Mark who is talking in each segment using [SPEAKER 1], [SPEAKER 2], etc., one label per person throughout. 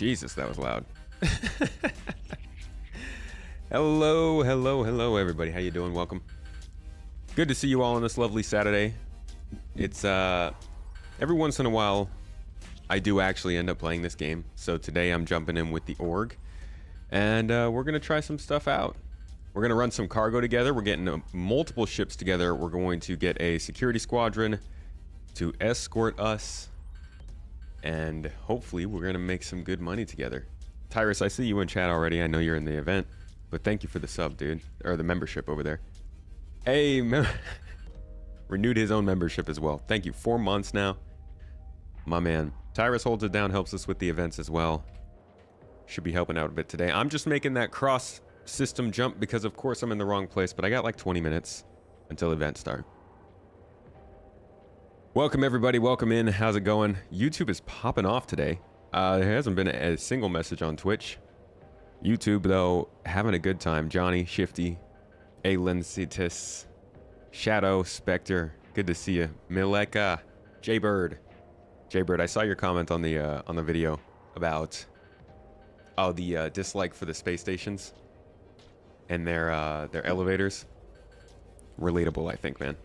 [SPEAKER 1] Jesus, that was loud. Hello, everybody. How you doing? Welcome. Good to see you all on this lovely Saturday. It's, every once in a while, I do actually end up playing this game. So today I'm jumping in with the org, and we're going to try some stuff out. We're going to run some cargo together. We're getting multiple ships together. We're going to get a security squadron to escort us, and hopefully we're going to make some good money together. Tyrus, I see you in chat already. I know you're in the event, but thank you for the sub, dude, or the membership over there. Hey, renewed his own membership as well. Thank you. 4 months now. My man. Tyrus holds it down, helps us with the events as well. Should be helping out a bit today. I'm just making that cross system jump because of course I'm in the wrong place, but I got like 20 minutes until events start. Welcome everybody, welcome in. How's it going? YouTube is popping off today. There hasn't been a single message on Twitch. YouTube though, having a good time. Johnny, Shifty, Alincitus, Shadow, Spectre, good to see you. Mileka, Jaybird. Jaybird, I saw your comment on the video about the dislike for the space stations and their elevators. Relatable, I think, man.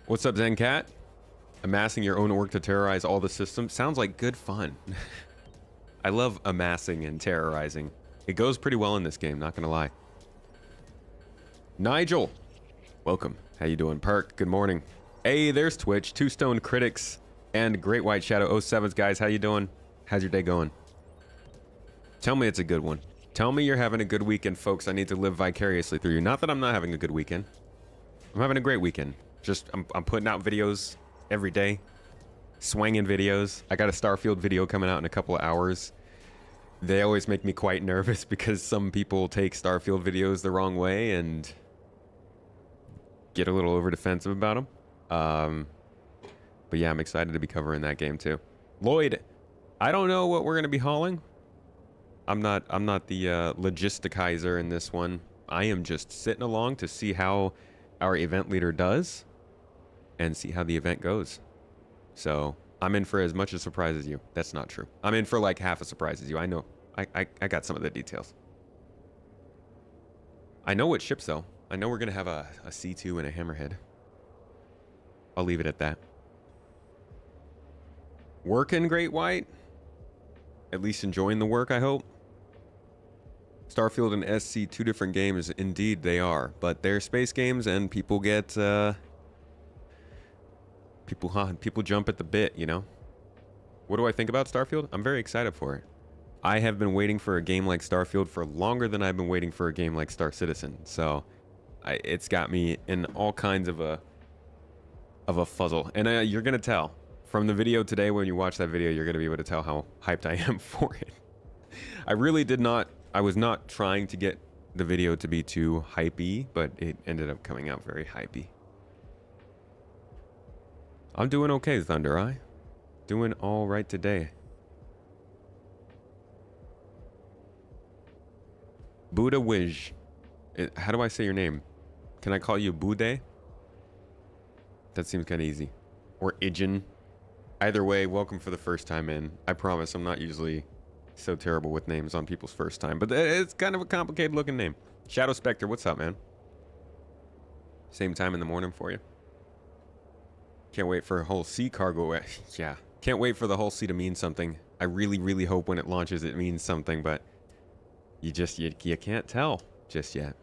[SPEAKER 1] What's up, Zencat? Amassing your own org to terrorize all the systems sounds like good fun. I love amassing and terrorizing. It goes pretty well in this game, not gonna lie. Nigel, welcome. How you doing? Perk, good morning. Hey, there's Twitch, Two Stone Critics, and Great White Shadow 07s, guys. How you doing? How's your day going? Tell me it's a good one. Tell me you're having a good weekend, folks. I need to live vicariously through you. Not that I'm not having a good weekend. I'm having a great weekend. Just, I'm putting out videos every day. Swanging videos. I got a Starfield video coming out in a couple of hours. They always make me quite nervous because some people take Starfield videos the wrong way and get a little over defensive about them. But yeah, I'm excited to be covering that game too. Lloyd, I don't know what we're going to be hauling. I'm not the logisticizer in this one. I am just sitting along to see how our event leader does and see how the event goes. So I'm in for as much a surprise as you. That's not true. I'm in for like half a surprise as you. I know. I got some of the details. I know what ships though. I know we're going to have a C2 and a Hammerhead. I'll leave it at that. Working, Great White? At least enjoying the work, I hope. Starfield and SC, two different games. Indeed, they are. But they're space games, and people get... People jump at the bit, you know? What do I think about Starfield? I'm very excited for it. I have been waiting for a game like Starfield for longer than I've been waiting for a game like Star Citizen. So, it's got me in all kinds of a fuzzle. And you're going to tell. From the video today, when you watch that video, you're going to be able to tell how hyped I am for it. I really did not... I was not trying to get the video to be too hypey, but it ended up coming out very hypey. I'm doing okay, Thunder Eye. Doing all right today. Buddha Wij. How do I say your name? Can I call you Bude? That seems kind of easy. Or Ijin. Either way, welcome for the first time in. I promise I'm not usually so terrible with names on people's first time, but it's kind of a complicated looking name. Shadow Spectre, what's up, man? Same time in the morning for you. Can't wait for a whole sea cargo. Yeah, can't wait for the whole sea to mean something. I really, really hope when it launches it means something, but you can't tell just yet.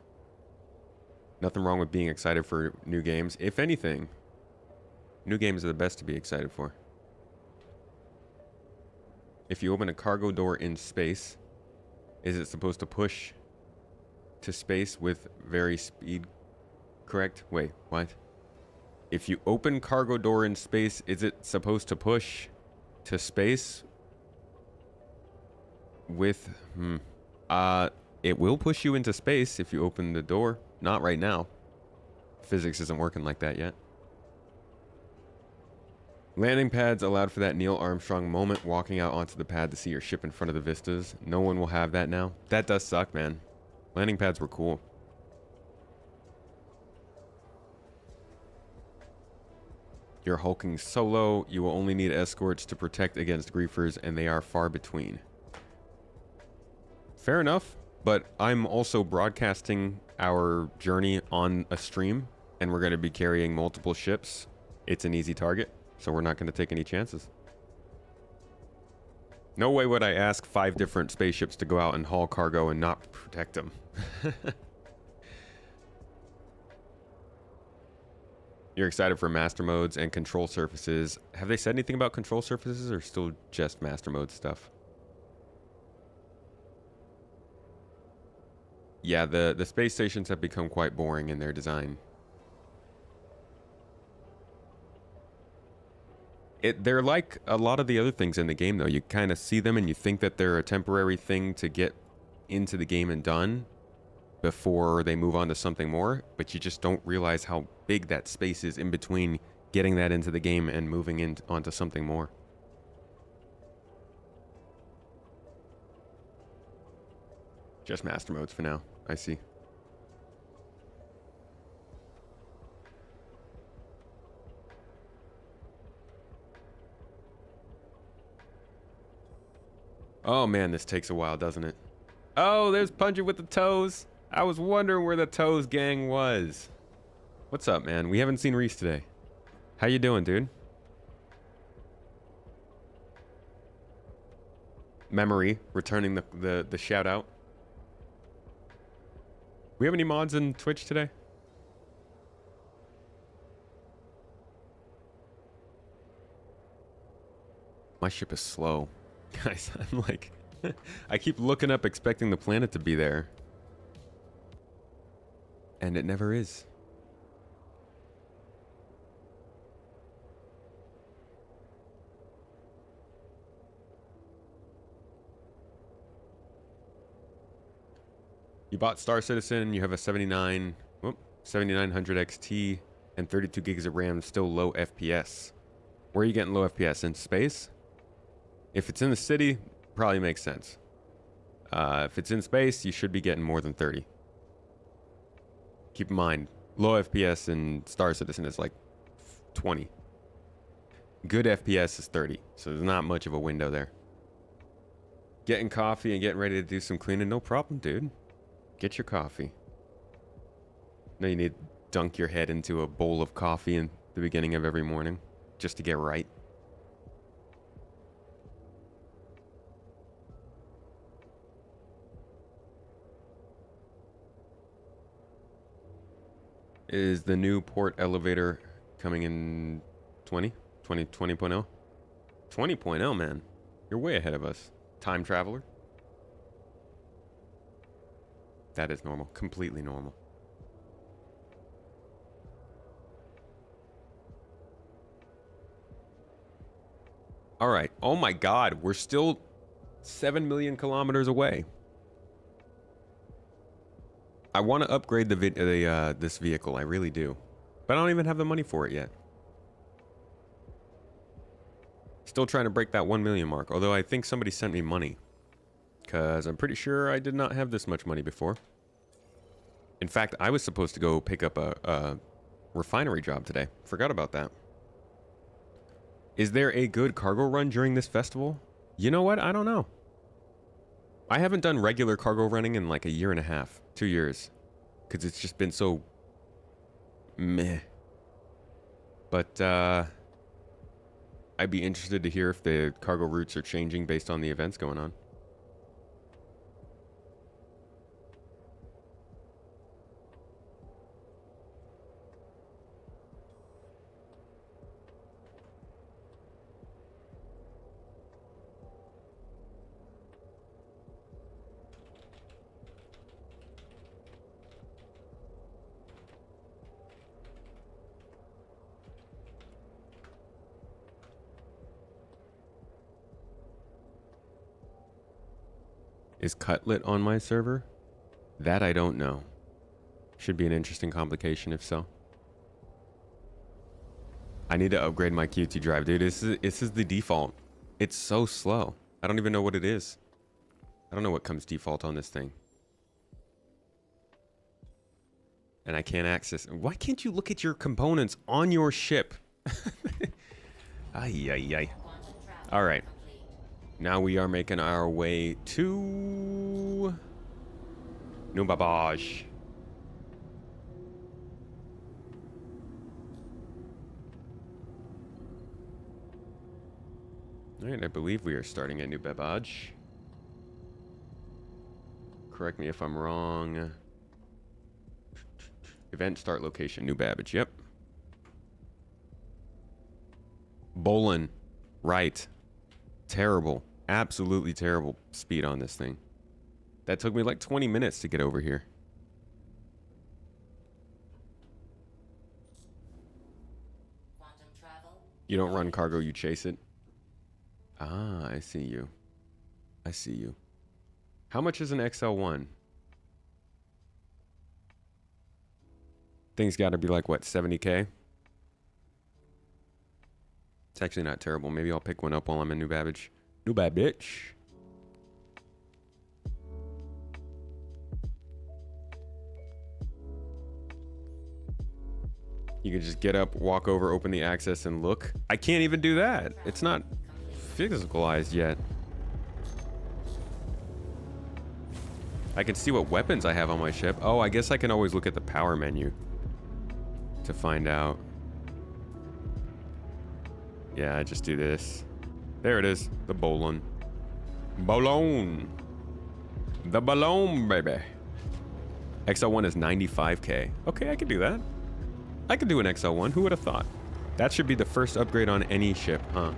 [SPEAKER 1] Nothing wrong with being excited for new games. If anything, new games are the best to be excited for. If you open a cargo door in space, is it supposed to push to space with very speed? Correct? Wait, what? If you open cargo door in space, is it supposed to push to space with... it will push you into space if you open the door. Not right now. Physics isn't working like that yet. Landing pads allowed for that Neil Armstrong moment, walking out onto the pad to see your ship in front of the vistas. No one will have that now. That does suck, man. Landing pads were cool. You're hulking solo. You will only need escorts to protect against griefers, and they are far between. Fair enough, but I'm also broadcasting our journey on a stream, and we're going to be carrying multiple ships. It's an easy target, so we're not going to take any chances. No way would I ask 5 different spaceships to go out and haul cargo and not protect them. You're excited for master modes and control surfaces. Have they said anything about control surfaces, or still just master mode stuff? Yeah, the space stations have become quite boring in their design. They're like a lot of the other things in the game, though. You kind of see them and you think that they're a temporary thing to get into the game and done before they move on to something more, but you just don't realize how big that space is in between getting that into the game and moving in onto something more. Just master modes for now. I see. Oh man, this takes a while, doesn't it? Oh, there's Puncher with the toes. I was wondering where the toes gang was. What's up, man? We haven't seen Reese today. How you doing, dude? Memory, returning the shout out. We have any mods in Twitch today? My ship is slow. Guys, I'm like... I keep looking up expecting the planet to be there. And it never is. You bought Star Citizen, you have a 7900 XT and 32 gigs of RAM, still low FPS. Where are you getting low FPS? In space? If it's in the city, probably makes sense. If it's in space, you should be getting more than 30. Keep in mind, low FPS in Star Citizen is like 20. Good FPS is 30, so there's not much of a window there. Getting coffee and getting ready to do some cleaning, no problem, dude. Get your coffee. No, you need to dunk your head into a bowl of coffee in the beginning of every morning just to get right. Is the new port elevator coming in 20.0? 20.0, man. You're way ahead of us. Time traveler. That is normal. Completely normal. All right. Oh my God. We're still 7 million kilometers away. I want to upgrade this vehicle. I really do. But I don't even have the money for it yet. Still trying to break that 1 million mark. Although I think somebody sent me money. Because I'm pretty sure I did not have this much money before. In fact, I was supposed to go pick up a refinery job today. Forgot about that. Is there a good cargo run during this festival? You know what? I don't know. I haven't done regular cargo running in like a year and a half. 2 years. Because it's just been so... meh. But, I'd be interested to hear if the cargo routes are changing based on the events going on. Is Cutlet on my server? That I don't know. Should be an interesting complication if so. I need to upgrade my QT drive, dude. This is the default. It's so slow. I don't even know what it is. I don't know what comes default on this thing. And I can't access. Why can't you look at your components on your ship? Ay, ay, ay. All right. Now we are making our way to New Babbage. All right, I believe we are starting at New Babbage. Correct me if I'm wrong. Event start location, New Babbage. Yep. Bolin. Right. Terrible. Absolutely terrible speed on this thing. That took me like 20 minutes to get over here. You don't run cargo, you chase it. Ah, I see you. I see you. How much is an XL1? Thing's got to be like, what, 70K? It's actually not terrible. Maybe I'll pick one up while I'm in New Babbage. New Babbage. You can just get up, walk over, open the access, and look. I can't even do that. It's not physicalized yet. I can see what weapons I have on my ship. Oh, I guess I can always look at the power menu to find out. Yeah, I just do this. There it is. The Bolin. Bolon. The Bolon, baby. XL1 is 95K. Okay, I can do that. I could do an XL1. Who would have thought? That should be the first upgrade on any ship, huh?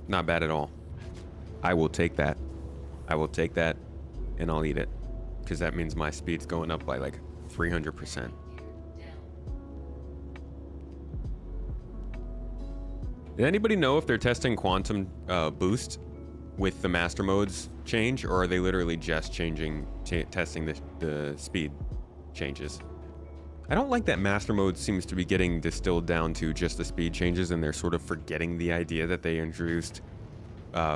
[SPEAKER 1] Not bad at all. I will take that. I will take that and I'll eat it. Because that means my speed's going up by like 300%. Did anybody know if they're testing quantum boost with the master modes change, or are they literally just changing, testing the speed changes? I don't like that master mode seems to be getting distilled down to just the speed changes, and they're sort of forgetting the idea that they introduced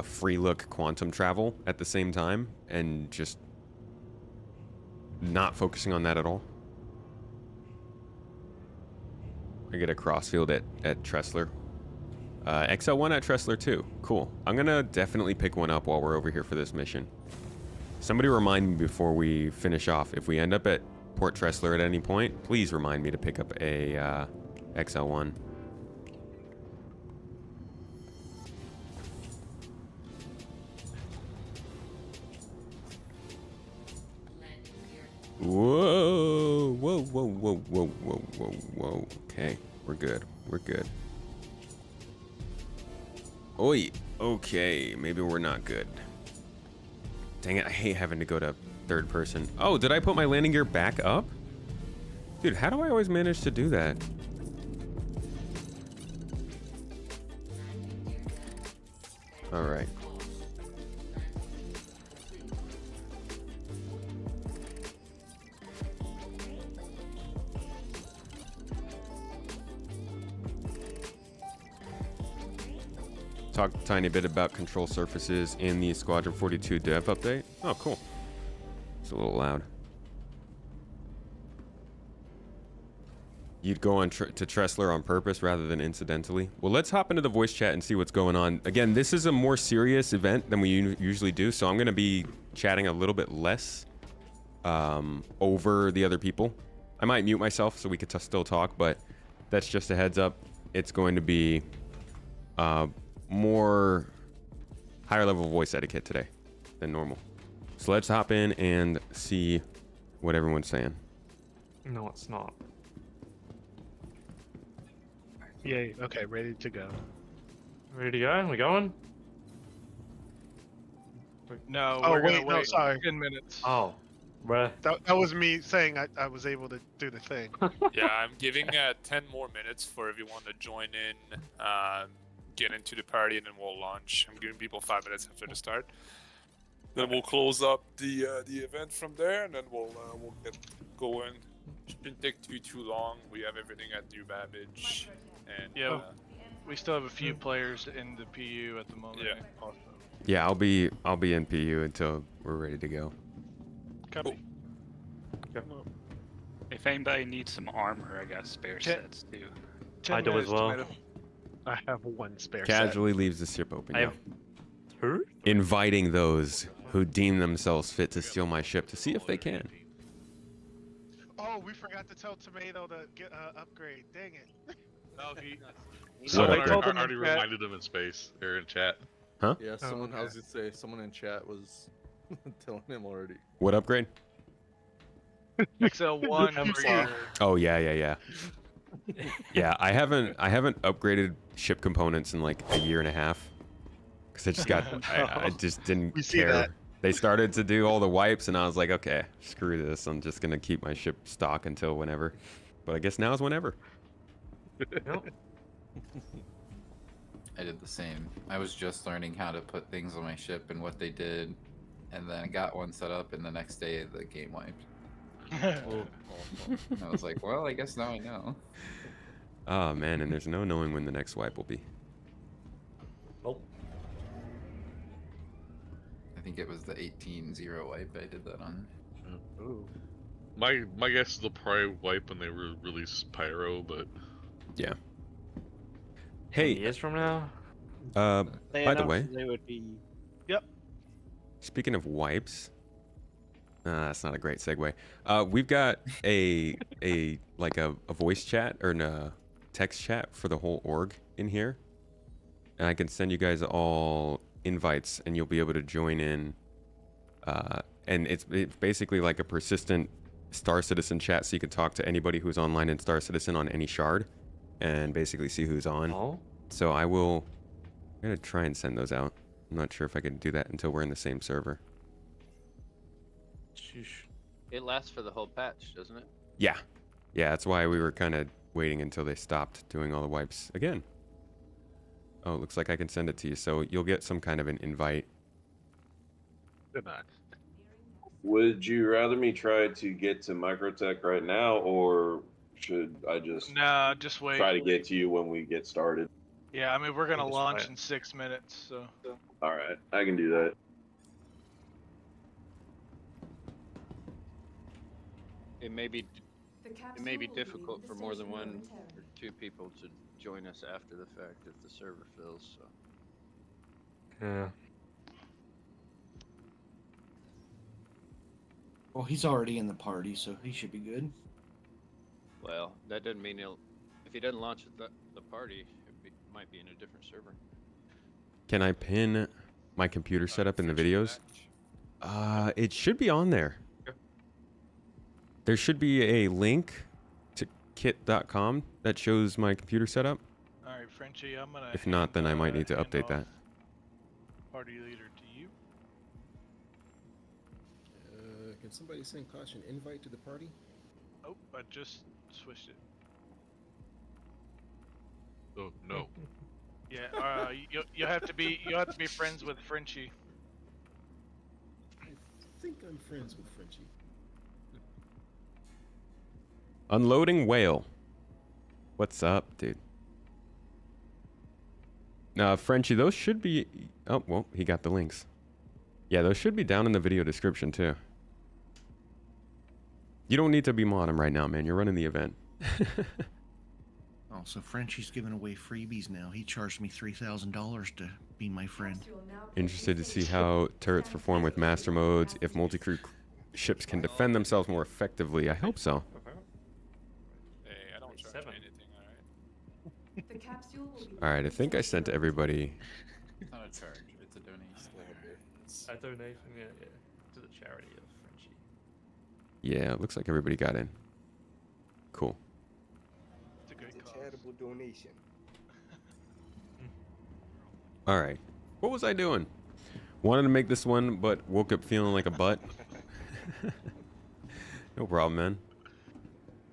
[SPEAKER 1] free look quantum travel at the same time, and just not focusing on that at all. I get a crossfield at Tressler. XL1 at Tressler too. Cool. I'm gonna definitely pick one up while we're over here for this mission. Somebody remind me before we finish off. If we end up at Port Tressler at any point, please remind me to pick up a XL1. Whoa, whoa, whoa, whoa, whoa, whoa, whoa, whoa. Okay, we're good. We're good. Oi. Okay, maybe we're not good. Dang it, I hate having to go to third person. Oh, did I put my landing gear back up? Dude, how do I always manage to do that? All right. Talk a tiny bit about control surfaces in the Squadron 42 dev update. Oh, cool. It's a little loud. You'd go on to Tressler on purpose rather than incidentally. Well, let's hop into the voice chat and see what's going on. Again, this is a more serious event than we usually do, so I'm going to be chatting a little bit less over the other people. I might mute myself so we could still talk, but that's just a heads up. It's going to be more higher level voice etiquette today than normal. So let's hop in and see what everyone's saying.
[SPEAKER 2] No, it's not.
[SPEAKER 3] Yay, okay, ready to go.
[SPEAKER 2] Ready to go? We going?
[SPEAKER 4] No,
[SPEAKER 3] Oh,
[SPEAKER 4] we're
[SPEAKER 3] wait,
[SPEAKER 4] gonna
[SPEAKER 3] no,
[SPEAKER 4] wait
[SPEAKER 3] sorry.
[SPEAKER 4] 10 minutes.
[SPEAKER 2] Oh, where?
[SPEAKER 3] That was me saying I was able to do the thing.
[SPEAKER 5] Yeah, I'm giving 10 more minutes for everyone to join in, get into the party, and then we'll launch. I'm giving people 5 minutes after the start. Then we'll close up the event from there, and then we'll get going. Shouldn't take too long. We have everything at New Babbage, and
[SPEAKER 4] Yeah, we still have a few players in the PU at the moment.
[SPEAKER 5] Yeah.
[SPEAKER 4] Also.
[SPEAKER 1] Yeah, I'll be NPU until we're ready to go.
[SPEAKER 3] Copy.
[SPEAKER 4] If anybody needs some armor, I got spare
[SPEAKER 3] Ten-
[SPEAKER 4] sets too.
[SPEAKER 3] 10
[SPEAKER 2] I do as
[SPEAKER 3] minutes,
[SPEAKER 2] well.
[SPEAKER 3] tomato. I have one spare
[SPEAKER 1] Casually leaves the ship open.
[SPEAKER 2] I
[SPEAKER 1] Yeah.
[SPEAKER 2] have two.
[SPEAKER 1] Inviting those who deem themselves fit to steal my ship to see if they can.
[SPEAKER 3] set. Oh, we forgot to tell Tomato to get upgrade. Dang it.
[SPEAKER 6] No, he.
[SPEAKER 1] What
[SPEAKER 6] Someone
[SPEAKER 1] upgrade?
[SPEAKER 6] already reminded him in space or in chat.
[SPEAKER 7] Yeah, someone. I
[SPEAKER 3] okay.
[SPEAKER 7] was gonna say someone in chat was telling him already.
[SPEAKER 1] What upgrade?
[SPEAKER 3] XL1 for your...
[SPEAKER 1] Oh yeah. Yeah, I haven't upgraded ship components in like a year and a half because I just got I just didn't
[SPEAKER 3] We see
[SPEAKER 1] care.
[SPEAKER 3] that.
[SPEAKER 1] They started to do all the wipes and I was like, okay, screw this. I'm just gonna keep my ship stock until whenever. But I guess now is whenever.
[SPEAKER 2] Yep.
[SPEAKER 8] I did the same. I was just learning how to put things on my ship and what they did, and then I got one set up, and the next day the game wiped. And I was like, well, I guess now I know.
[SPEAKER 1] Oh man, and there's no knowing when the next wipe will be.
[SPEAKER 2] Nope.
[SPEAKER 8] I think it was the 18-0 wipe I did that on.
[SPEAKER 6] Ooh. My guess is they'll probably wipe when they release Pyro, but
[SPEAKER 1] Yeah.
[SPEAKER 2] 10
[SPEAKER 1] Hey,
[SPEAKER 2] years from now.
[SPEAKER 1] by the way,
[SPEAKER 9] they would be.
[SPEAKER 1] speaking of wipes, that's not a great segue. We've got a voice chat or a text chat for the whole org in here, and I can send you guys all invites, and you'll be able to join in. And it's basically like a persistent Star Citizen chat, so you can talk to anybody who's online in Star Citizen on any shard, and basically see who's on.
[SPEAKER 2] Oh.
[SPEAKER 1] So I'm gonna try and send those out. I'm not sure if I can do that until we're in the same server.
[SPEAKER 2] Sheesh.
[SPEAKER 9] It lasts for the whole patch, doesn't it?
[SPEAKER 1] Yeah, that's why we were kind of waiting until they stopped doing all the wipes again. Oh, it looks like I can send it to you, so you'll get some kind of an invite.
[SPEAKER 6] good night.
[SPEAKER 10] Would you rather me try to get to Microtech right now, or should I just
[SPEAKER 3] Nah, just wait.
[SPEAKER 10] try to get to you when we get started?
[SPEAKER 3] Yeah, I mean, we're gonna
[SPEAKER 2] Just
[SPEAKER 3] launch
[SPEAKER 2] wait.
[SPEAKER 3] in 6 minutes, so.
[SPEAKER 10] Alright, I can do that.
[SPEAKER 9] It may be difficult for more than one or two people to join us after the fact if the server fills. So
[SPEAKER 2] Yeah.
[SPEAKER 11] Well, he's already in the party, so he should be good.
[SPEAKER 9] well, that doesn't mean if he doesn't launch the party, might be in a different server.
[SPEAKER 1] Can I pin my computer setup in the videos? It should be on there. There should be a link to kit.com that shows my computer setup.
[SPEAKER 3] All right, Frenchie, I'm gonna.
[SPEAKER 1] If not, then I might need to
[SPEAKER 3] hand
[SPEAKER 1] update
[SPEAKER 3] off
[SPEAKER 1] that.
[SPEAKER 3] Party leader to you.
[SPEAKER 7] Can somebody send Caution invite to the party?
[SPEAKER 3] Oh, I just switched it.
[SPEAKER 6] Oh no.
[SPEAKER 3] Yeah, you have to be friends with Frenchie.
[SPEAKER 7] I think I'm friends with Frenchie.
[SPEAKER 1] Unloading whale. What's up, dude? Frenchie, those should be... Oh, well, he got the links. Yeah, those should be down in the video description, too. You don't need to be modding right now, man. You're running the event.
[SPEAKER 12] Oh, so Frenchie's giving away freebies now. He charged me $3,000 to be my friend.
[SPEAKER 1] Interested to see how turrets perform with master modes, if multi-crew ships can defend themselves more effectively. I hope so.
[SPEAKER 5] Hey, I don't charge
[SPEAKER 2] 7.
[SPEAKER 5] anything, alright?
[SPEAKER 1] Alright, I think I sent everybody...
[SPEAKER 8] It's not a charge, it's a donation.
[SPEAKER 2] A donation, yeah, to the charity of Frenchie.
[SPEAKER 1] Yeah, it looks like everybody got in. Cool.
[SPEAKER 3] It's a great cause.
[SPEAKER 9] charitable donation.
[SPEAKER 1] Alright. What was I doing? Wanted to make this one, but woke up feeling like a butt. No problem, man.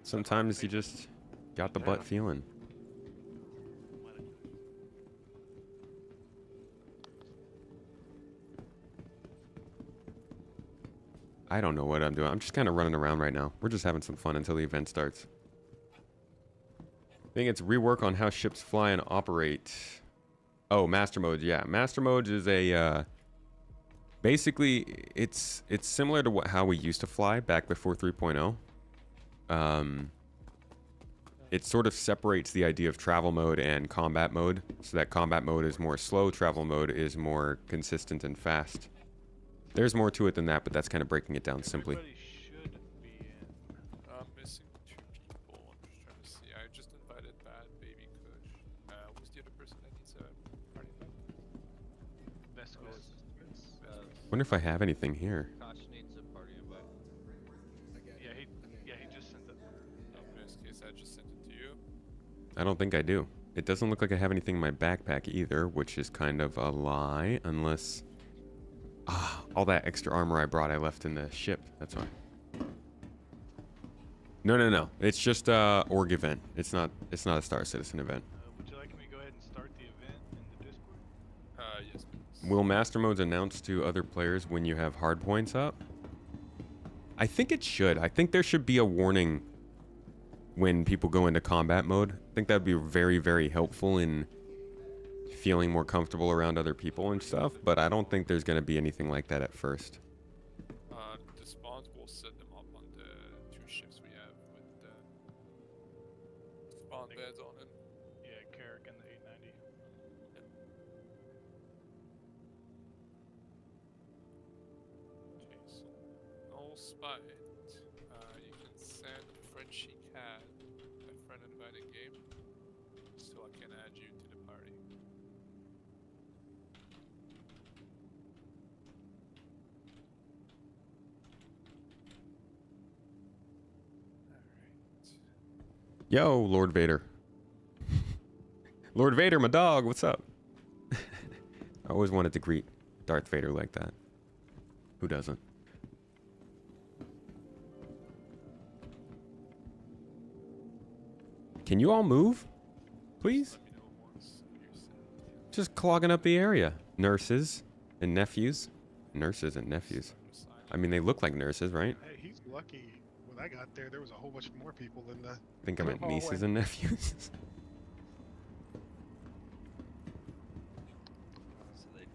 [SPEAKER 1] Sometimes you just got the butt feeling. I don't know what I'm doing. I'm just kind of running around right now. We're just having some fun until the event starts. I think it's rework on how ships fly and operate. Oh, master modes. Yeah, master modes is a Basically, it's similar to how we used to fly back before 3.0. It sort of separates the idea of travel mode and combat mode, so that combat mode is more slow, travel mode is more consistent and fast. There's more to it than that, but that's kind of breaking it down simply.
[SPEAKER 5] I'm missing 2 people. I'm just trying to see. I just invited Bad Baby Kush. Who's the other person that needs a party invite?
[SPEAKER 1] Wonder if I have anything here.
[SPEAKER 9] Kosh needs a party invite.
[SPEAKER 3] Yeah, he just sent it.
[SPEAKER 5] In this case, I just sent it to you.
[SPEAKER 1] I don't think I do. It doesn't look like I have anything in my backpack either, which is kind of a lie, unless... all that extra armor I brought I left in the ship, that's why. No. It's just a org event. It's not a Star Citizen event.
[SPEAKER 3] Would you like me to go ahead and start the event in the Discord?
[SPEAKER 5] Yes, please.
[SPEAKER 1] Will master modes announce to other players when you have hard points up? I think it should. I think there should be a warning when people go into combat mode. I think that would be very, very helpful in feeling more comfortable around other people and stuff, but I don't think there's going to be anything like that at first.
[SPEAKER 5] The spawns will set them up on the 2 ships we have with the spawn beds on it.
[SPEAKER 3] Yeah, Carrick and the 890.
[SPEAKER 5] Okay, so no spite. You can send Frenchie Cat a friend invited game, so I can add you to the party.
[SPEAKER 1] Yo, Lord Vader. Lord Vader, my dog, what's up? I always wanted to greet Darth Vader like that. Who doesn't? Can you all move? Please? Just clogging up the area. Nurses and nephews. Nurses and nephews. I mean, they look like nurses, right?
[SPEAKER 3] Hey, he's lucky. When I got there was a whole bunch more people in the.
[SPEAKER 1] I think I meant nieces and nephews.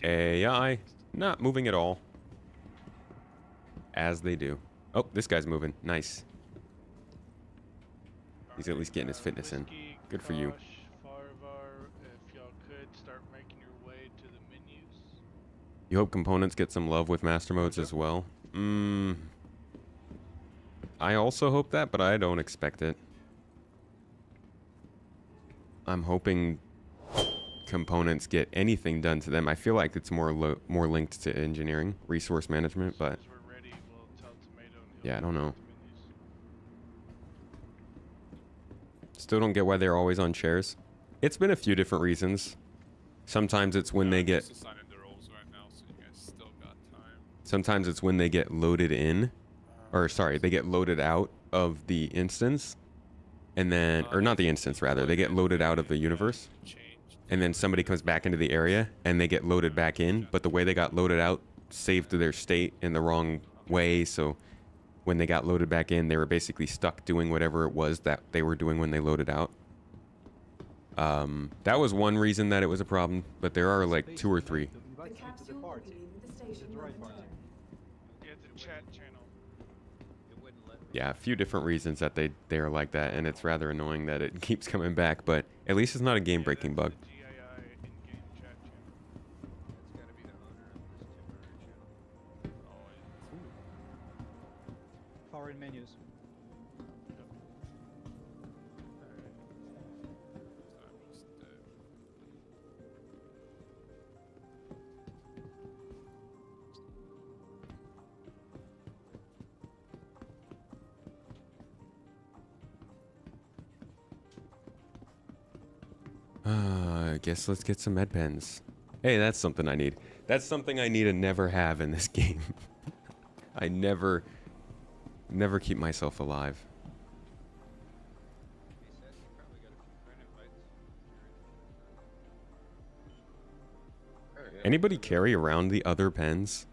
[SPEAKER 1] AI. Not moving at all. As they do. Oh, this guy's moving. Nice. He's at least getting his fitness in. Good for you.
[SPEAKER 3] Farvar, if y'all could start making your way to the menus.
[SPEAKER 1] You hope components get some love with master modes as well? I also hope that, but I don't expect it. I'm hoping components get anything done to them. I feel like it's more linked to engineering, resource management, but yeah, I don't know. Still don't get why they're always on chairs. It's been a few different reasons. Sometimes it's when they get... Sometimes it's when they get loaded in. Or, sorry, they get loaded out of the instance. And then... Or not the instance, rather. They get loaded out of the universe. And then somebody comes back into the area, and they get loaded back in. But the way they got loaded out saved their state in the wrong way, so... When they got loaded back in, they were basically stuck doing whatever it was that they were doing when they loaded out. That was one reason that it was a problem, but there are like 2 or 3. Yeah, a few different reasons that they are like that, and it's rather annoying that it keeps coming back, but at least it's not a game-breaking bug.
[SPEAKER 13] Foreign menus.
[SPEAKER 1] I guess let's get some med pens. Hey, that's something I need. That's something I need to never have in this game. I never keep myself alive. Anybody carry around the other pens?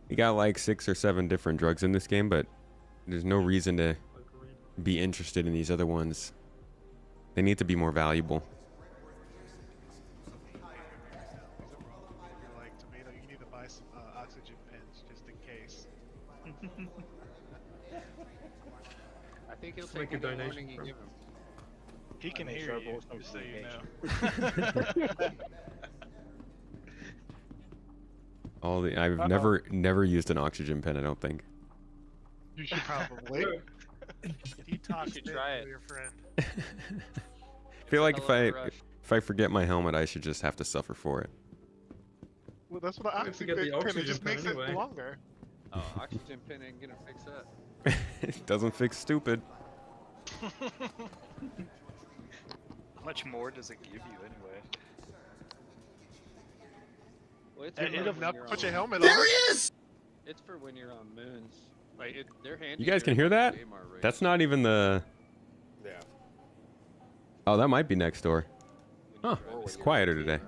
[SPEAKER 1] You got like 6 or 7 different drugs in this game, but there's no reason to be interested in these other ones. They need to be more valuable.
[SPEAKER 3] Like tomato, you need to buy some oxygen
[SPEAKER 9] I think he'll
[SPEAKER 2] Just
[SPEAKER 9] take
[SPEAKER 2] make a
[SPEAKER 9] any
[SPEAKER 2] donation
[SPEAKER 9] warning you
[SPEAKER 2] from-
[SPEAKER 9] give him.
[SPEAKER 3] He can
[SPEAKER 2] make
[SPEAKER 3] hear
[SPEAKER 2] sure
[SPEAKER 3] you,
[SPEAKER 2] both of
[SPEAKER 3] just so
[SPEAKER 2] them
[SPEAKER 3] you know.
[SPEAKER 1] I've never used an oxygen pen, I don't think.
[SPEAKER 3] You should probably. Detox
[SPEAKER 9] should
[SPEAKER 3] bit
[SPEAKER 9] try
[SPEAKER 3] for
[SPEAKER 9] it.
[SPEAKER 3] your friend.
[SPEAKER 1] I feel like
[SPEAKER 9] Hell of a rush.
[SPEAKER 1] if I forget my helmet, I should just have to suffer for it.
[SPEAKER 3] Well, that's what the
[SPEAKER 2] You have to get
[SPEAKER 3] oxygen
[SPEAKER 2] the
[SPEAKER 3] pen. It
[SPEAKER 2] oxygen
[SPEAKER 3] just
[SPEAKER 2] pen
[SPEAKER 3] makes
[SPEAKER 2] anyway.
[SPEAKER 3] it longer.
[SPEAKER 9] Oh, oxygen pen ain't gonna fix that.
[SPEAKER 1] It doesn't fix stupid.
[SPEAKER 4] How much more does it give you anyway?
[SPEAKER 9] Well, it's
[SPEAKER 3] And
[SPEAKER 9] for
[SPEAKER 3] it'll
[SPEAKER 9] when
[SPEAKER 3] not
[SPEAKER 9] you're
[SPEAKER 3] put
[SPEAKER 9] on-
[SPEAKER 3] your helmet
[SPEAKER 12] There
[SPEAKER 3] on.
[SPEAKER 12] he is!
[SPEAKER 9] It's for when you're on moons. Like they're handy.
[SPEAKER 1] You guys can
[SPEAKER 9] during,
[SPEAKER 1] hear
[SPEAKER 9] like,
[SPEAKER 1] that?
[SPEAKER 9] the AMR race.
[SPEAKER 1] That's not even the...
[SPEAKER 2] Yeah.
[SPEAKER 1] Oh, that might be next door.
[SPEAKER 9] When you
[SPEAKER 1] Huh,
[SPEAKER 9] drive
[SPEAKER 1] it's
[SPEAKER 9] it
[SPEAKER 1] quieter
[SPEAKER 9] for
[SPEAKER 1] today.
[SPEAKER 9] 4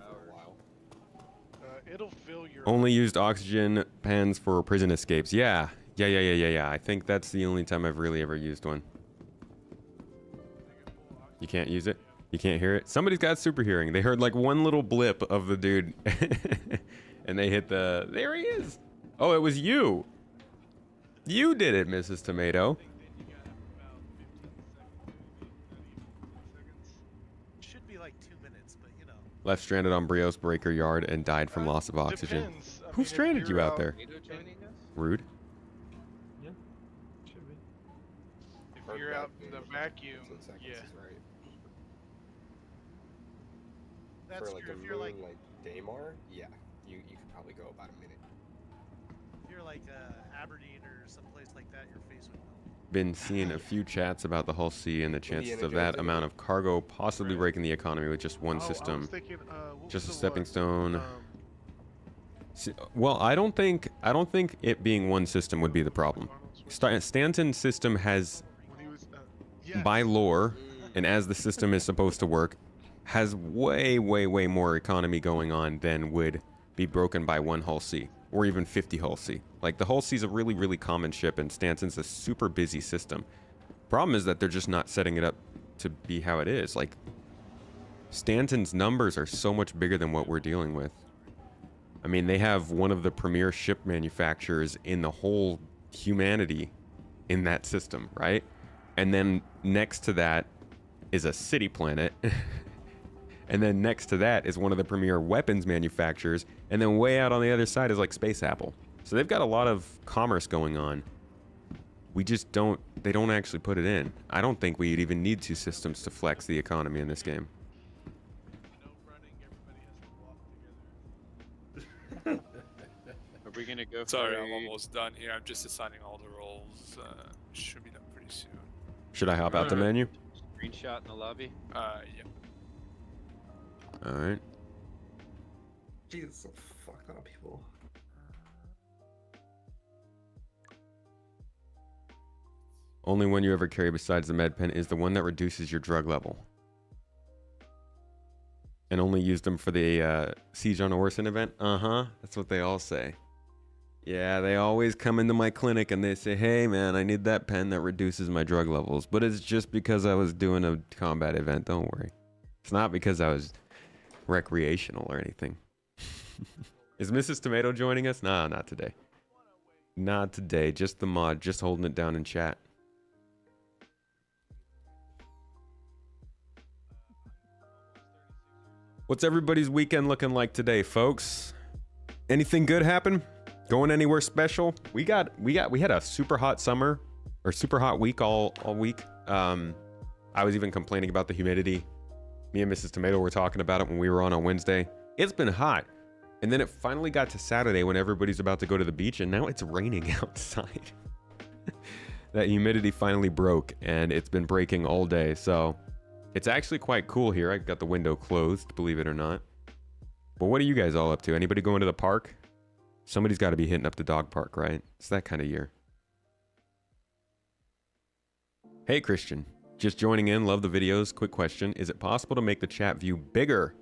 [SPEAKER 9] hours.
[SPEAKER 3] It'll fill your.
[SPEAKER 1] Only used oxygen pens for prison escapes. Yeah. I think that's the only time I've really ever used one. You can't use it? You can't hear it? Somebody's got super hearing. They heard like one little blip of the dude. And they hit the... There he is! Oh, it was you! You did it, Mrs. Tomato.
[SPEAKER 3] Should be like 2 minutes, but you know.
[SPEAKER 1] Left stranded on Brios Breaker Yard and died from loss of oxygen.
[SPEAKER 3] Depends. I
[SPEAKER 1] Who
[SPEAKER 3] mean, if
[SPEAKER 1] stranded you
[SPEAKER 3] you're
[SPEAKER 1] out there?
[SPEAKER 9] Tomato joining us?
[SPEAKER 1] Rude.
[SPEAKER 2] Yeah. Should be.
[SPEAKER 3] If you're out in the vacuum, yeah. That's
[SPEAKER 13] For like
[SPEAKER 3] true.
[SPEAKER 13] a
[SPEAKER 3] If you're like,
[SPEAKER 13] Daymar, yeah, you could probably go about a minute.
[SPEAKER 3] if you're like Aberdeen or someplace like that, your face would melt.
[SPEAKER 1] Been seeing a few chats about the Hull C and the chances of that amount of cargo possibly breaking the economy with just one
[SPEAKER 3] Oh, I
[SPEAKER 1] system.
[SPEAKER 3] was thinking, what
[SPEAKER 1] Just a
[SPEAKER 3] was the
[SPEAKER 1] stepping
[SPEAKER 3] one?
[SPEAKER 1] stone. Well, I don't think it being one system would be the problem. Stanton's system has,
[SPEAKER 3] When he was, yes.
[SPEAKER 1] by lore, and as the system is supposed to work, has way more economy going on than would be broken by one Hull C or even 50 Hull C. Like the Hull C is a really common ship, and Stanton's a super busy system. Problem is that they're just not setting it up to be how it is. Like Stanton's numbers are so much bigger than what we're dealing with. I mean, they have one of the premier ship manufacturers in the whole humanity in that system, right? And then next to that is a city planet. And then next to that is one of the premier weapons manufacturers. And then way out on the other side is like Space Apple. So they've got a lot of commerce going on. We just they don't actually put it in. I don't think we'd even need two systems to flex the economy in this game.
[SPEAKER 9] Are we gonna go?
[SPEAKER 5] Sorry,
[SPEAKER 9] for
[SPEAKER 5] I'm
[SPEAKER 9] a
[SPEAKER 5] almost done here. I'm just assigning all the roles. Should be done pretty soon.
[SPEAKER 1] Should I hop out the menu?
[SPEAKER 9] screenshot in the lobby?
[SPEAKER 5] Yeah.
[SPEAKER 1] All right.
[SPEAKER 13] Jesus, fuck a lot of people.
[SPEAKER 1] Only one you ever carry besides the med pen is the one that reduces your drug level. And only used them for the Siege on Orson event? Uh-huh. That's what they all say. Yeah, they always come into my clinic and they say, hey man, I need that pen that reduces my drug levels. But it's just because I was doing a combat event, don't worry. It's not because I was recreational or anything. Is Mrs. Tomato joining us? Nah, not today. Not today, just the mod, just holding it down in chat. What's everybody's weekend looking like today, folks? Anything good happen? Going anywhere special? We had a super hot summer or super hot week all week. I was even complaining about the humidity. Me and Mrs. Tomato were talking about it when we were on Wednesday. It's been hot. And then it finally got to Saturday when everybody's about to go to the beach, and now it's raining outside. That humidity finally broke, and it's been breaking all day. So it's actually quite cool here. I got the window closed, believe it or not. But what are you guys all up to? Anybody going to the park? Somebody's got to be hitting up the dog park, right? It's that kind of year. Hey, Christian. Just joining in. Love the videos. Quick question. Is it possible to make the chat view bigger?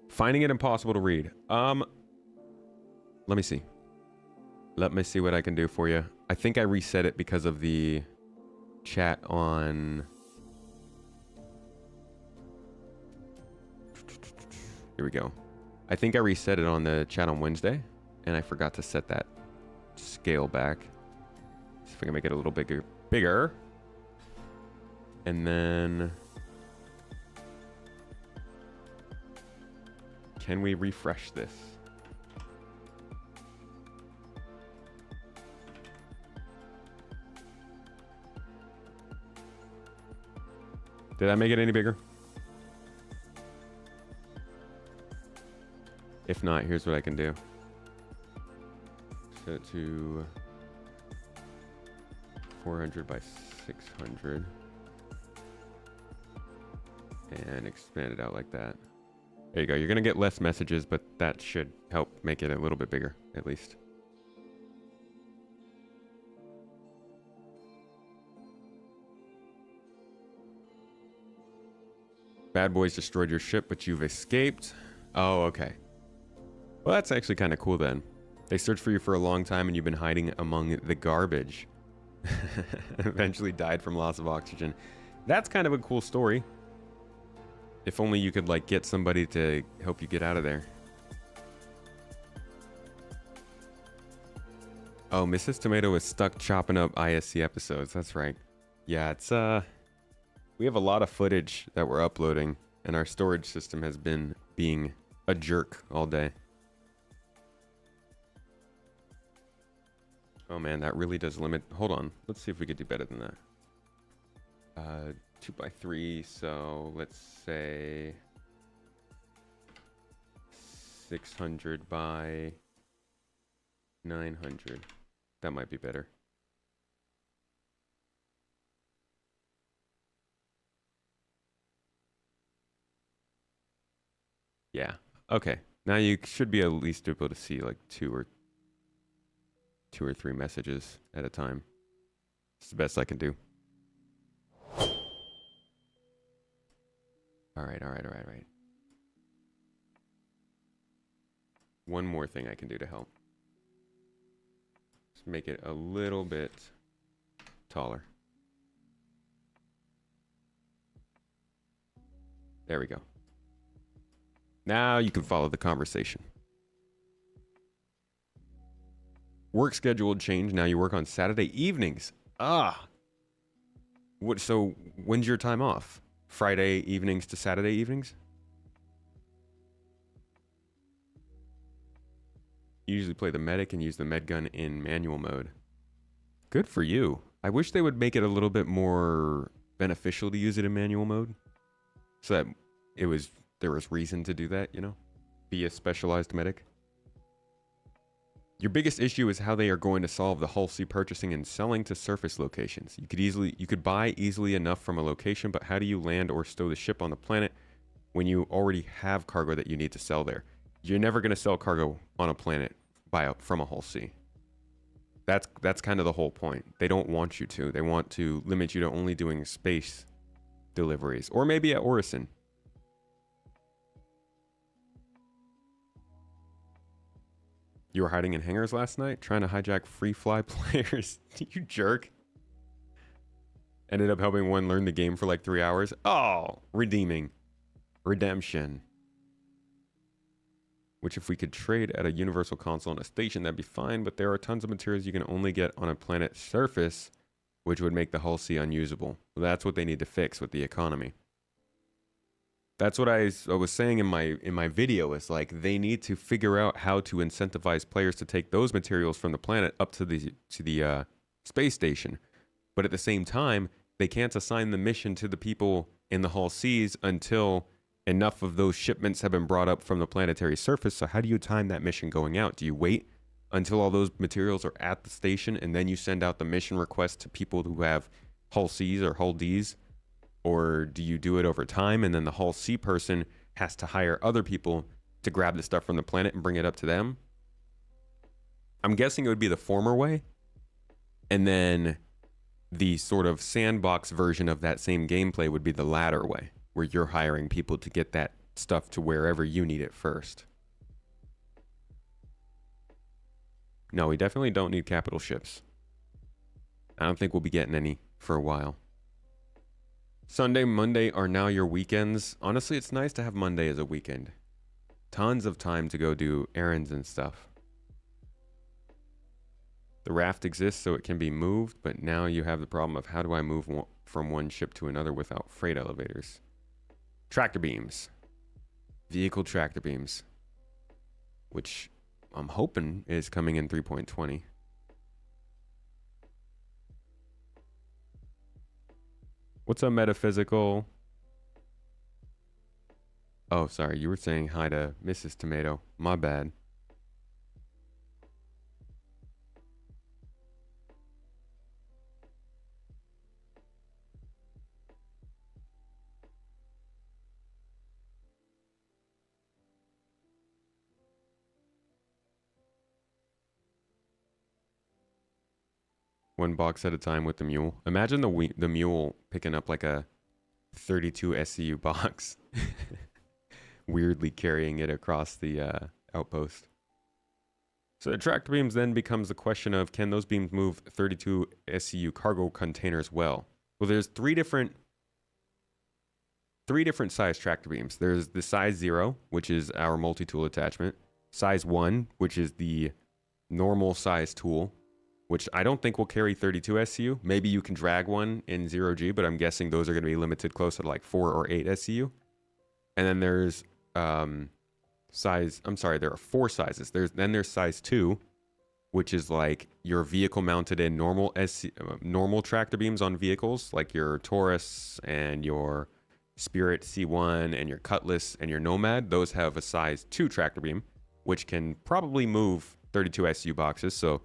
[SPEAKER 1] Finding it impossible to read. Let me see. Let me see what I can do for you. I think I reset it because of the chat on... Here we go. I think I reset it on the chat on Wednesday, and I forgot to set that scale back. See if I can make it a little bigger. And then... Can we refresh this? Did I make it any bigger? If not, here's what I can do. Set it to 400 by 600. And expand it out like that. There you go. You're going to get less messages, but that should help make it a little bit bigger, at least. Bad boys destroyed your ship, but you've escaped. Oh, okay. Well, that's actually kind of cool then. They searched for you for a long time and you've been hiding among the garbage. Eventually died from loss of oxygen. That's kind of a cool story. If only you could, like, get somebody to help you get out of there. Oh, Mrs. Tomato is stuck chopping up ISC episodes. That's right. Yeah, it's, we have a lot of footage that we're uploading, and our storage system has been being a jerk all day. Oh man, that really does limit. Hold on. Let's see if we could do better than that. 2x3, so let's say 600 by 900. That might be better. Yeah. Okay. Now you should be at least able to see like two or three messages at a time. It's the best I can do. All right. One more thing I can do to help. Let's make it a little bit taller. There we go. Now you can follow the conversation. Work schedule change. Now you work on Saturday evenings. Ah. What? So when's your time off? Friday evenings to Saturday evenings? You usually play the medic and use the med gun in manual mode. Good for you. I wish they would make it a little bit more beneficial to use it in manual mode, so that there was reason to do that, you know? Be a specialized medic. Your biggest issue is how they are going to solve the Hull C purchasing and selling to surface locations. You could buy easily enough from a location, but how do you land or stow the ship on the planet when you already have cargo that you need to sell there? You're never going to sell cargo on a planet from a Hull C. That's kind of the whole point. They don't want you to. They want to limit you to only doing space deliveries, or maybe at Orison. You were hiding in hangars last night, trying to hijack free fly players. You jerk. Ended up helping one learn the game for like 3 hours. Oh, redeeming. Redemption. Which if we could trade at a universal console on a station, that'd be fine, but there are tons of materials you can only get on a planet's surface, which would make the Hull C unusable. Well, that's what they need to fix with the economy. That's what I was saying in my video, is like they need to figure out how to incentivize players to take those materials from the planet up to the space station. But at the same time, they can't assign the mission to the people in the Hull Cs until enough of those shipments have been brought up from the planetary surface. So how do you time that mission going out? Do you wait until all those materials are at the station and then you send out the mission request to people who have Hull Cs or Hull Ds? Or do you do it over time and then the Hull C person has to hire other people to grab the stuff from the planet and bring it up to them? I'm guessing it would be the former way. And then the sort of sandbox version of that same gameplay would be the latter way, where you're hiring people to get that stuff to wherever you need it first. No, we definitely don't need capital ships. I don't think we'll be getting any for a while. Sunday, Monday are now your weekends. Honestly, it's nice to have Monday as a weekend. Tons of time to go do errands and stuff. The raft exists so it can be moved, but now you have the problem of how do I move from one ship to another without freight elevators? Tractor beams. Vehicle tractor beams. Which I'm hoping is coming in 3.20. What's up, Metaphysical? Oh, sorry. You were saying hi to Mrs. Tomato. My bad. One box at a time with the mule. Imagine the mule picking up like a 32 SCU box. Weirdly carrying it across the outpost. So the tractor beams then becomes the question of, can those beams move 32 SCU cargo containers well? Well, there's three different size tractor beams. There's the size 0, which is our multi-tool attachment. Size 1, which is the normal size tool, which I don't think will carry 32 SCU. Maybe you can drag one in 0G, but I'm guessing those are going to be limited closer to like 4 or 8 SCU. And then there's there are 4 sizes. There's size 2, which is like your vehicle mounted in normal tractor beams on vehicles, like your Taurus and your Spirit C1 and your Cutlass and your Nomad. Those have a size 2 tractor beam, which can probably move 32 SCU boxes. So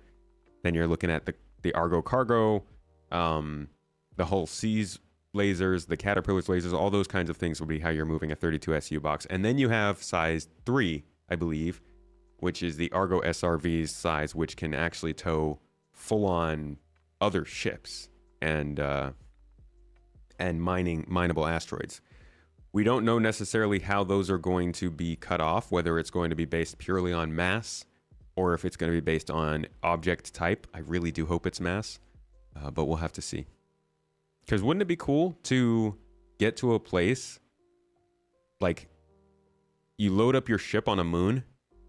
[SPEAKER 1] then you're looking at the Argo Cargo, the Hull Seas lasers, the Caterpillar's lasers, all those kinds of things will be how you're moving a 32 SCU box. And then you have size 3, I believe, which is the Argo SRV's size, which can actually tow full-on other ships and mineable asteroids. We don't know necessarily how those are going to be cut off, whether it's going to be based purely on mass or if it's going to be based on object type. I really do hope it's mass, but we'll have to see. Because wouldn't it be cool to get to a place like you load up your ship on a moon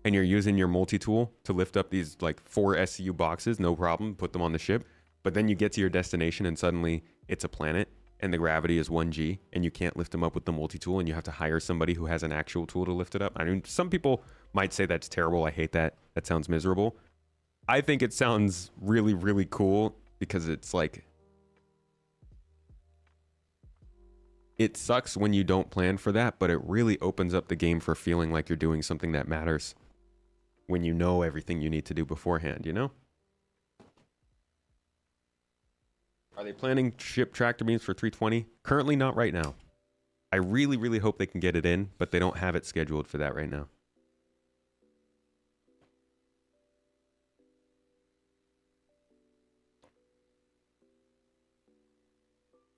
[SPEAKER 1] and you're using your multi-tool to lift up these like 4 SCU boxes, no problem, put them on the ship. But then you get to your destination and suddenly it's a planet and the gravity is 1G and you can't lift them up with the multi-tool and you have to hire somebody who has an actual tool to lift it up. I mean, some people might say that's terrible. I hate that. That sounds miserable. I think it sounds really, really cool because it's like, it sucks when you don't plan for that, but it really opens up the game for feeling like you're doing something that matters when you know everything you need to do beforehand, you know? Are they planning ship tractor beams for 320? Currently not right now. I really, really hope they can get it in, but they don't have it scheduled for that right now.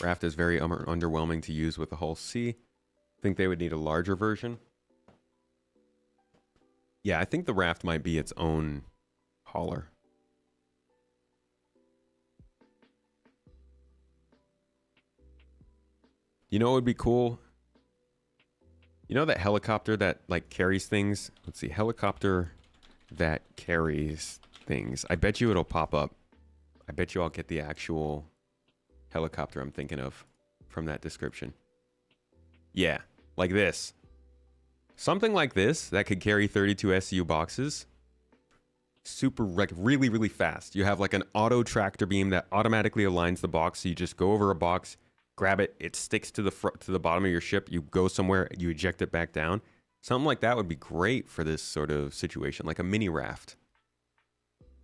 [SPEAKER 1] Raft is very underwhelming to use with the Hull C. Think they would need a larger version. Yeah, I think the Raft might be its own hauler. You know what would be cool? You know that helicopter that like carries things? Let's see, helicopter that carries things. I bet you it'll pop up. I bet you I'll get the actual helicopter I'm thinking of from that description. Yeah, like this. Something like this that could carry 32 SCU boxes. Super, like really, really fast. You have like an auto tractor beam that automatically aligns the box. So you just go over a box, grab it, it sticks to the bottom of your ship. You go somewhere, you eject it back down. Something like that would be great for this sort of situation, like a mini raft,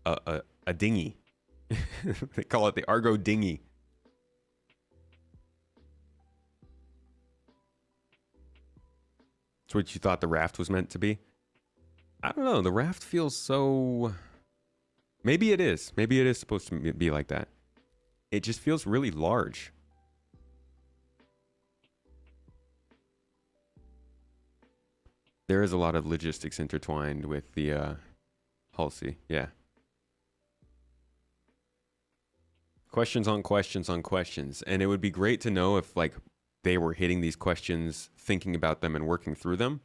[SPEAKER 1] a dinghy. They call it the Argo dinghy. That's what you thought the raft was meant to be? I don't know. The raft feels so... Maybe it is. Maybe it is supposed to be like that. It just feels really large. There is a lot of logistics intertwined with the Hull C. Yeah. Questions on questions on questions. And it would be great to know if like they were hitting these questions, thinking about them and working through them.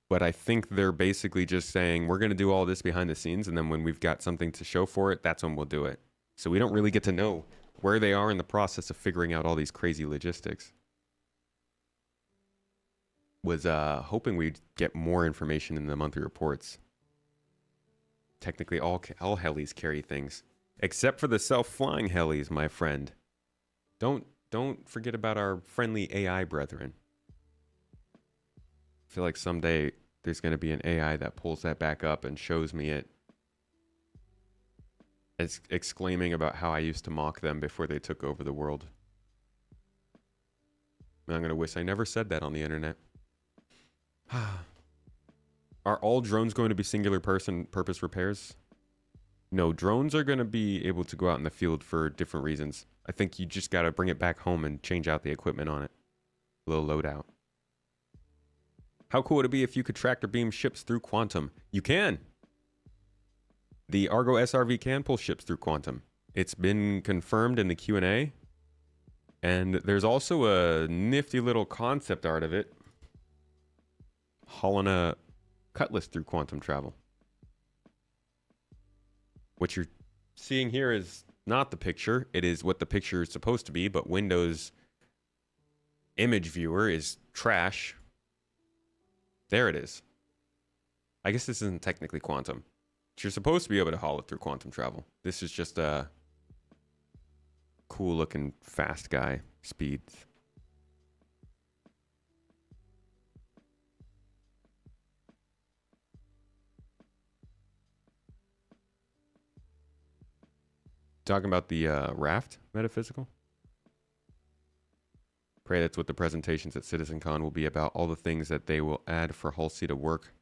[SPEAKER 1] But I think they're basically just saying, we're going to do all this behind the scenes, and then when we've got something to show for it, that's when we'll do it. So we don't really get to know where they are in the process of figuring out all these crazy logistics. Was hoping we'd get more information in the monthly reports. Technically, all helis carry things, except for the self-flying helis, my friend. Don't forget about our friendly AI brethren. I feel like someday there's going to be an AI that pulls that back up and shows me it, exclaiming about how I used to mock them before they took over the world. I'm going to wish I never said that on the internet. Are all drones going to be singular purpose repairs? No, drones are going to be able to go out in the field for different reasons. I think you just got to bring it back home and change out the equipment on it. A little loadout. How cool would it be if you could tractor beam ships through quantum? You can! The Argo SRV can pull ships through quantum. It's been confirmed in the Q&A. And there's also a nifty little concept art of it. Hauling a Cutlass through quantum travel. What you're seeing here is not the picture. It is what the picture is supposed to be, but Windows image viewer is trash. There it is. I guess this isn't technically quantum. But you're supposed to be able to haul it through quantum travel. This is just a cool looking fast guy. Speeds. Talking about the raft metaphysical? Pray that's what the presentations at CitizenCon will be about. All the things that they will add for Halsey to work,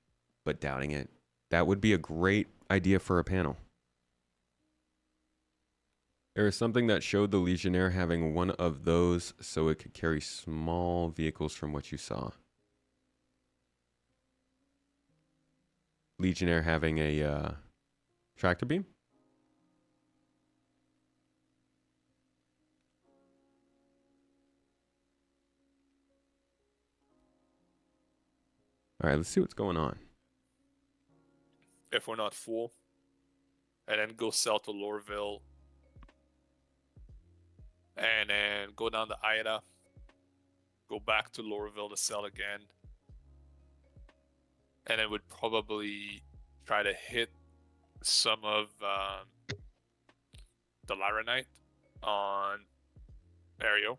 [SPEAKER 1] but doubting it. That would be a great idea for a panel. There is something that showed the Legionnaire having one of those so it could carry small vehicles from what you saw. Legionnaire having a tractor beam? All right, let's see what's going on.
[SPEAKER 5] If we're not full. And then go south to Lorville. And then go down to Ida. Go back to Lorville to sell again. And then would probably try to hit some of the Lyranite on Ario.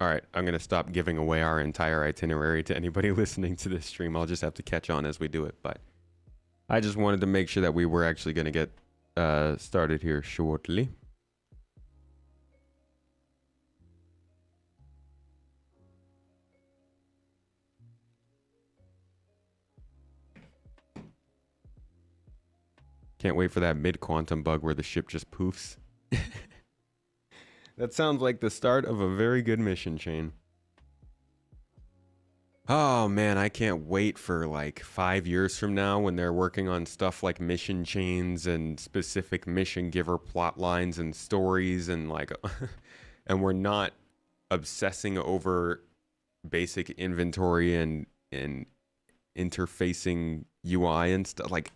[SPEAKER 1] All right, I'm going to stop giving away our entire itinerary to anybody listening to this stream. I'll just have to catch on as we do it. But I just wanted to make sure that we were actually going to get started here shortly. Can't wait for that mid-quantum bug where the ship just poofs. That sounds like the start of a very good mission chain. Oh man, I can't wait for like 5 years from now when they're working on stuff like mission chains and specific mission giver plot lines and stories and like, and we're not obsessing over basic inventory and interfacing UI and stuff. Like,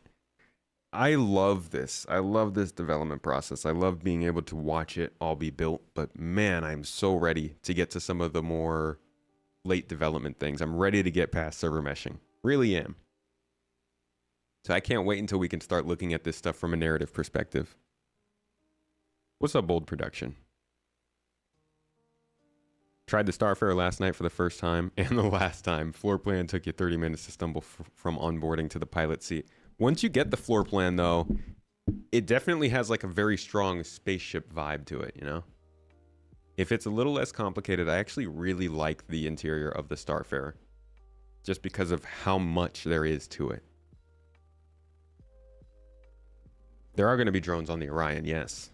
[SPEAKER 1] I love this. I love this development process. I love being able to watch it all be built. But man, I'm so ready to get to some of the more late development things. I'm ready to get past server meshing. Really am. So I can't wait until we can start looking at this stuff from a narrative perspective. What's up, Bold Production? Tried the Starfarer last night for the first time and the last time. Floor plan took you 30 minutes to stumble from onboarding to the pilot seat. Once you get the floor plan, though, it definitely has like a very strong spaceship vibe to it, you know? If it's a little less complicated, I actually really like the interior of the Starfarer. Just because of how much there is to it. There are going to be drones on the Orion, yes.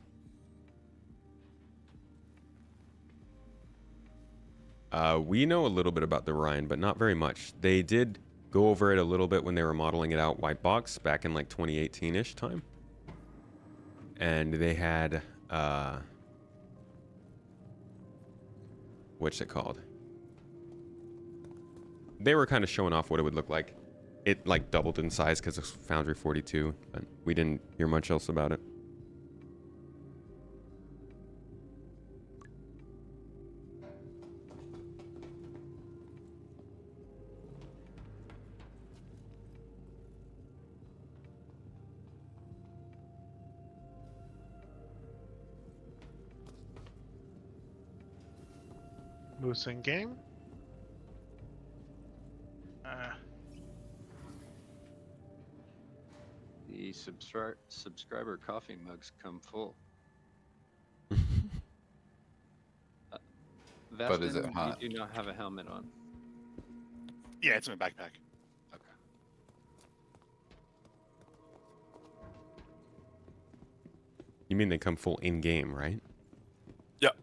[SPEAKER 1] We know a little bit about the Orion, but not very much. They did go over it a little bit when they were modeling it out white box back in like 2018-ish time. And they had, what's it called? they were kind of showing off what it would look like. It like doubled in size because of Foundry 42, but we didn't hear much else about it.
[SPEAKER 3] Moose in game.
[SPEAKER 9] The subscriber coffee mugs come full.
[SPEAKER 8] But is it
[SPEAKER 9] Veston,
[SPEAKER 8] hot?
[SPEAKER 9] You do not have a helmet on.
[SPEAKER 4] Yeah, it's in my backpack.
[SPEAKER 9] Okay.
[SPEAKER 1] You mean they come full in game, right?
[SPEAKER 5] Yep.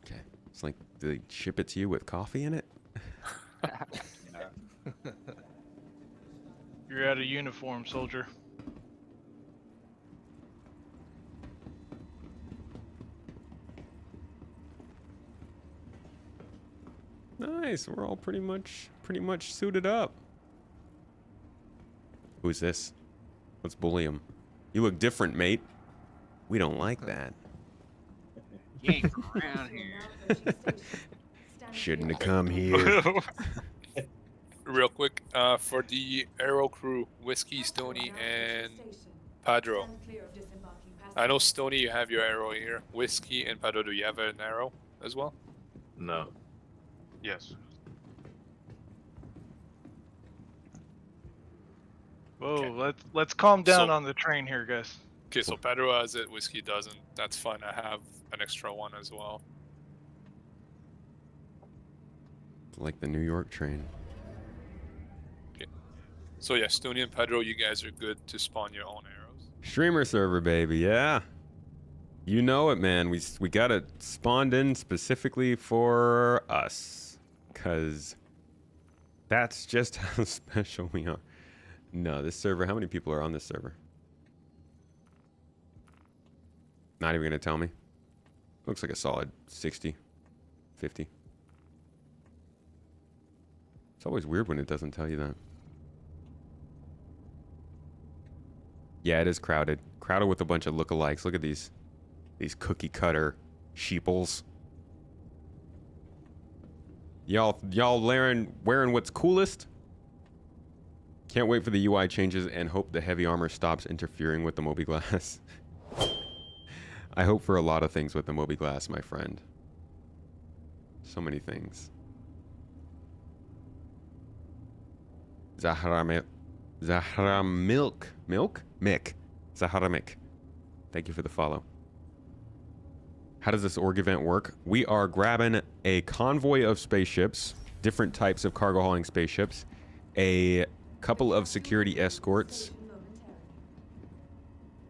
[SPEAKER 1] Okay. It's like, do they ship it to you with coffee in it?
[SPEAKER 2] You're out of uniform, soldier.
[SPEAKER 1] Nice. We're all pretty much suited up. Who's this? Let's bully him. You look different, mate. We don't like that.
[SPEAKER 9] You ain't around here.
[SPEAKER 1] Shouldn't have come here.
[SPEAKER 5] Real quick, for the Aero crew, Whiskey, Stony, and Padro. I know Stony, you have your arrow here. Whiskey and Padro, do you have an arrow as well?
[SPEAKER 6] No.
[SPEAKER 4] Yes.
[SPEAKER 2] Whoa, let's calm down
[SPEAKER 5] So-
[SPEAKER 2] on the train here, guys.
[SPEAKER 5] Okay, so Padro has it, Whiskey doesn't. That's fine. I have an extra one as well.
[SPEAKER 1] Like the New York train.
[SPEAKER 5] Okay. So yeah, Stony and Padro, you guys are good to spawn your own arrows.
[SPEAKER 1] Streamer server, baby. Yeah. You know it, man. We got it spawned in specifically for us. Because that's just how special we are. No, this server, how many people are on this server? Not even going to tell me. Looks like a solid 60, 50. It's always weird when it doesn't tell you that. Yeah, it is crowded. Crowded with a bunch of lookalikes. Look at these cookie cutter sheeples. Y'all wearing what's coolest? Can't wait for the UI changes and hope the heavy armor stops interfering with the mobiGlass. I hope for a lot of things with the mobiGlass, my friend. So many things. Zahramik. Mick. Zahramik. Thank you for the follow. How does this org event work? We are grabbing a convoy of spaceships, different types of cargo hauling spaceships, a couple of security escorts,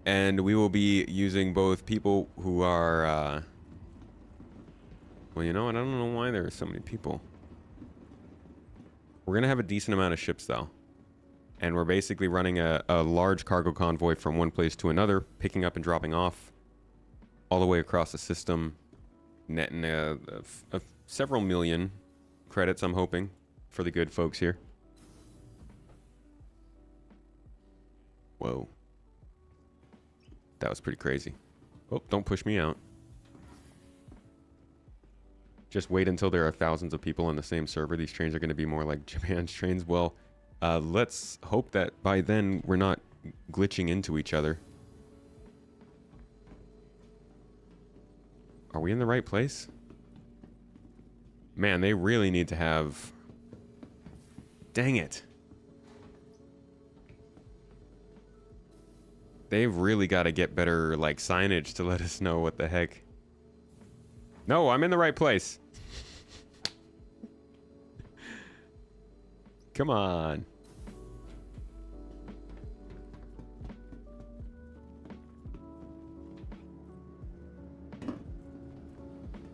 [SPEAKER 1] and we will be using both people who are, well, you know what? I don't know why there are so many people. We're going to have a decent amount of ships, though. And we're basically running a large cargo convoy from one place to another, picking up and dropping off all the way across the system, netting several million credits, I'm hoping, for the good folks here. Whoa. That was pretty crazy. Oh, don't push me out. Just wait until there are thousands of people on the same server. These trains are going to be more like Japan's trains. Well, let's hope that by then we're not glitching into each other. Are we in the right place? Man, they really need to have... Dang it. They've really got to get better, like, signage to let us know what the heck. No, I'm in the right place. Come on.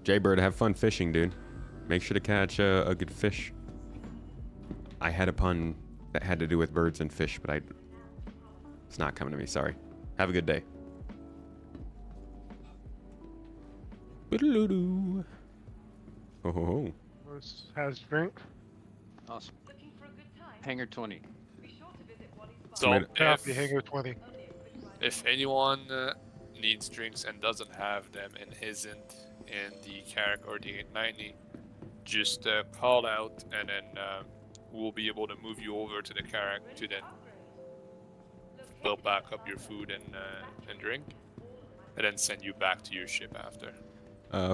[SPEAKER 1] Jaybird, have fun fishing, dude. Make sure to catch a good fish. I had a pun that had to do with birds and fish, but it's not coming to me. Sorry. Have a good day. Boodaloo. Ho ho ho.
[SPEAKER 3] Moose has drink.
[SPEAKER 9] Awesome. Hangar 20.
[SPEAKER 5] So
[SPEAKER 3] Copy, Hangar 20.
[SPEAKER 5] if anyone needs drinks and doesn't have them and isn't in the Carrick or the 890, just call out and then we'll be able to move you over to the Carrick to then fill back up your food and drink, and then send you back to your ship after.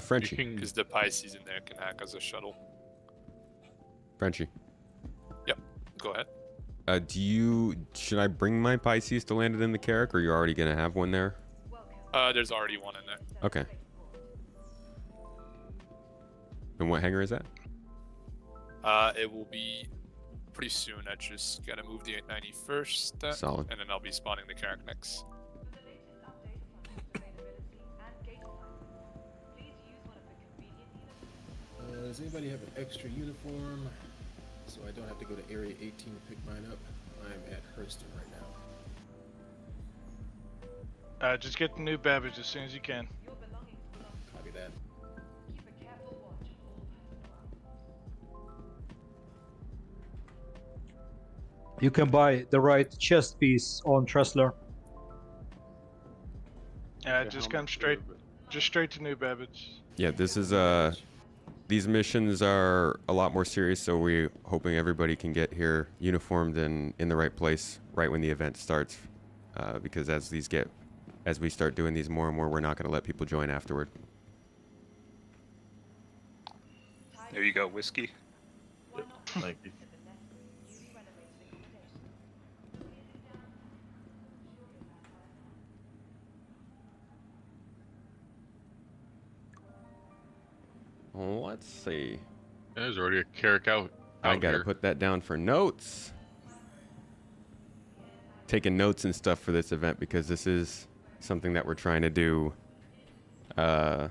[SPEAKER 1] Frenchie.
[SPEAKER 5] Because the Pisces in there can act as a shuttle.
[SPEAKER 1] Frenchie.
[SPEAKER 5] Yep. Go ahead.
[SPEAKER 1] Should I bring my Pisces to land it in the Carrick, or you're already gonna have one there?
[SPEAKER 5] There's already one in there.
[SPEAKER 1] Okay. And what hangar is that?
[SPEAKER 5] It will be pretty soon. I just gotta move the 890 first.
[SPEAKER 1] Solid.
[SPEAKER 5] And then I'll be spawning the Carrick next.
[SPEAKER 7] Does anybody have an extra uniform so I don't have to go to Area 18 to pick mine up? I'm at Hurston right now.
[SPEAKER 2] Just get the new Babbage as soon as you can.
[SPEAKER 7] Copy that.
[SPEAKER 14] You can buy the right chest piece on Tressler.
[SPEAKER 2] Just come straight to new Babbage.
[SPEAKER 1] Yeah, this is these missions are a lot more serious, so we're hoping everybody can get here uniformed and in the right place right when the event starts. Because as we start doing these more and more, we're not going to let people join afterward.
[SPEAKER 4] There you go, whiskey.
[SPEAKER 6] Thank you.
[SPEAKER 1] Let's see.
[SPEAKER 6] There's already a Carrick out
[SPEAKER 1] I gotta
[SPEAKER 6] here.
[SPEAKER 1] put that down for notes. Taking notes and stuff for this event because this is something that we're trying to do to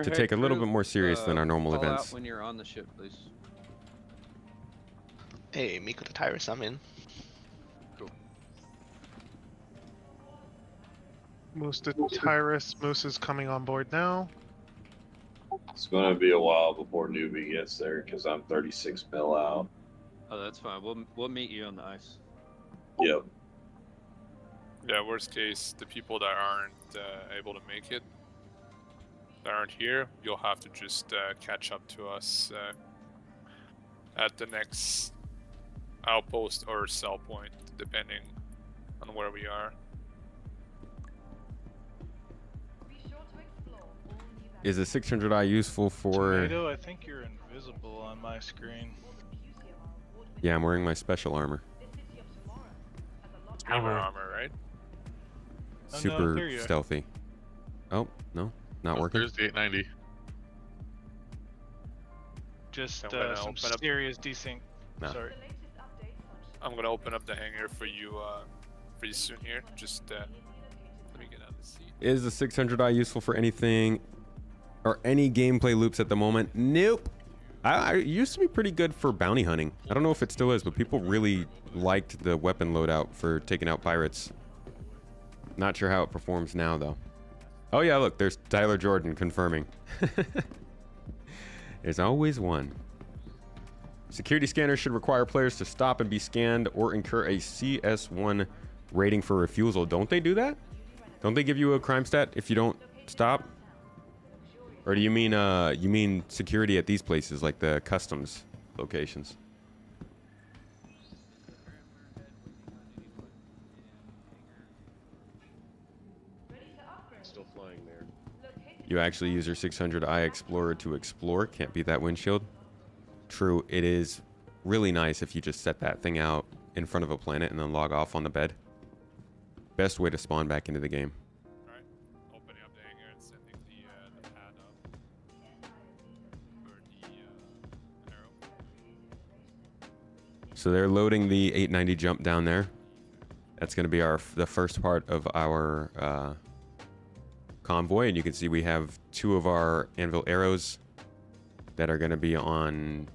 [SPEAKER 1] take a little bit more serious than our normal
[SPEAKER 9] call
[SPEAKER 1] events.
[SPEAKER 9] Out when you're on the ship, please.
[SPEAKER 15] Hey, Miko the Tyrus, I'm in.
[SPEAKER 9] Cool.
[SPEAKER 3] Moose to Tyrus. Moose is coming on board now.
[SPEAKER 10] It's going to be a while before newbie gets there because I'm 36 mil out.
[SPEAKER 9] Oh, that's fine. We'll meet you on the ice.
[SPEAKER 10] Yep.
[SPEAKER 5] Yeah, worst case, the people that aren't able to make it, that aren't here, you'll have to just catch up to us at the next outpost or sell point, depending on where we are.
[SPEAKER 1] Is a 600i useful for...
[SPEAKER 2] Tomato, I think you're invisible on my screen.
[SPEAKER 1] Yeah, I'm wearing my special armor.
[SPEAKER 5] Armor, right?
[SPEAKER 1] Super
[SPEAKER 2] there you are.
[SPEAKER 1] stealthy. Oh, no, not working.
[SPEAKER 6] There's the 890.
[SPEAKER 2] Just
[SPEAKER 5] I'm gonna
[SPEAKER 2] some
[SPEAKER 5] open up-
[SPEAKER 2] serious desync.
[SPEAKER 1] No.
[SPEAKER 2] Sorry.
[SPEAKER 5] I'm gonna open up the hangar for you soon here. Just let me get out of the seat.
[SPEAKER 1] Is the 600i useful for anything or any gameplay loops at the moment? Nope. I used to be pretty good for bounty hunting. I don't know if it still is, but people really liked the weapon loadout for taking out pirates. Not sure how it performs now, though. Oh, yeah, look, there's Tyler Jordan confirming. There's always one. Security scanners should require players to stop and be scanned or incur a CS1 rating for refusal. Don't they do that? Don't they give you a crime stat if you don't stop? Or do you mean security at these places, like the customs locations?
[SPEAKER 10] Still flying there.
[SPEAKER 1] You actually use your 600i Explorer to explore. Can't beat that windshield. True, it is really nice if you just set that thing out in front of a planet and then log off on the bed. Best way to spawn back into the game.
[SPEAKER 5] Alright, opening up the hangar and sending the pad up for the arrow.
[SPEAKER 1] So they're loading the 890 jump down there. That's going to be the first part of our convoy, and you can see we have 2 of our anvil arrows that are going to be on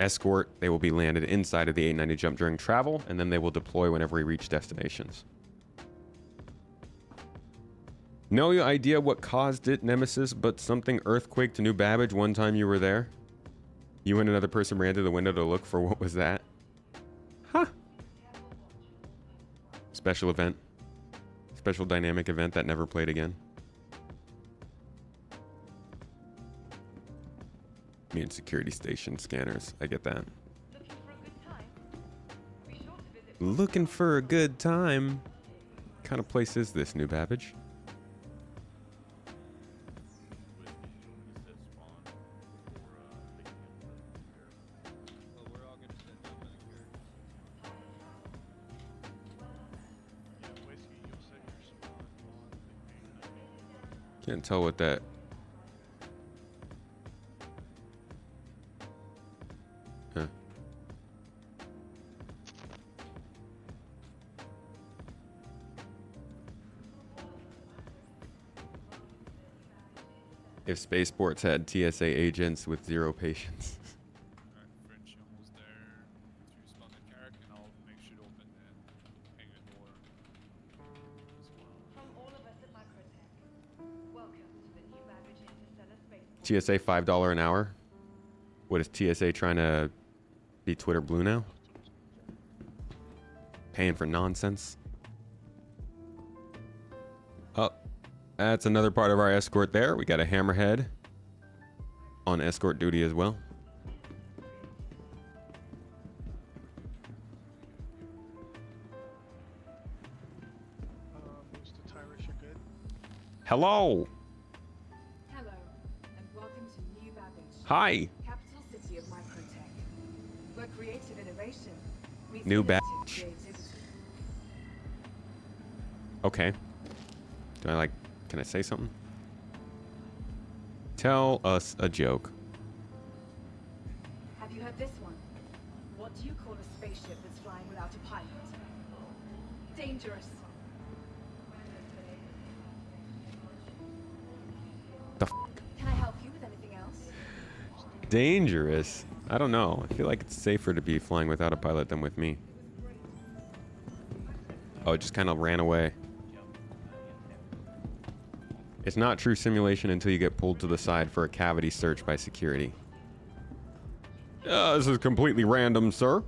[SPEAKER 1] escort. They will be landed inside of the 890 jump during travel, and then they will deploy whenever we reach destinations. No idea what caused it, Nemesis, but something earthquake to New Babbage one time you were there. You and another person ran to the window to look for what was that. Special event. Special dynamic event that never played again. Me and security station scanners. I get that. Looking for a good time. What kind of place is this, New Babbage? Can't tell what that. Huh. If Spaceports had TSA agents with zero patience.
[SPEAKER 5] French, almost there. To spawn the Carrick, and I'll make sure to open the hangar door as well.
[SPEAKER 16] From all of us at Microtech, welcome to the New Babbage Interstellar Space.
[SPEAKER 1] TSA $5 an hour. What is TSA trying to be Twitter Blue now? Paying for nonsense. Oh, that's another part of our escort there. We got a hammerhead on escort duty as well.
[SPEAKER 3] Mr. Tyrus, you're good.
[SPEAKER 1] Hello.
[SPEAKER 16] Hello, and welcome to New Babbage.
[SPEAKER 1] Hi.
[SPEAKER 16] Capital city of Microtech. Where creative innovation meets
[SPEAKER 1] New
[SPEAKER 16] innovative
[SPEAKER 1] Babbage.
[SPEAKER 16] creativity.
[SPEAKER 1] Okay. Do I can I say something? Tell us a joke.
[SPEAKER 16] Have you heard this one? What do you call a spaceship that's flying without a pilot? Dangerous.
[SPEAKER 1] The
[SPEAKER 16] Can I help you with anything else?
[SPEAKER 1] dangerous. I don't know. I feel like it's safer to be flying without a pilot than with me. Oh, it just kind of ran away. It's not true simulation until you get pulled to the side for a cavity search by security. This is completely random, sir.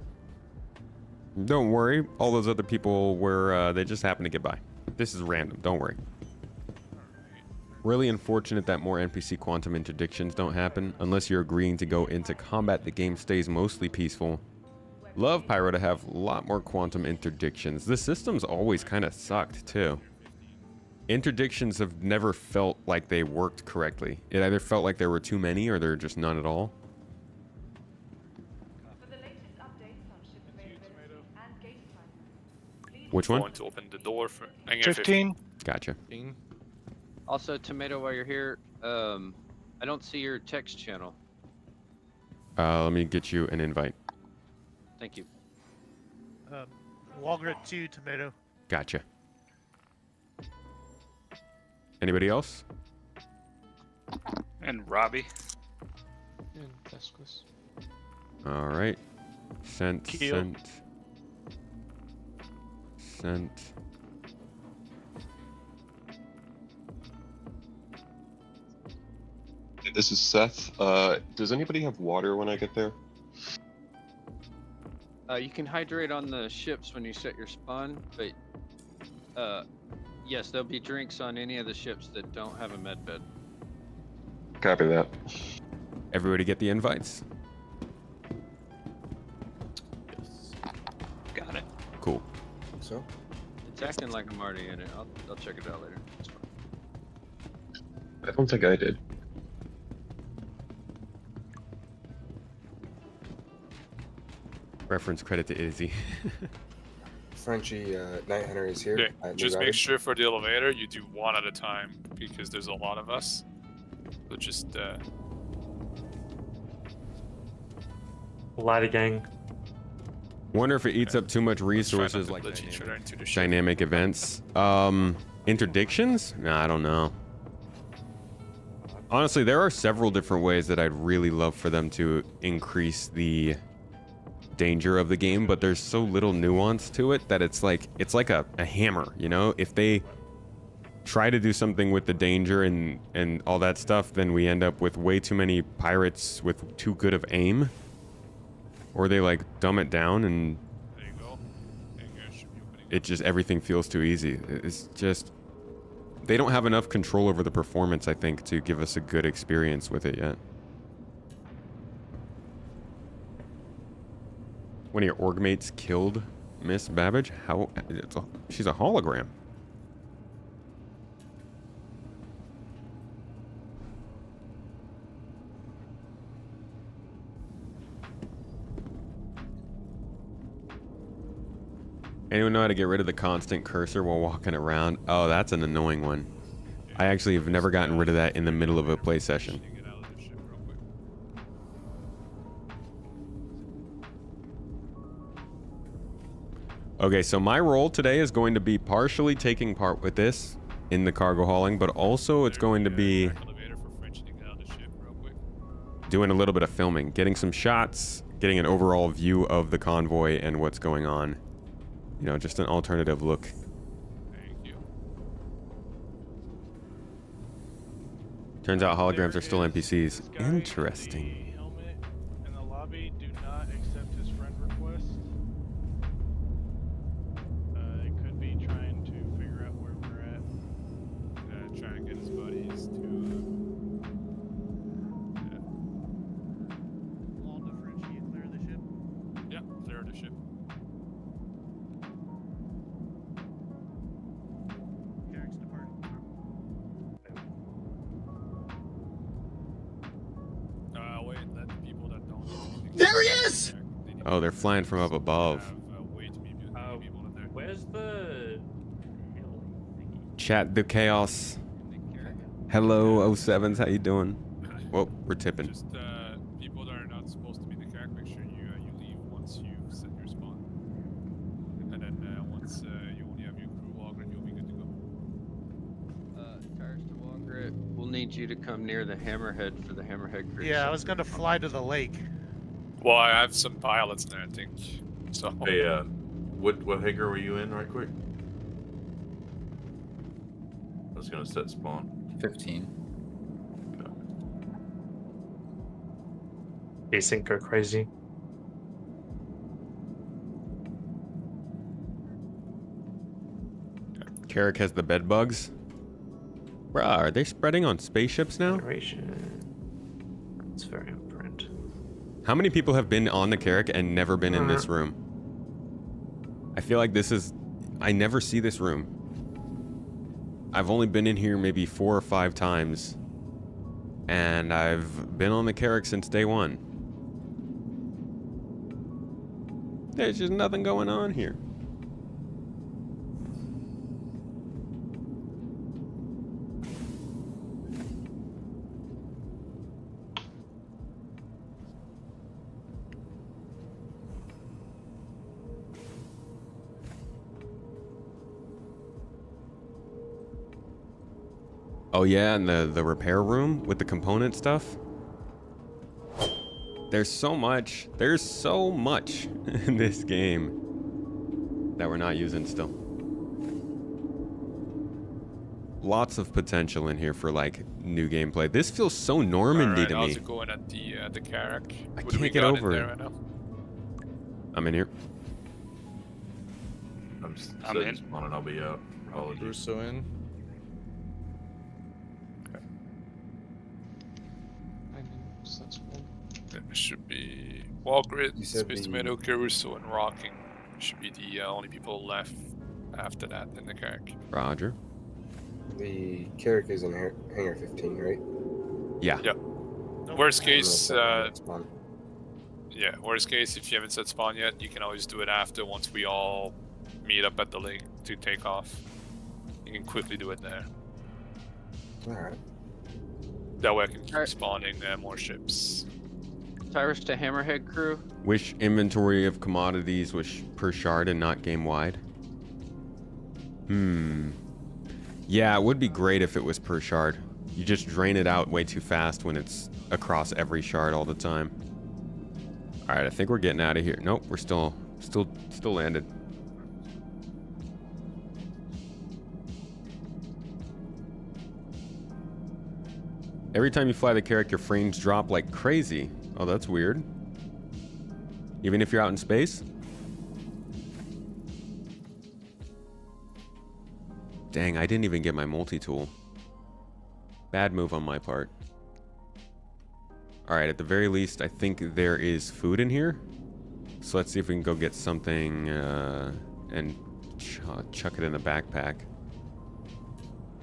[SPEAKER 1] Don't worry. All those other people were, they just happened to get by. This is random. Don't worry. Really unfortunate that more NPC quantum interdictions don't happen. Unless you're agreeing to go into combat, the game stays mostly peaceful. Love Pyro to have a lot more quantum interdictions. The system's always kind of sucked, too. Interdictions have never felt like they worked correctly. It either felt like there were too many or there are just none at all.
[SPEAKER 16] For the latest updates on ship availability and gate time.
[SPEAKER 1] Which one?
[SPEAKER 5] Going to open the door for hangar
[SPEAKER 2] 15.
[SPEAKER 1] Gotcha.
[SPEAKER 9] Also, Tomato, while you're here, I don't see your text channel.
[SPEAKER 1] Let me get you an invite.
[SPEAKER 9] Thank you.
[SPEAKER 3] Walgret 2, Tomato.
[SPEAKER 1] Gotcha. Anybody else?
[SPEAKER 4] And Robbie.
[SPEAKER 13] And Tescus.
[SPEAKER 1] All right. Sent.
[SPEAKER 2] Keel.
[SPEAKER 1] Sent.
[SPEAKER 17] This is Seth. Does anybody have water when I get there?
[SPEAKER 9] You can hydrate on the ships when you set your spawn, but yes, there'll be drinks on any of the ships that don't have a med bed.
[SPEAKER 17] Copy that.
[SPEAKER 1] Everybody get the invites?
[SPEAKER 4] Got it.
[SPEAKER 1] Cool.
[SPEAKER 13] So?
[SPEAKER 9] It's acting like I'm already in it. I'll check it out later. It's fine.
[SPEAKER 17] I don't think I did.
[SPEAKER 1] Reference credit to Izzy.
[SPEAKER 13] Frenchie, Night Hunter is here.
[SPEAKER 5] Yeah,
[SPEAKER 13] at New
[SPEAKER 5] just make
[SPEAKER 13] Babbage.
[SPEAKER 5] sure for the elevator you do one at a time because there's a lot of us. So just
[SPEAKER 18] Ladder gang.
[SPEAKER 1] Wonder if it eats up too much resources like
[SPEAKER 5] let each other into the ship.
[SPEAKER 1] dynamic events. Interdictions? Nah, I don't know. Honestly, there are several different ways that I'd really love for them to increase the danger of the game, but there's so little nuance to it that it's like a hammer, you know? If they try to do something with the danger and all that stuff, then we end up with way too many pirates with too good of aim. Or they like dumb it down and
[SPEAKER 5] There you go. Hangar should be opening
[SPEAKER 1] everything feels too easy. It's just they don't have enough control over the performance, I think, to give us a good experience with it yet. One of your org mates killed Miss Babbage? How? She's a hologram. Anyone know how to get rid of the constant cursor while walking around? Oh, that's an annoying one. I actually have never gotten rid of that in the middle of a play session. Okay, so my role today is going to be partially taking part with this in the cargo hauling, but also it's going to be doing a little bit of filming, getting some shots, getting an overall view of the convoy and what's going on. You know, just an alternative look.
[SPEAKER 5] Thank you.
[SPEAKER 1] Turns out holograms are still NPCs. Interesting.
[SPEAKER 3] Helmet in the lobby. Do not accept his friend request. It could be trying to figure out where we're at.
[SPEAKER 5] Trying to get his buddies to.
[SPEAKER 3] All differentiate, clear the ship.
[SPEAKER 5] Yeah, clear the ship.
[SPEAKER 3] Carrick's departing.
[SPEAKER 5] Wait, let the people that don't.
[SPEAKER 12] There he is!
[SPEAKER 1] Oh, they're flying from up above.
[SPEAKER 18] Where's the
[SPEAKER 1] Chat the chaos. Hello, 07s. How you doing? Whoa, we're tipping.
[SPEAKER 5] Just people that are not supposed to be in the Carrick, make sure you leave once you've set your spawn. And then once you only have your crew logger, you'll be good to go.
[SPEAKER 9] Tires to Walker, we'll need you to come near the Hammerhead for the Hammerhead crew.
[SPEAKER 3] Yeah, I was gonna fly to the lake.
[SPEAKER 5] Well, I have some pilots there, I think. So.
[SPEAKER 19] Hey, what hangar were you in, right quick? I was gonna set spawn.
[SPEAKER 8] 15.
[SPEAKER 18] async go crazy?
[SPEAKER 1] Carrick has the bed bugs. Bruh, are they spreading on spaceships now?
[SPEAKER 18] It's very important.
[SPEAKER 1] How many people have been on the Carrick and never been in this room? I feel like this is... I never see this room. I've only been in here maybe 4 or 5 times. And I've been on the Carrick since day 1. There's just nothing going on here. Oh yeah, and the repair room with the component stuff. There's so much in this game that we're not using still. Lots of potential in here for like new gameplay. This feels so Normandy to me.
[SPEAKER 5] How's it going at the Carrick?
[SPEAKER 1] I
[SPEAKER 5] What do we
[SPEAKER 1] can't get
[SPEAKER 5] got
[SPEAKER 1] over
[SPEAKER 5] in there
[SPEAKER 1] it.
[SPEAKER 5] right now?
[SPEAKER 1] I'm in here.
[SPEAKER 19] I'm
[SPEAKER 5] in.
[SPEAKER 19] in. Spawn and I'll be out. Apologies.
[SPEAKER 20] Russo in.
[SPEAKER 5] There should be Walgrid,
[SPEAKER 13] You said
[SPEAKER 5] Space
[SPEAKER 13] the-
[SPEAKER 5] Tomato, Caruso, and Rocking. Should be the only people left after that in the Carrick.
[SPEAKER 1] Roger.
[SPEAKER 13] The Carrick is in hangar 15, right?
[SPEAKER 1] Yeah.
[SPEAKER 5] Yep. Worst
[SPEAKER 13] I don't know if
[SPEAKER 5] case,
[SPEAKER 13] that spawn.
[SPEAKER 5] yeah. Worst case, if you haven't set spawn yet, you can always do it after once we all meet up at the lake to take off. You can quickly do it there.
[SPEAKER 13] Alright.
[SPEAKER 5] That way I can keep spawning more ships.
[SPEAKER 9] Tires to Hammerhead crew.
[SPEAKER 1] Wish inventory of commodities was per shard and not game wide. Yeah, it would be great if it was per shard. You just drain it out way too fast when it's across every shard all the time. All right, I think we're getting out of here. Nope, we're still landed. Every time you fly the Carrick, your frames drop like crazy. Oh, that's weird. Even if you're out in space? Dang, I didn't even get my multi-tool. Bad move on my part. Alright, at the very least, I think there is food in here. So let's see if we can go get something and chuck it in the backpack.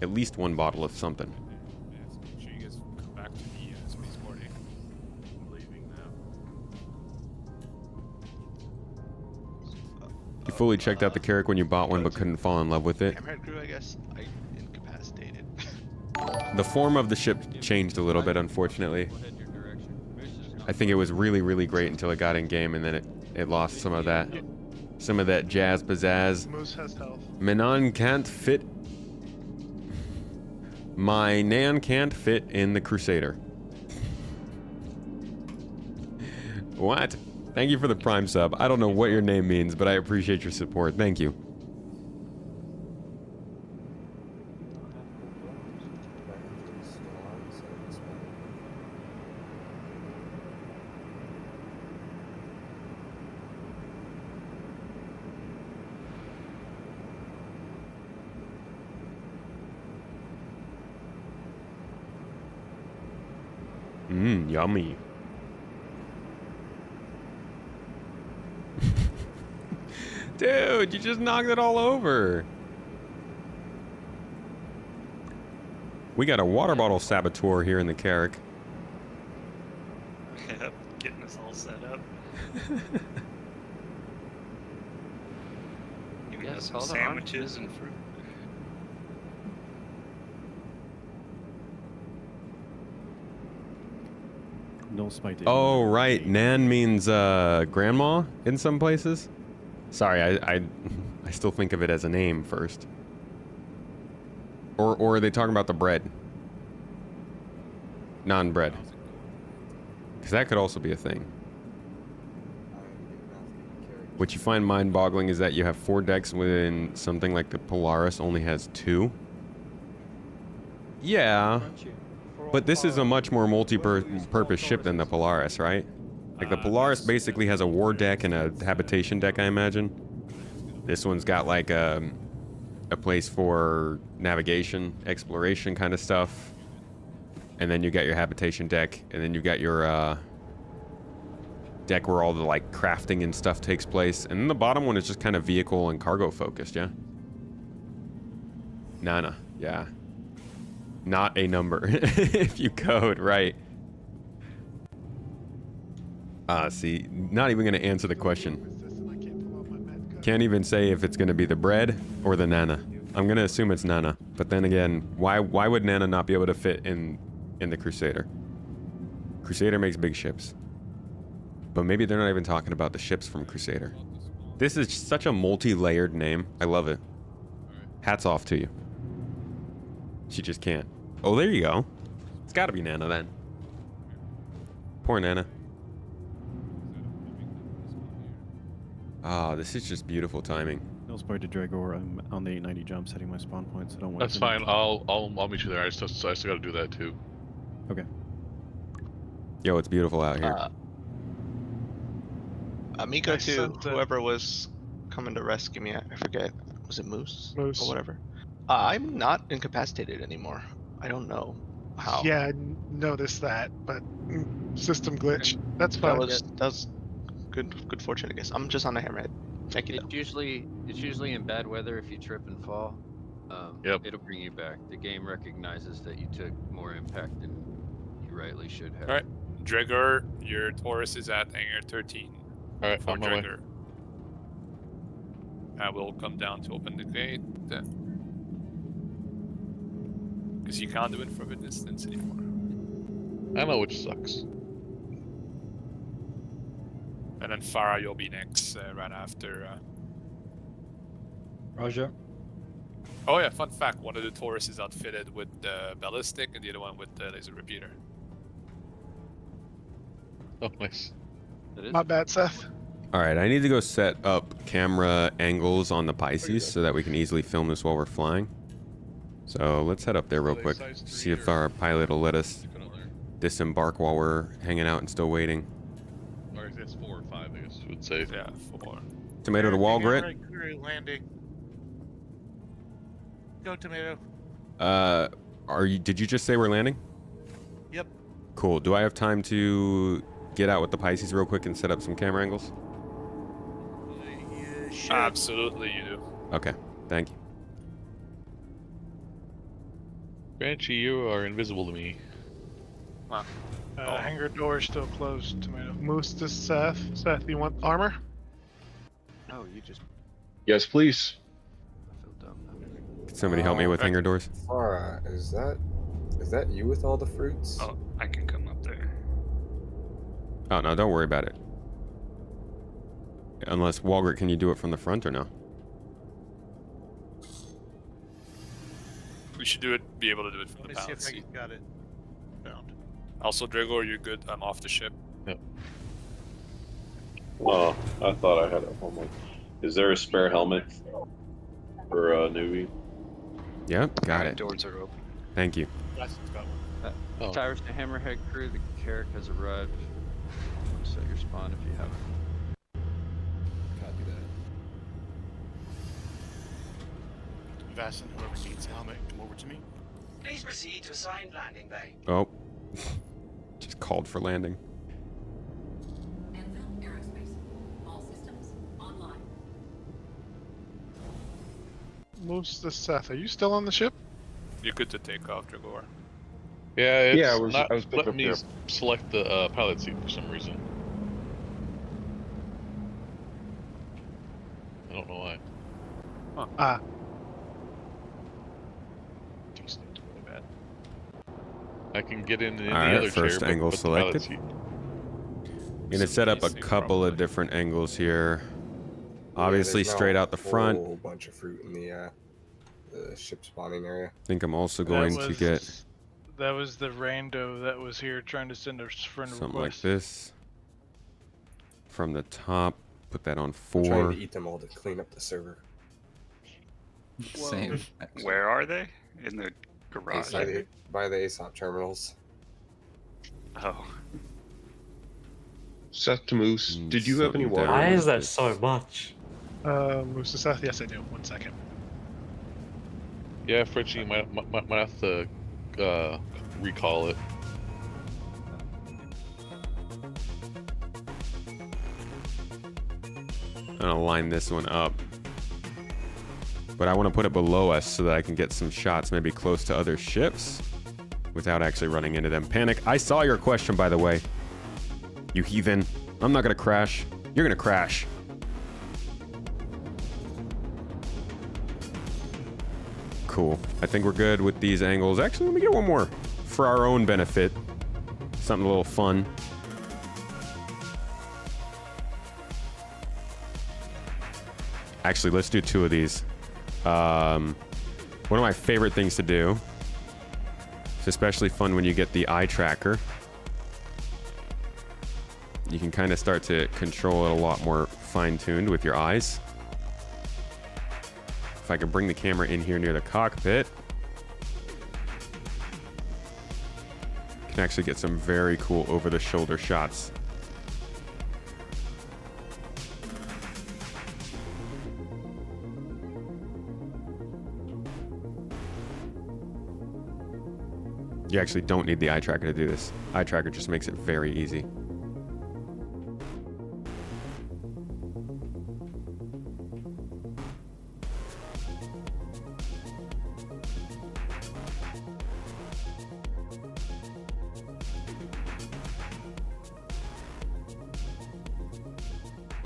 [SPEAKER 1] At least one bottle of something.
[SPEAKER 5] Yeah, so make sure you guys come back to the spaceport. I'm leaving now.
[SPEAKER 1] You fully checked out the Carrick when you bought one but couldn't fall in love with it.
[SPEAKER 15] Hammerhead crew, I guess. I incapacitated.
[SPEAKER 1] The form of the ship changed a little bit, unfortunately. I think it was really, really great until it got in game, and then it lost some of that jazz pizzazz.
[SPEAKER 3] Moose has health.
[SPEAKER 1] Manon can't fit. My Nan can't fit in the Crusader. What? Thank you for the Prime sub. I don't know what your name means, but I appreciate your support. Thank you. Yummy. Dude, you just knocked it all over. We got a water bottle saboteur here in the Carrick.
[SPEAKER 4] Yep, getting us all set up. Giving us some sandwiches and fruit.
[SPEAKER 20] No spite.
[SPEAKER 1] Oh, right. Nan means grandma in some places. Sorry, I still think of it as a name first. Or are they talking about the bread? Non-bread. Because that could also be a thing. What you find mind-boggling is that you have 4 decks when something like the Polaris only has 2. Yeah. But this is a much more multi-purpose ship than the Polaris, right? Like the Polaris basically has a war deck and a habitation deck, I imagine. This one's got like a place for navigation, exploration kind of stuff. And then you got your habitation deck, and then you got your deck where all the like crafting and stuff takes place. And then the bottom one is just kind of vehicle and cargo focused, yeah? Nana, yeah. Not a number, if you code, right. See, not even going to answer the question. Can't even say if it's going to be the bread or the Nana. I'm going to assume it's Nana. But then again, why would Nana not be able to fit in the Crusader? Crusader makes big ships. But maybe they're not even talking about the ships from Crusader. This is such a multi-layered name. I love it. Hats off to you. She just can't. Oh, there you go. It's got to be Nana then. Poor Nana. Ah, this is just beautiful timing.
[SPEAKER 20] No spite to Dragor. I'm on the 890 jump, setting my spawn point, so don't worry.
[SPEAKER 6] That's fine. I'll meet you there. I still got to do that too.
[SPEAKER 20] Okay.
[SPEAKER 1] Yo, it's beautiful out here.
[SPEAKER 15] Amico to whoever was coming to rescue me. I forget. Was it Moose?
[SPEAKER 3] Moose.
[SPEAKER 15] Or whatever. I'm not incapacitated anymore. I don't know how.
[SPEAKER 3] Yeah, I noticed that, but system glitch. That's fine.
[SPEAKER 15] That was good fortune, I guess. I'm just on a hammerhead. Thank you.
[SPEAKER 9] It's usually in bad weather if you trip and fall. It'll bring you back. The game recognizes that you took more impact than you rightly should have.
[SPEAKER 5] All right, Dregger, your Taurus is at hangar 13.
[SPEAKER 6] All right,
[SPEAKER 5] for
[SPEAKER 6] on my way.
[SPEAKER 5] Dregger. I will come down to open the gate. Because you can't do it from a distance anymore.
[SPEAKER 6] I know, which sucks.
[SPEAKER 5] And then Farah, you'll be next, right after.
[SPEAKER 14] Roger.
[SPEAKER 5] Oh yeah, fun fact, one of the Taurus is outfitted with the ballistic and the other one with the laser repeater.
[SPEAKER 6] Oh, nice.
[SPEAKER 3] My bad, Seth.
[SPEAKER 1] Alright, I need to go set up camera angles on the Pisces so that we can easily film this while we're flying. So let's head up there real quick, see if our pilot will let us disembark while we're hanging out and still waiting.
[SPEAKER 6] Or if it's 4 or 5, I guess you would say.
[SPEAKER 5] Yeah, 4.
[SPEAKER 1] Tomato to wall grit.
[SPEAKER 3] Landing. Go, Tomato.
[SPEAKER 1] Did you just say we're landing?
[SPEAKER 3] Yep.
[SPEAKER 1] Cool. Do I have time to get out with the Pisces real quick and set up some camera angles?
[SPEAKER 5] Absolutely, you do.
[SPEAKER 1] Okay. Thank you.
[SPEAKER 6] Banshee, you are invisible to me.
[SPEAKER 5] Wow.
[SPEAKER 2] Hangar door is still closed, Tomato.
[SPEAKER 3] Moose to Seth. Seth, you want armor?
[SPEAKER 9] Oh, you just.
[SPEAKER 17] Yes, please.
[SPEAKER 1] Can somebody help me with hangar doors?
[SPEAKER 13] Farah, is that you with all the fruits?
[SPEAKER 4] Oh, I can come up there.
[SPEAKER 1] Oh, no, don't worry about it. Unless, Walgert, can you do it from the front or no?
[SPEAKER 5] We should be able to do it from
[SPEAKER 3] Let
[SPEAKER 5] the
[SPEAKER 3] me see if
[SPEAKER 5] balance
[SPEAKER 3] I
[SPEAKER 5] seat.
[SPEAKER 3] got it found.
[SPEAKER 5] Also, Drago, are you good? I'm off the ship.
[SPEAKER 6] Yep.
[SPEAKER 10] Oh, I thought I had a homework. Is there a spare helmet for newbie?
[SPEAKER 1] Yep, got it.
[SPEAKER 4] Doors are open.
[SPEAKER 1] Thank you.
[SPEAKER 9] Towers to Hammerhead crew, the Carrick has arrived. Set your spawn if you haven't.
[SPEAKER 7] Copy that.
[SPEAKER 3] Vastin, whoever needs a helmet, come over to me.
[SPEAKER 11] Please proceed to assigned landing bay.
[SPEAKER 1] Oh. Just called for landing.
[SPEAKER 16] Aerospace. All systems online.
[SPEAKER 3] Moose to Seth, are you still on the ship?
[SPEAKER 5] You're good to take off, Dragor.
[SPEAKER 6] Yeah, it's
[SPEAKER 17] Yeah,
[SPEAKER 6] not
[SPEAKER 17] I was picking
[SPEAKER 6] letting
[SPEAKER 17] up
[SPEAKER 6] me select the pilot seat for some reason. I don't know why.
[SPEAKER 5] Huh.
[SPEAKER 3] Ah.
[SPEAKER 6] I can get in any
[SPEAKER 1] Alright,
[SPEAKER 6] other
[SPEAKER 1] first
[SPEAKER 6] chair,
[SPEAKER 1] angle
[SPEAKER 6] but the pilot
[SPEAKER 1] selected.
[SPEAKER 6] seat.
[SPEAKER 1] I'm gonna set up a couple of different angles here. Obviously,
[SPEAKER 13] there's now
[SPEAKER 1] straight out the front.
[SPEAKER 13] A whole bunch of fruit in the ship spawning area.
[SPEAKER 1] I think I'm also going to get
[SPEAKER 2] That was the rando that was here trying to send a friend
[SPEAKER 1] something
[SPEAKER 2] request.
[SPEAKER 1] like this. From the top, put that on
[SPEAKER 13] I'm
[SPEAKER 1] 4.
[SPEAKER 13] trying to eat them all to clean up the server.
[SPEAKER 8] Same.
[SPEAKER 4] Where are they? In the garage?
[SPEAKER 13] By the ASOP terminals.
[SPEAKER 4] Oh.
[SPEAKER 17] Seth to Moose, did you have any
[SPEAKER 1] Something
[SPEAKER 17] water?
[SPEAKER 1] down.
[SPEAKER 18] Why is there so much?
[SPEAKER 3] Moose to Seth, yes I do. 1 second.
[SPEAKER 6] Yeah, Fritchie might have to recall it.
[SPEAKER 1] I'm gonna line this one up. But I want to put it below us so that I can get some shots maybe close to other ships without actually running into them. Panic, I saw your question, by the way. You heathen. I'm not gonna crash. You're gonna crash. Cool. I think we're good with these angles. Actually, let me get one more for our own benefit. Something a little fun. Actually, let's do 2 of these. One of my favorite things to do. It's especially fun when you get the eye tracker. You can kind of start to control it a lot more fine-tuned with your eyes. If I can bring the camera in here near the cockpit, can actually get some very cool over-the-shoulder shots. You actually don't need the eye tracker to do this. Eye tracker just makes it very easy.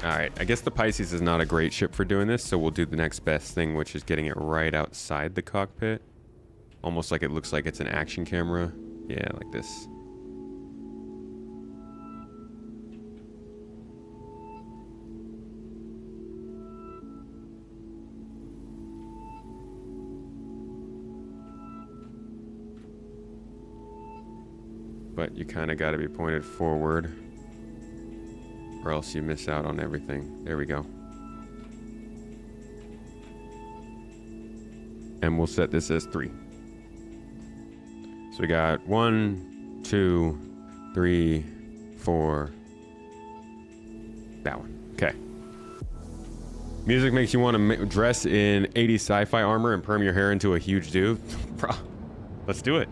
[SPEAKER 1] Alright, I guess the Pisces is not a great ship for doing this, so we'll do the next best thing, which is getting it right outside the cockpit. Almost like it looks like it's an action camera. Yeah, like this. But you kind of got to be pointed forward, or else you miss out on everything. There we go. And we'll set this as 3. So we got 1, 2, 3, 4. That one. Okay. Music makes you want to dress in 80s sci-fi armor and perm your hair into a huge dude. Bro, let's do it.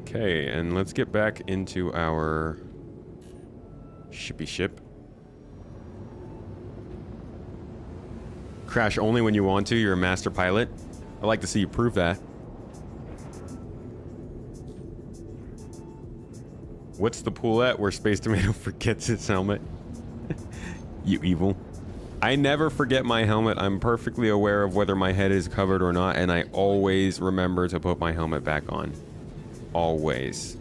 [SPEAKER 1] Okay, and let's get back into our shippy ship. Crash only when you want to. You're a master pilot. I'd like to see you prove that. What's the pool at where Space Tomato forgets his helmet? You evil. I never forget my helmet. I'm perfectly aware of whether my head is covered or not, and I always remember to put my helmet back on. Always.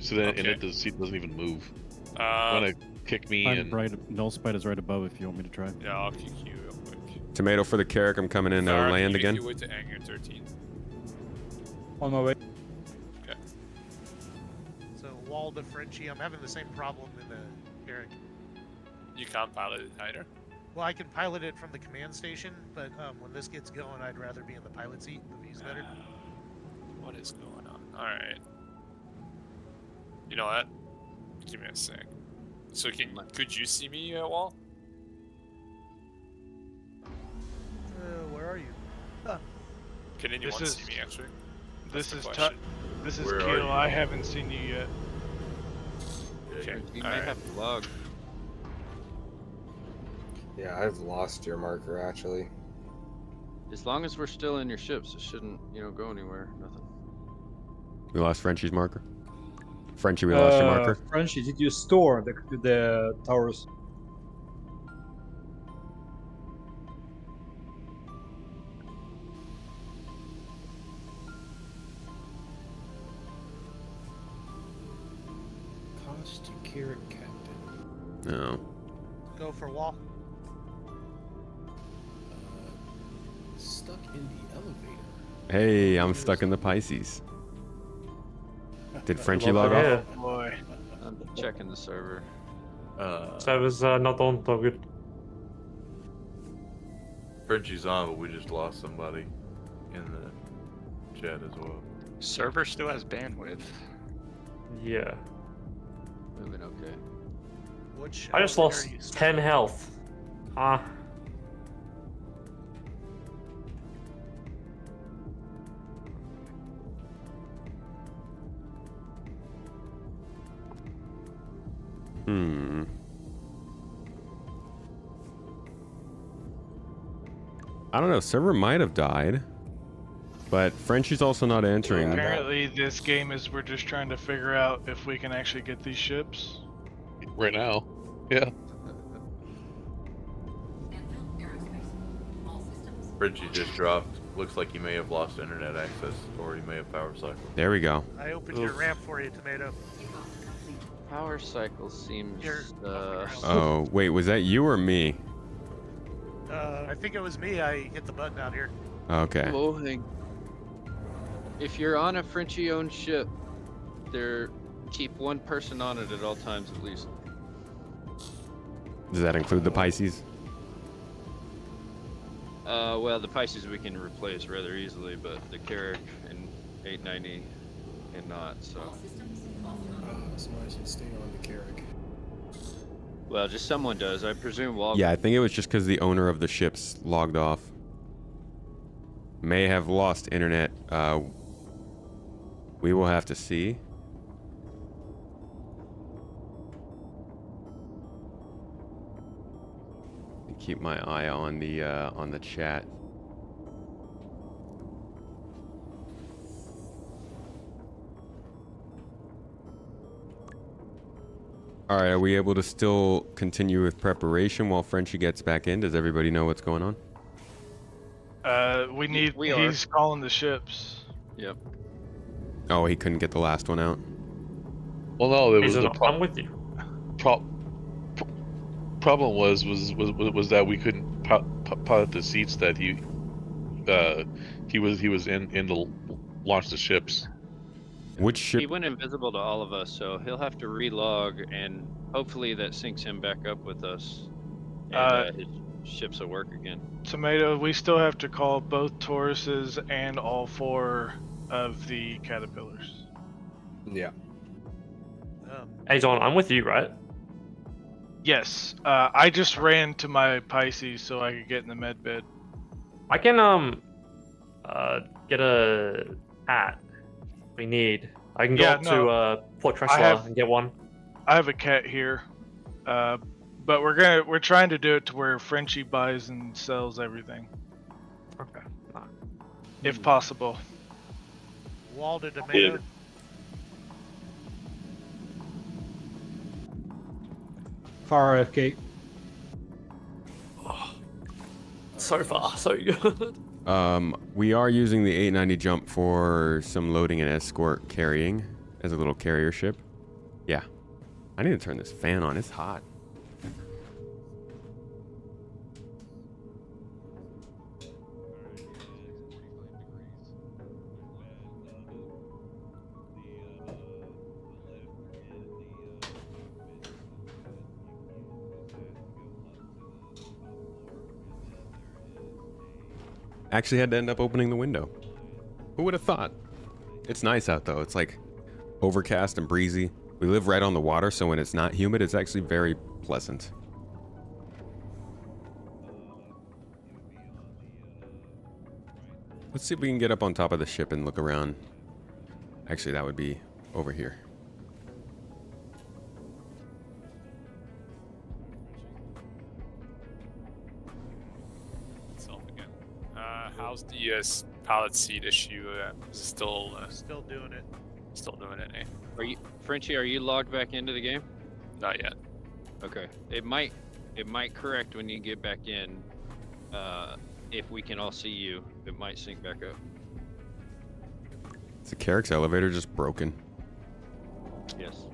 [SPEAKER 6] So that, and the seat doesn't even move. Want to kick me
[SPEAKER 20] I'm
[SPEAKER 6] and
[SPEAKER 20] right. Null Spite is right above if you want me to try.
[SPEAKER 5] Yeah, I'll kick you real quick.
[SPEAKER 1] Tomato for the Carrick. I'm coming in to
[SPEAKER 5] Zara,
[SPEAKER 1] land
[SPEAKER 5] can you
[SPEAKER 1] again.
[SPEAKER 5] make your way to Hangar 13?
[SPEAKER 14] On my way.
[SPEAKER 5] Okay.
[SPEAKER 3] So wall to Frenchie, I'm having the same problem in the Carrick.
[SPEAKER 5] You can't pilot it either.
[SPEAKER 3] Well, I can pilot it from the command station, but when this gets going, I'd rather be in the pilot seat. The view's better.
[SPEAKER 5] What is going on? Alright. You know what? Give me a sec. So could you see me, Wall?
[SPEAKER 3] Where are you? Huh.
[SPEAKER 5] Can anyone
[SPEAKER 2] This is-
[SPEAKER 5] see me actually?
[SPEAKER 2] This
[SPEAKER 5] That's
[SPEAKER 2] is
[SPEAKER 5] the question.
[SPEAKER 2] this is
[SPEAKER 19] Where are
[SPEAKER 2] Keel.
[SPEAKER 19] you?
[SPEAKER 2] I haven't seen you yet.
[SPEAKER 5] Okay.
[SPEAKER 9] You may
[SPEAKER 5] Alright.
[SPEAKER 9] have to log.
[SPEAKER 13] Yeah, I've lost your marker actually.
[SPEAKER 9] As long as we're still in your ships, it shouldn't, go anywhere. Nothing.
[SPEAKER 1] We lost Frenchie's marker. Frenchie, we lost your marker.
[SPEAKER 14] Frenchie, did you store the towers?
[SPEAKER 7] Cost to Carrick Captain.
[SPEAKER 1] No.
[SPEAKER 3] Go for wall.
[SPEAKER 7] Stuck in the elevator.
[SPEAKER 1] Hey, I'm stuck in the Pisces. Did Frenchie log
[SPEAKER 18] Yeah.
[SPEAKER 1] off?
[SPEAKER 2] Boy.
[SPEAKER 9] I'm checking the server.
[SPEAKER 18] Server's not on target.
[SPEAKER 19] Frenchie's on, but we just lost somebody in the chat as well.
[SPEAKER 4] Server still has bandwidth.
[SPEAKER 18] Yeah.
[SPEAKER 3] Moving okay. Which
[SPEAKER 18] I just
[SPEAKER 3] elevator
[SPEAKER 18] lost
[SPEAKER 3] are you stuck
[SPEAKER 18] 10
[SPEAKER 3] in?
[SPEAKER 18] health. Ah.
[SPEAKER 1] I don't know. Server might have died, but Frenchie's also not answering.
[SPEAKER 2] Apparently, this game is we're just trying to figure out if we can actually get these ships.
[SPEAKER 6] right now. Yeah.
[SPEAKER 19] Frenchie just dropped. Looks like you may have lost internet access, or you may have power cycle.
[SPEAKER 1] There we go.
[SPEAKER 3] I opened your ramp for you, Tomato.
[SPEAKER 9] Power cycle seems.
[SPEAKER 1] Oh, wait, was that you or me?
[SPEAKER 3] I think it was me. I hit the button out here.
[SPEAKER 1] Okay.
[SPEAKER 9] Loading. If you're on a Frenchie-owned ship, keep one person on it at all times at least.
[SPEAKER 1] Does that include the Pisces?
[SPEAKER 9] Well, the Pisces we can replace rather easily, but the Carrick and 890 cannot. So.
[SPEAKER 7] Somebody should stay on the Carrick.
[SPEAKER 9] Well, just someone does. I presume Wal.
[SPEAKER 1] Yeah, I think it was just because the owner of the ships logged off. May have lost internet. We will have to see. Keep my eye on the chat. All right, are we able to still continue with preparation while Frenchie gets back in? Does everybody know what's going on?
[SPEAKER 2] He's calling the ships.
[SPEAKER 9] Yep.
[SPEAKER 1] Oh, he couldn't get the last one out.
[SPEAKER 6] Well, no, it was the
[SPEAKER 18] I'm with you.
[SPEAKER 6] problem was that we couldn't pilot the seats that he was in to launch the ships.
[SPEAKER 1] Which ship?
[SPEAKER 9] He went invisible to all of us, so he'll have to relog, and hopefully that syncs him back up with us. And his ships will work again.
[SPEAKER 2] Tomato, we still have to call both Tauruses and all 4 of the Caterpillars.
[SPEAKER 13] Yeah.
[SPEAKER 18] Hey John, I'm with you, right?
[SPEAKER 2] Yes. I just ran to my Pisces so I could get in the med bed.
[SPEAKER 18] I can get a hat we need. I can go
[SPEAKER 2] Yeah,
[SPEAKER 18] up
[SPEAKER 2] no,
[SPEAKER 18] to Port Treshla and get one.
[SPEAKER 2] I have a cat here, but we're trying to do it to where Frenchie buys and sells everything,
[SPEAKER 18] Okay.
[SPEAKER 2] if possible.
[SPEAKER 3] Walden tomato.
[SPEAKER 14] Far RFK.
[SPEAKER 18] So far, so good.
[SPEAKER 1] We are using the 890 jump for some loading and escort carrying as a little carrier ship. Yeah. I need to turn this fan on. It's hot. Actually had to end up opening the window. Who would have thought? It's nice out though. It's like overcast and breezy. We live right on the water, so when it's not humid, it's actually very pleasant. Let's see if we can get up on top of the ship and look around. Actually, that would be over here.
[SPEAKER 5] How's the pallet seat issue? Is it still
[SPEAKER 3] Still doing it.
[SPEAKER 5] still doing it? Eh?
[SPEAKER 9] Are you, Frenchie? Are you logged back into the game?
[SPEAKER 5] Not yet.
[SPEAKER 9] Okay. It might correct when you get back in. If we can all see you, it might sync back up.
[SPEAKER 1] Is the Carrick's elevator just broken?
[SPEAKER 9] Yes.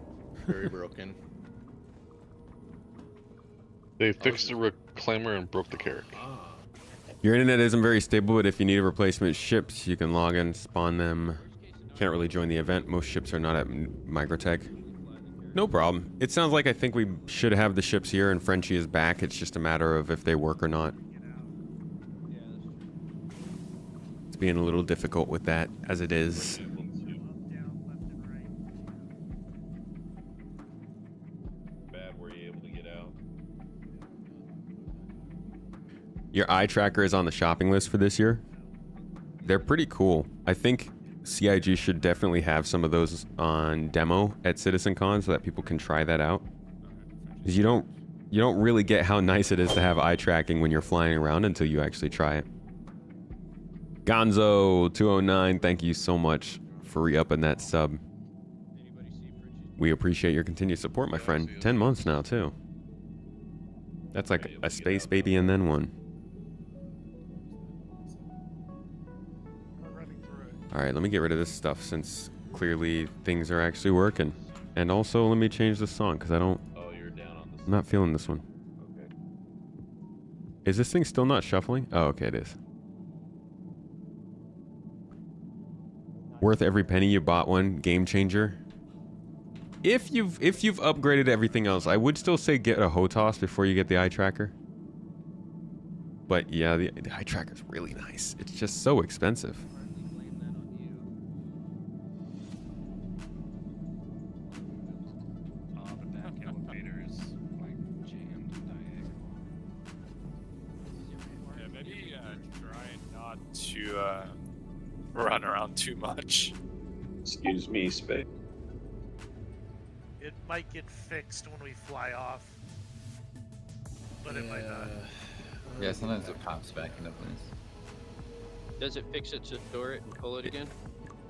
[SPEAKER 19] Very broken.
[SPEAKER 6] They fixed the reclaimer and broke the Carrick.
[SPEAKER 1] Your internet isn't very stable, but if you need a replacement ships, you can log in, spawn them. Can't really join the event. Most ships are not at Microtech. No problem. It sounds like I think we should have the ships here and Frenchie is back. It's just a matter of if they work or not. It's being a little difficult with that, as it is.
[SPEAKER 19] Bad, were you able to get out?
[SPEAKER 1] Your eye tracker is on the shopping list for this year. They're pretty cool. I think CIG should definitely have some of those on demo at CitizenCon so that people can try that out. Because you don't really get how nice it is to have eye tracking when you're flying around until you actually try it. Gonzo209, thank you so much for re-upping that sub. We appreciate your continued support, my friend. 10 months now, too. That's like a space baby and then one. Alright, let me get rid of this stuff since clearly things are actually working. And also, let me change the song because I don't...
[SPEAKER 19] Oh, you're down on this.
[SPEAKER 1] I'm not feeling this one.
[SPEAKER 19] Okay.
[SPEAKER 1] Is this thing still not shuffling? Oh, okay, it is. Worth every penny you bought one. Game changer. If you've upgraded everything else, I would still say get a HOTOS before you get the eye tracker. But yeah, the eye tracker is really nice. It's just so expensive.
[SPEAKER 5] Yeah, maybe try not to run around too much.
[SPEAKER 10] Excuse me, Space.
[SPEAKER 3] It might get fixed when we fly off, but it might not.
[SPEAKER 8] Yeah, sometimes it pops back into place.
[SPEAKER 9] Does it fix it to store it and pull it again?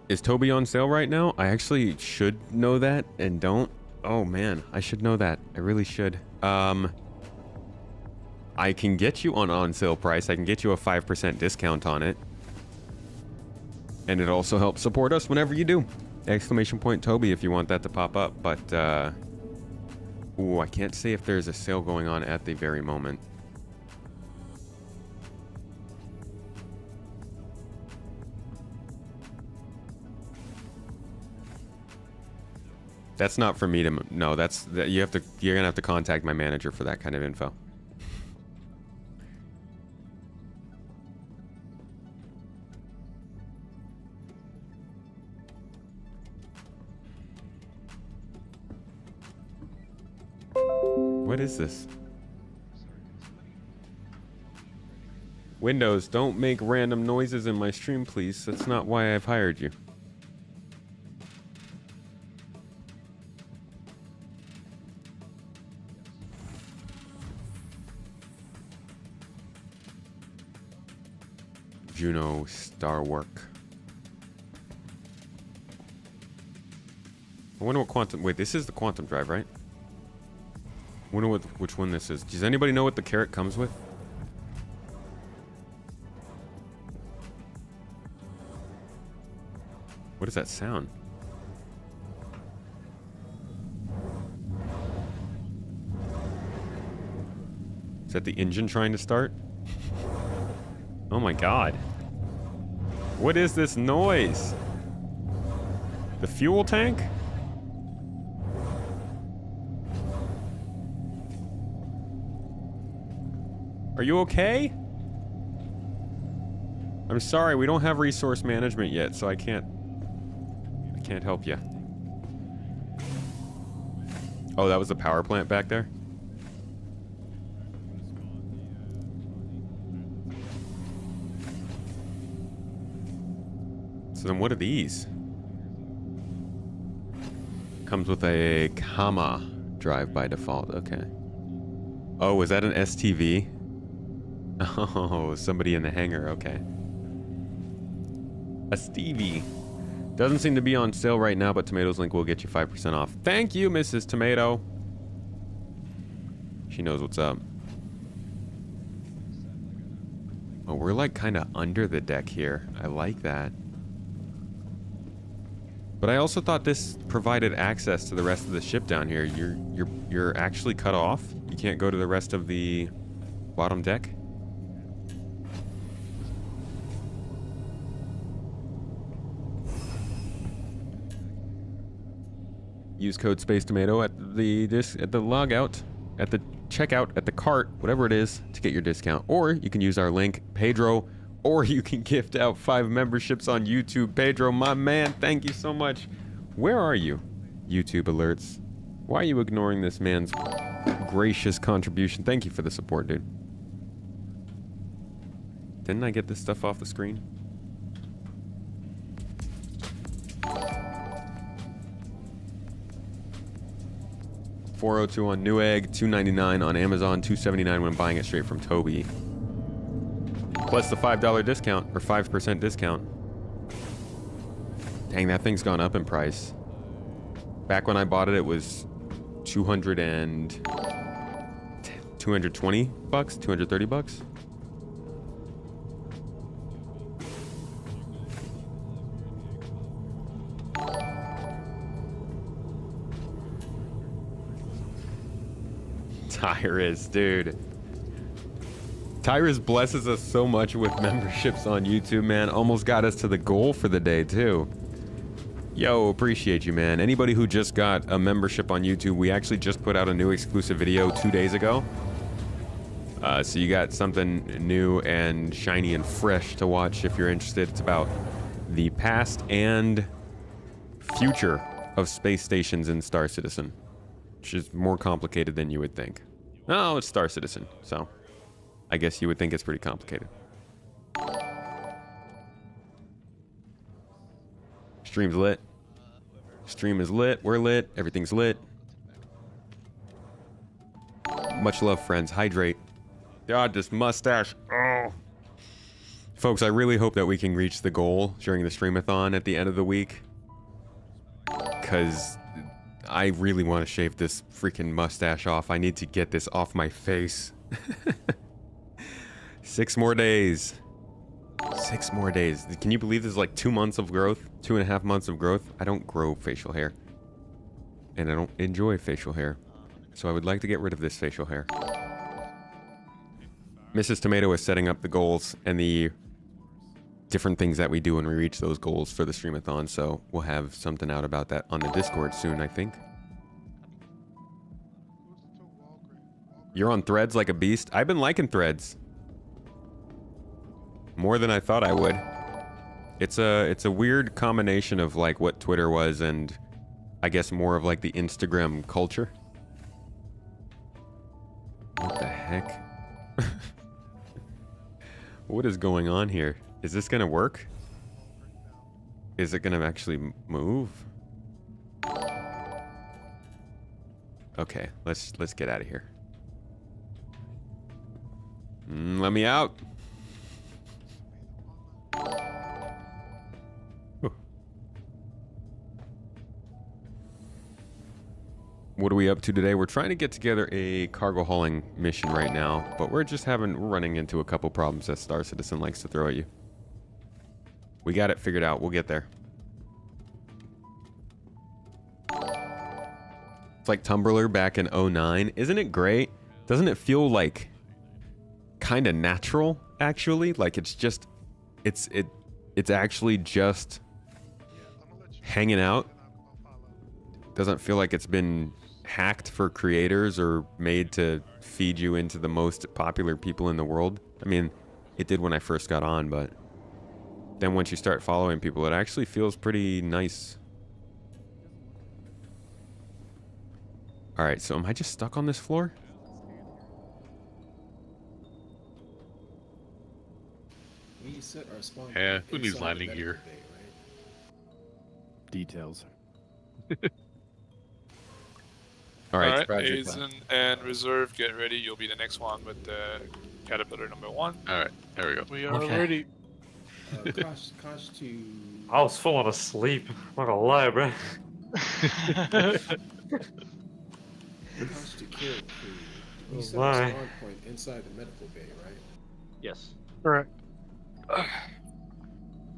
[SPEAKER 1] Is Toby on sale right now? I actually should know that and don't. Oh man, I should know that. I really should. I can get you on sale price. I can get you a 5% discount on it. And it also helps support us whenever you do. Exclamation point Toby if you want that to pop up. But, ooh, I can't say if there's a sale going on at the very moment. That's not for me to no. You're gonna have to contact my manager for that kind of info. What is this? Windows, don't make random noises in my stream, please. That's not why I've hired you. Juno Star Work. I wonder what quantum... Wait, this is the quantum drive, right? I wonder which one this is. Does anybody know what the Carrick comes with? What is that sound? Is that the engine trying to start? Oh my god. What is this noise? The fuel tank? Are you okay? I'm sorry, we don't have resource management yet, so I can't help you. Oh, that was the power plant back there? So then what are these? Comes with a comma drive by default, okay. Oh, is that an STV? Oh, somebody in the hangar, okay. A Stevie. Doesn't seem to be on sale right now, but Tomato's link will get you 5% off. Thank you, Mrs. Tomato. She knows what's up. Oh, we're like kind of under the deck here. I like that. But I also thought this provided access to the rest of the ship down here. You're actually cut off. You can't go to the rest of the bottom deck. Use code Space Tomato at the logout, at the checkout, at the cart, whatever it is, to get your discount. Or you can use our link, Pedro, or you can gift out 5 memberships on YouTube. Pedro, my man, thank you so much. Where are you? YouTube alerts. Why are you ignoring this man's gracious contribution? Thank you for the support, dude. Didn't I get this stuff off the screen? $4.02 on Newegg, $2.99 on Amazon, $2.79 when buying it straight from Toby. Plus the $5 discount, or 5% discount. Dang, that thing's gone up in price. Back when I bought it, it was 220 bucks, 230 bucks. Tyrus, dude. Tyrus blesses us so much with memberships on YouTube, man. Almost got us to the goal for the day, too. Yo, appreciate you, man. Anybody who just got a membership on YouTube, we actually just put out a new exclusive video 2 days ago. So you got something new and shiny and fresh to watch if you're interested. It's about the past and future of space stations in Star Citizen, which is more complicated than you would think. No, it's Star Citizen, so I guess you would think it's pretty complicated. Stream's lit. Stream is lit. We're lit. Everything's lit. Much love, friends. Hydrate. God, this mustache. Oh. Folks, I really hope that we can reach the goal during the streamathon at the end of the week. Because I really want to shave this freaking mustache off. I need to get this off my face. 6 more days. 6 more days. Can you believe this is like 2 months of growth? 2.5 months of growth? I don't grow facial hair. And I don't enjoy facial hair. So I would like to get rid of this facial hair. Mrs. Tomato is setting up the goals and the different things that we do when we reach those goals for the streamathon, so we'll have something out about that on the Discord soon, I think. You're on Threads like a beast? I've been liking Threads. More than I thought I would. It's a weird combination of like what Twitter was and I guess more of like the Instagram culture. heck? What is going on here? Is this gonna work? Is it gonna actually move? Okay, let's get out of here. Let me out. Whew. What are we up to today? We're trying to get together a cargo hauling mission right now, but we're running into a couple problems that Star Citizen likes to throw at you. We got it figured out. We'll get there. It's like Tumblr back in 09. Isn't it great? Doesn't it feel like kind of natural, actually? Like it's actually just hanging out. Doesn't feel like it's been hacked for creators or made to feed you into the most popular people in the world. I mean, it did when I first got on, but then once you start following people, it actually feels pretty nice. All right, so am I just stuck on this floor?
[SPEAKER 7] We set our spawn
[SPEAKER 6] Yeah,
[SPEAKER 7] point
[SPEAKER 6] who needs
[SPEAKER 7] inside the
[SPEAKER 6] landing
[SPEAKER 7] medical
[SPEAKER 6] gear?
[SPEAKER 7] bay, right?
[SPEAKER 20] Details.
[SPEAKER 1] All right,
[SPEAKER 5] Aizen and Reserve, get ready. You'll be the next one with the Caterpillar number 1.
[SPEAKER 6] All right, there we go.
[SPEAKER 2] We are ready.
[SPEAKER 7] Kosh to
[SPEAKER 18] I was falling asleep. I'm not gonna lie, bro.
[SPEAKER 7] Kosh to Carrick. We
[SPEAKER 18] Oh
[SPEAKER 7] set our
[SPEAKER 18] my.
[SPEAKER 7] spawn point inside the medical bay, right?
[SPEAKER 9] Yes.
[SPEAKER 2] Correct.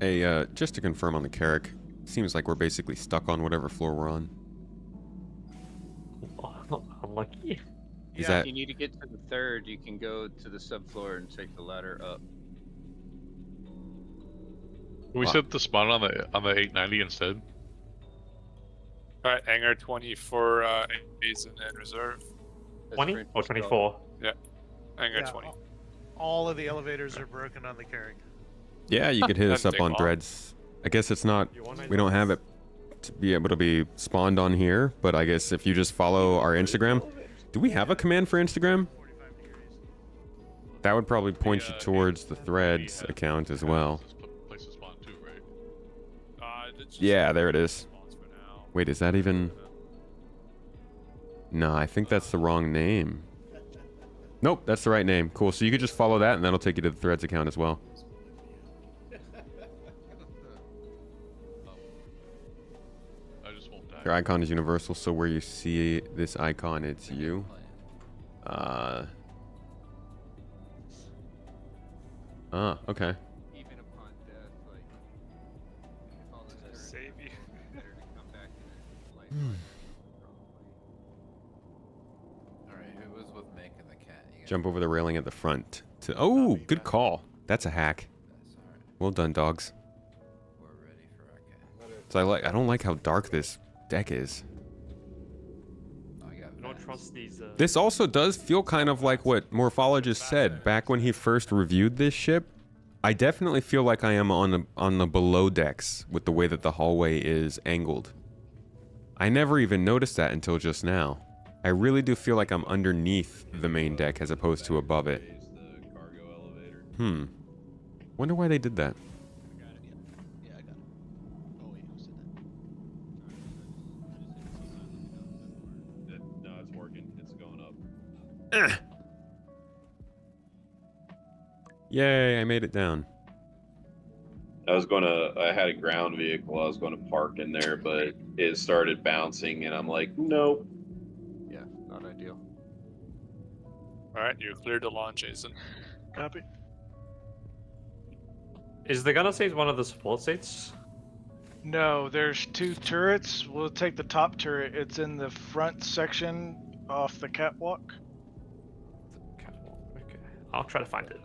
[SPEAKER 1] Hey, just to confirm on the Carrick, seems like we're basically stuck on whatever floor we're on.
[SPEAKER 18] Unlucky.
[SPEAKER 1] Is
[SPEAKER 9] Yeah,
[SPEAKER 1] that-
[SPEAKER 9] if you need to get to the 3rd, you can go to the subfloor and take the ladder up.
[SPEAKER 6] Can we set the spawn on the 890 instead?
[SPEAKER 5] Alright, Hangar 20 for Aizen and Reserve.
[SPEAKER 18] 20 or 24?
[SPEAKER 5] Yeah, Hangar
[SPEAKER 3] Yeah,
[SPEAKER 5] 20.
[SPEAKER 3] All of the elevators are broken on the Carrick.
[SPEAKER 1] Yeah, you could hit us
[SPEAKER 5] Doesn't
[SPEAKER 1] up
[SPEAKER 5] take
[SPEAKER 1] on
[SPEAKER 5] long.
[SPEAKER 1] threads. I guess it's not, we don't have it to be able to be spawned on here, but I guess if you just follow our Instagram. Do we have a command for Instagram? That would probably point you towards the threads account as well.
[SPEAKER 6] Place to spawn too, right?
[SPEAKER 1] Yeah, there it is. Wait, is that even... No, I think that's the wrong name. Nope, that's the right name. Cool, so you could just follow that and that'll take you to the threads account as well.
[SPEAKER 6] I just won't die.
[SPEAKER 1] Your icon is universal, so where you see this icon, it's you. Okay.
[SPEAKER 9] Even upon death, like, all this dirt,
[SPEAKER 5] Save you.
[SPEAKER 9] better to come back in a light.
[SPEAKER 8] Alright, who was with making the cat?
[SPEAKER 1] Jump over the railing at the front. Oh, good call. That's a hack. Well done, dogs. So I don't like how dark this deck is.
[SPEAKER 18] I don't trust these.
[SPEAKER 1] This also does feel kind of like what Morphologist said back when he first reviewed this ship. I definitely feel like I am on the below decks with the way that the hallway is angled. I never even noticed that until just now. I really do feel like I'm underneath the main deck as opposed to above it. Wonder why they did that.
[SPEAKER 10] No, it's working. It's going up.
[SPEAKER 1] Yay, I made it down.
[SPEAKER 10] I had a ground vehicle I was gonna park in there, but it started bouncing and I'm like, nope.
[SPEAKER 9] Yeah, not ideal.
[SPEAKER 5] Alright, you're clear to launch, Aizen.
[SPEAKER 2] Copy.
[SPEAKER 18] Is the gunner seat one of the support seats?
[SPEAKER 2] No, there's 2 turrets. We'll take the top turret. It's in the front section off the catwalk.
[SPEAKER 18] Okay, I'll try to find it.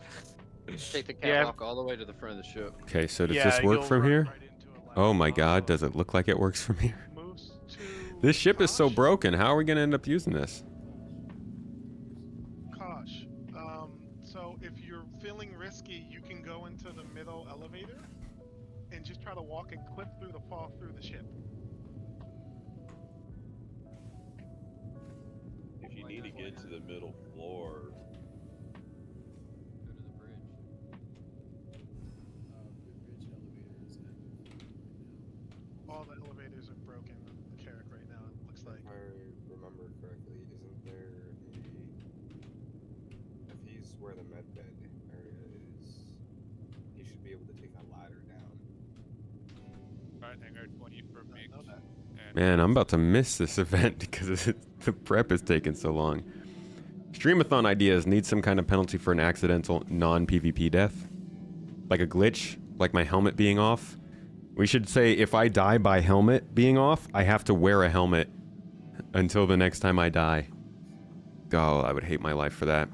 [SPEAKER 9] Take the catwalk all the way to the front of the ship.
[SPEAKER 1] Okay, so does
[SPEAKER 2] Yeah,
[SPEAKER 1] this work
[SPEAKER 2] you'll
[SPEAKER 1] from
[SPEAKER 2] run
[SPEAKER 1] here?
[SPEAKER 2] right into a ladder.
[SPEAKER 1] Oh my god, does it look like it works from here? This ship is so broken. How are we going to end up using this?
[SPEAKER 21] Kosh, so if you're feeling risky, you can go into the middle elevator and just try to walk and clip through the fall through the ship.
[SPEAKER 10] If you need to get to the middle floor,
[SPEAKER 21] all the elevators are broken in Carrick right now, it looks like.
[SPEAKER 13] If I remember correctly, isn't there if he's where the med bed area is, he should be able to take a ladder down.
[SPEAKER 5] Alright, hangar 20 for me.
[SPEAKER 1] Man, I'm about to miss this event because the prep is taking so long. Streamathon ideas need some kind of penalty for an accidental non-PvP death. Like a glitch, like my helmet being off. We should say if I die by helmet being off, I have to wear a helmet until the next time I die. Oh, I would hate my life for that.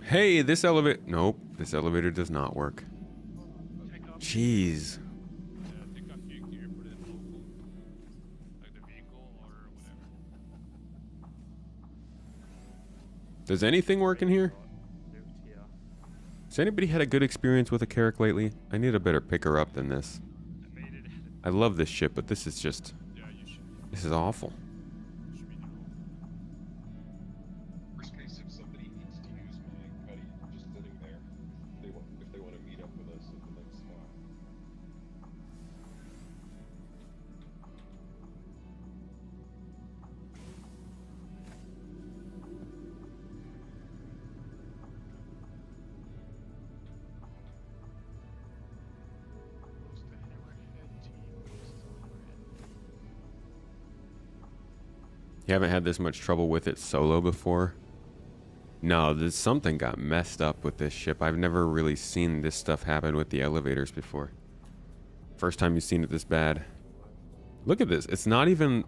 [SPEAKER 1] Hey, this elevator... Nope, this elevator does not work. Jeez. Does anything work in here? Has anybody had a good experience with a Carrick lately? I need a better picker up than this. I love this ship, but this is just... This is awful.
[SPEAKER 17] Worst case, if somebody needs to use my buddy just sitting there, if they want to meet up with us at the next spot.
[SPEAKER 1] You haven't had this much trouble with it solo before? No, something got messed up with this ship. I've never really seen this stuff happen with the elevators before. First time you've seen it this bad. Look at this. It's not even...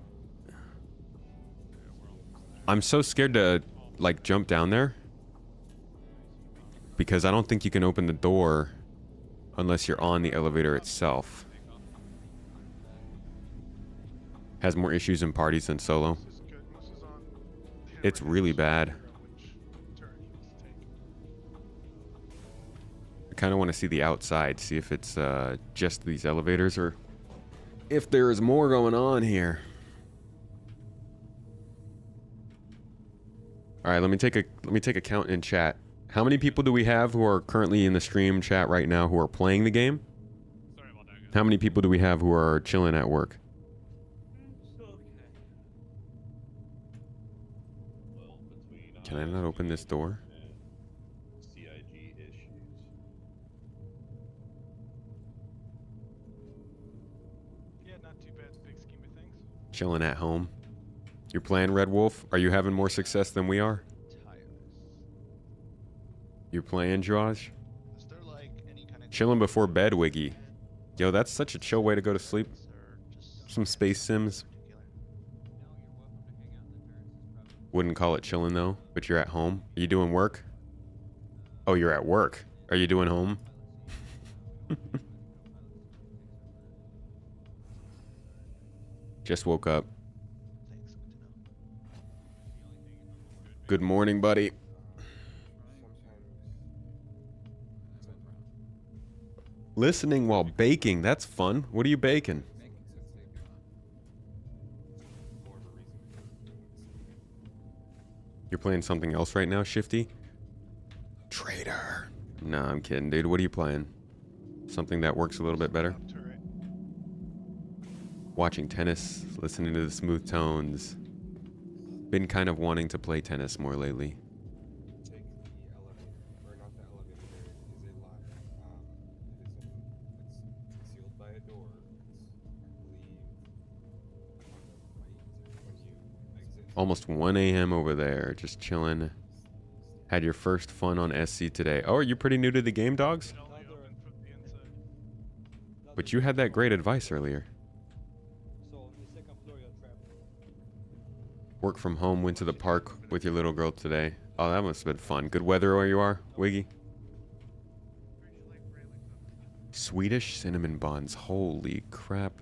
[SPEAKER 1] I'm so scared to, like, jump down there. Because I don't think you can open the door unless you're on the elevator itself. Has more issues in parties than solo. It's really bad. I kind of want to see the outside, see if it's just these elevators or if there is more going on here. All right, let me take a count in chat. How many people do we have who are currently in the stream chat right now who are playing the game? How many people do we have who are chilling at work? Can I not open this door?
[SPEAKER 17] CIG issues.
[SPEAKER 21] Yeah, not too bad, big scheme of things.
[SPEAKER 1] Chilling at home. You're playing Red Wolf? Are you having more success than we are? You're playing, Josh? Chilling before bed, Wiggy. Yo, that's such a chill way to go to sleep. Some space sims. Wouldn't call it chilling though, but you're at home. Are you doing work? Oh, you're at work. Are you doing home? Just woke up. Good morning, buddy. Listening while baking. That's fun. What are you baking? You're playing something else right now, Shifty? Traitor. No, I'm kidding, dude. What are you playing? Something that works a little bit better? Watching tennis, listening to the smooth tones. Been kind of wanting to play tennis more lately. Almost 1 a.m. over there, just chilling. Had your first fun on SC today. Oh, are you pretty new to the game, dogs? But you had that great advice earlier. Work from home, went to the park with your little girl today. Oh, that must have been fun. Good weather where you are, Wiggy? Swedish cinnamon buns. Holy crap.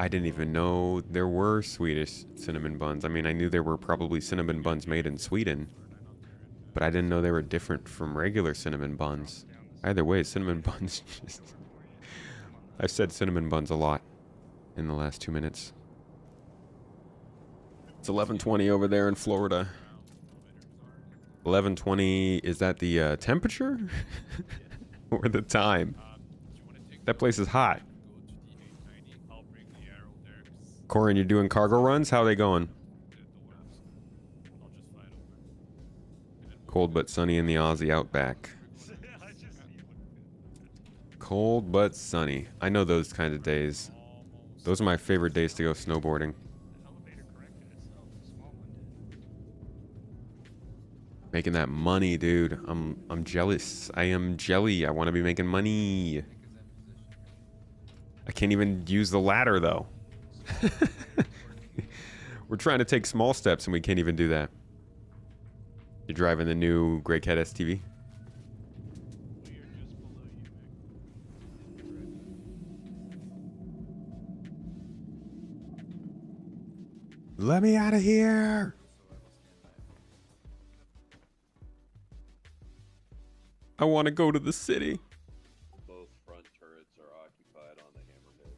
[SPEAKER 1] I didn't even know there were Swedish cinnamon buns. I mean, I knew there were probably cinnamon buns made in Sweden, but I didn't know they were different from regular cinnamon buns. Either way, cinnamon buns just... I've said cinnamon buns a lot in the last 2 minutes. It's 11:20 over there in Florida. 11:20, is that the temperature? Or the time? That place is hot. Corin, you're doing cargo runs? How are they going? Cold but sunny in the Aussie outback. Cold but sunny. I know those kinds of days. Those are my favorite days to go snowboarding. Making that money, dude. I'm jealous. I am jelly. I want to be making money. I can't even use the ladder though. We're trying to take small steps and we can't even do that. You're driving the new Grey Cat STV? Let me out of here! I want to go to the city.
[SPEAKER 10] Both front turrets are occupied on the hammerhead.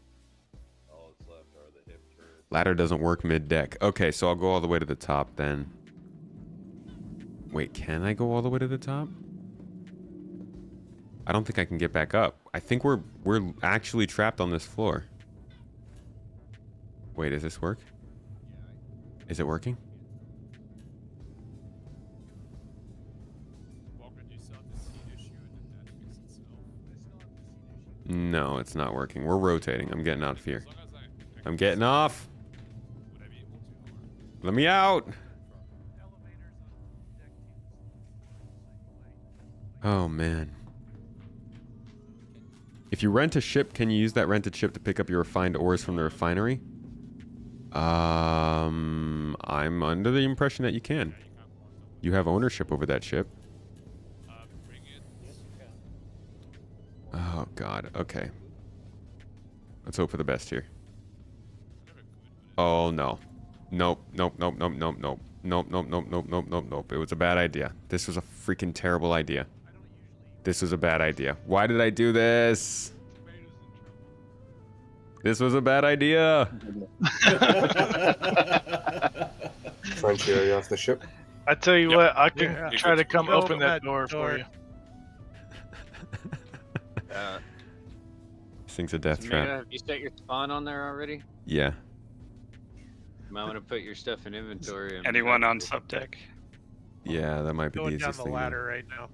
[SPEAKER 10] All that's left are the hip turrets.
[SPEAKER 1] Ladder doesn't work mid-deck. Okay, so I'll go all the way to the top then. Wait, can I go all the way to the top? I don't think I can get back up. I think we're actually trapped on this floor. Wait, does this work? Is it working? No, it's not working. We're rotating. I'm getting out of here. I'm getting off. Let me out. Oh, man. If you rent a ship, can you use that rented ship to pick up your refined ores from the refinery? I'm under the impression that you can. You have ownership over that ship. Oh, God. Okay. Let's hope for the best here. Oh, no. Nope, nope, nope, nope, nope, nope. Nope, nope, nope, nope, nope, nope, nope. It was a bad idea. This was a freaking terrible idea. This was a bad idea. Why did I do this? This was a bad idea.
[SPEAKER 13] Frenchie, are you off the ship?
[SPEAKER 2] I tell you what, I can try to come open that door for you.
[SPEAKER 1] This thing's a death
[SPEAKER 9] Samantha,
[SPEAKER 1] trap.
[SPEAKER 9] have you set your spawn on there already?
[SPEAKER 1] Yeah.
[SPEAKER 9] You might want to put your stuff in inventory. And
[SPEAKER 4] Anyone on subdeck?
[SPEAKER 1] Yeah, that might be the
[SPEAKER 3] Going down
[SPEAKER 1] easiest
[SPEAKER 3] the
[SPEAKER 1] thing.
[SPEAKER 3] ladder right now.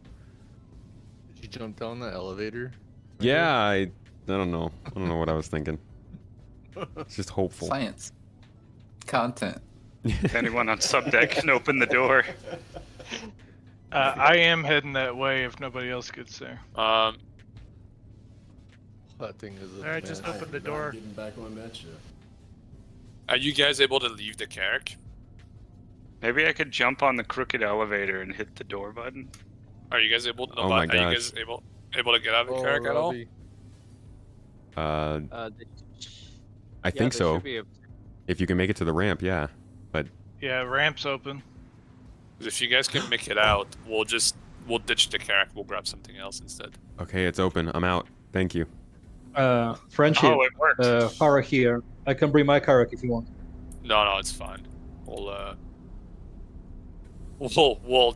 [SPEAKER 12] Did you jump down the elevator?
[SPEAKER 1] Yeah, I don't know. I don't know what I was thinking. It's just hopeful.
[SPEAKER 8] Science. Content.
[SPEAKER 4] If anyone on subdeck can open the door.
[SPEAKER 2] I am heading that way if nobody else gets there.
[SPEAKER 12] That thing is a
[SPEAKER 3] Alright, just
[SPEAKER 12] mess.
[SPEAKER 3] open the door.
[SPEAKER 7] Getting back on that ship.
[SPEAKER 5] Are you guys able to leave the Carrick?
[SPEAKER 4] Maybe I could jump on the crooked elevator and hit the door button.
[SPEAKER 5] Are you guys able to?
[SPEAKER 1] Oh my
[SPEAKER 5] Are you guys
[SPEAKER 1] gosh.
[SPEAKER 5] able to get out of the Carrick at all?
[SPEAKER 12] Robbie.
[SPEAKER 1] I think
[SPEAKER 9] there
[SPEAKER 1] so.
[SPEAKER 9] should be a-
[SPEAKER 1] If you can make it to the ramp, yeah. But
[SPEAKER 2] Yeah, ramp's open.
[SPEAKER 5] 'Cause if you guys can make it out, we'll ditch the Carrick. We'll grab something else instead.
[SPEAKER 1] okay, it's open. I'm out. Thank you.
[SPEAKER 14] Friendship.
[SPEAKER 5] Oh, it works.
[SPEAKER 14] Farah here. I can bring my Carrick if you want.
[SPEAKER 5] No, it's fine. We'll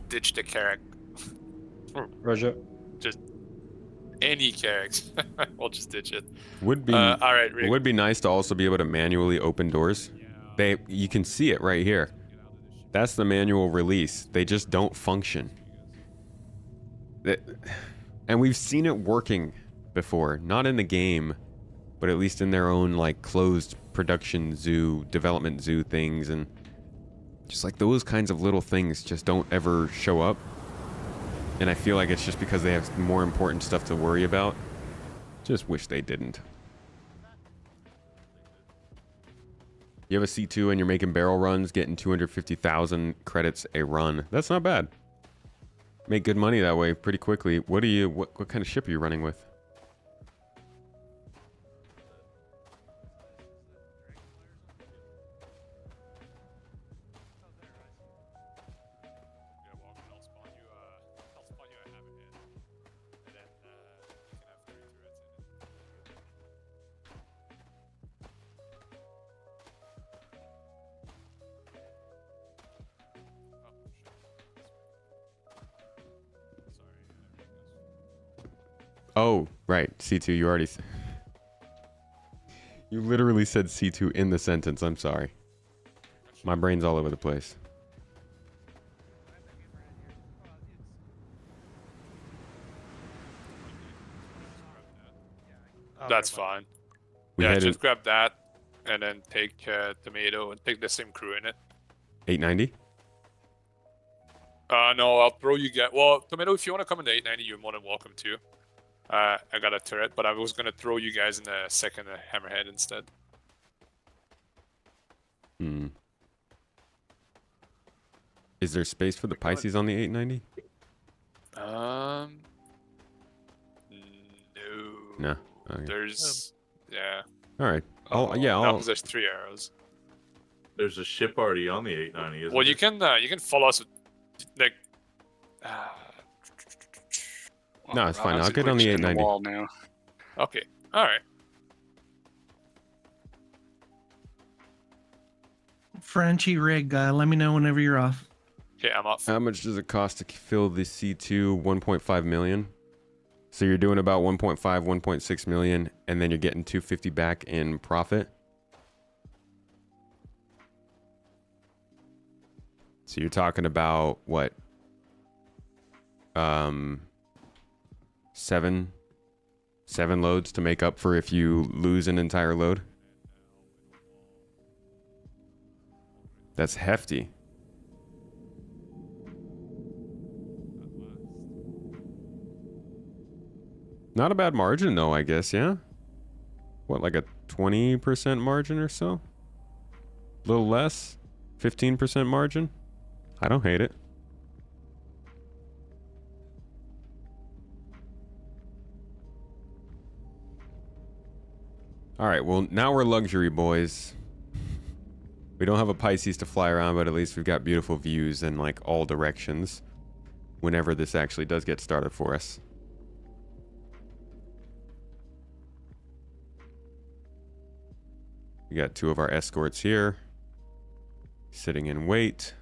[SPEAKER 5] ditch the Carrick.
[SPEAKER 14] Roger.
[SPEAKER 5] Just any Carricks. We'll just ditch it.
[SPEAKER 1] Would be
[SPEAKER 5] all right. Rick.
[SPEAKER 1] would be nice to also be able to manually open doors. You can see it right here. That's the manual release. They just don't function. And we've seen it working before, not in the game, but at least in their own like closed production zoo, development zoo things, and just like those kinds of little things just don't ever show up. And I feel like it's just because they have more important stuff to worry about. Just wish they didn't. You have a C2 and you're making barrel runs, getting 250,000 credits a run. That's not bad. Make good money that way pretty quickly. What kind of ship are you running with? Oh, right. C2, you already... You literally said C2 in the sentence. I'm sorry. My brain's all over the place.
[SPEAKER 5] That's fine.
[SPEAKER 1] We
[SPEAKER 5] Yeah,
[SPEAKER 1] headed
[SPEAKER 5] just grab that and then take tomato and take the same crew in it.
[SPEAKER 1] 890?
[SPEAKER 5] No, I'll throw you guys. Well, tomato, if you want to come in the 890, you're more than welcome to. I got a turret, but I was gonna throw you guys in the second hammerhead instead.
[SPEAKER 1] Hmm. Is there space for the Pisces on the 890?
[SPEAKER 5] No.
[SPEAKER 1] No. Okay.
[SPEAKER 5] There's yeah.
[SPEAKER 1] All right. I'll
[SPEAKER 5] No, 'cause there's 3 arrows.
[SPEAKER 19] There's a ship already on the 890, isn't
[SPEAKER 5] Well,
[SPEAKER 19] there?
[SPEAKER 5] you can follow us with, like.
[SPEAKER 1] No, it's fine. I'll get on the 890.
[SPEAKER 4] Wall now.
[SPEAKER 5] Okay. All right.
[SPEAKER 15] Frenchy rig, let me know whenever you're off.
[SPEAKER 5] Okay, I'm off.
[SPEAKER 1] How much does it cost to fill the C2? 1.5 million. So you're doing about 1.5, 1.6 million, and then you're getting 250 back in profit. So you're talking about what? Seven loads to make up for if you lose an entire load. That's hefty. Not a bad margin though, I guess, yeah? What, like a 20% margin or so? A little less? 15% margin? I don't hate it. Alright, well, now we're luxury boys. We don't have a Pisces to fly around, but at least we've got beautiful views in, like, all directions. Whenever this actually does get started for us. We got 2 of our escorts here. Sitting in wait.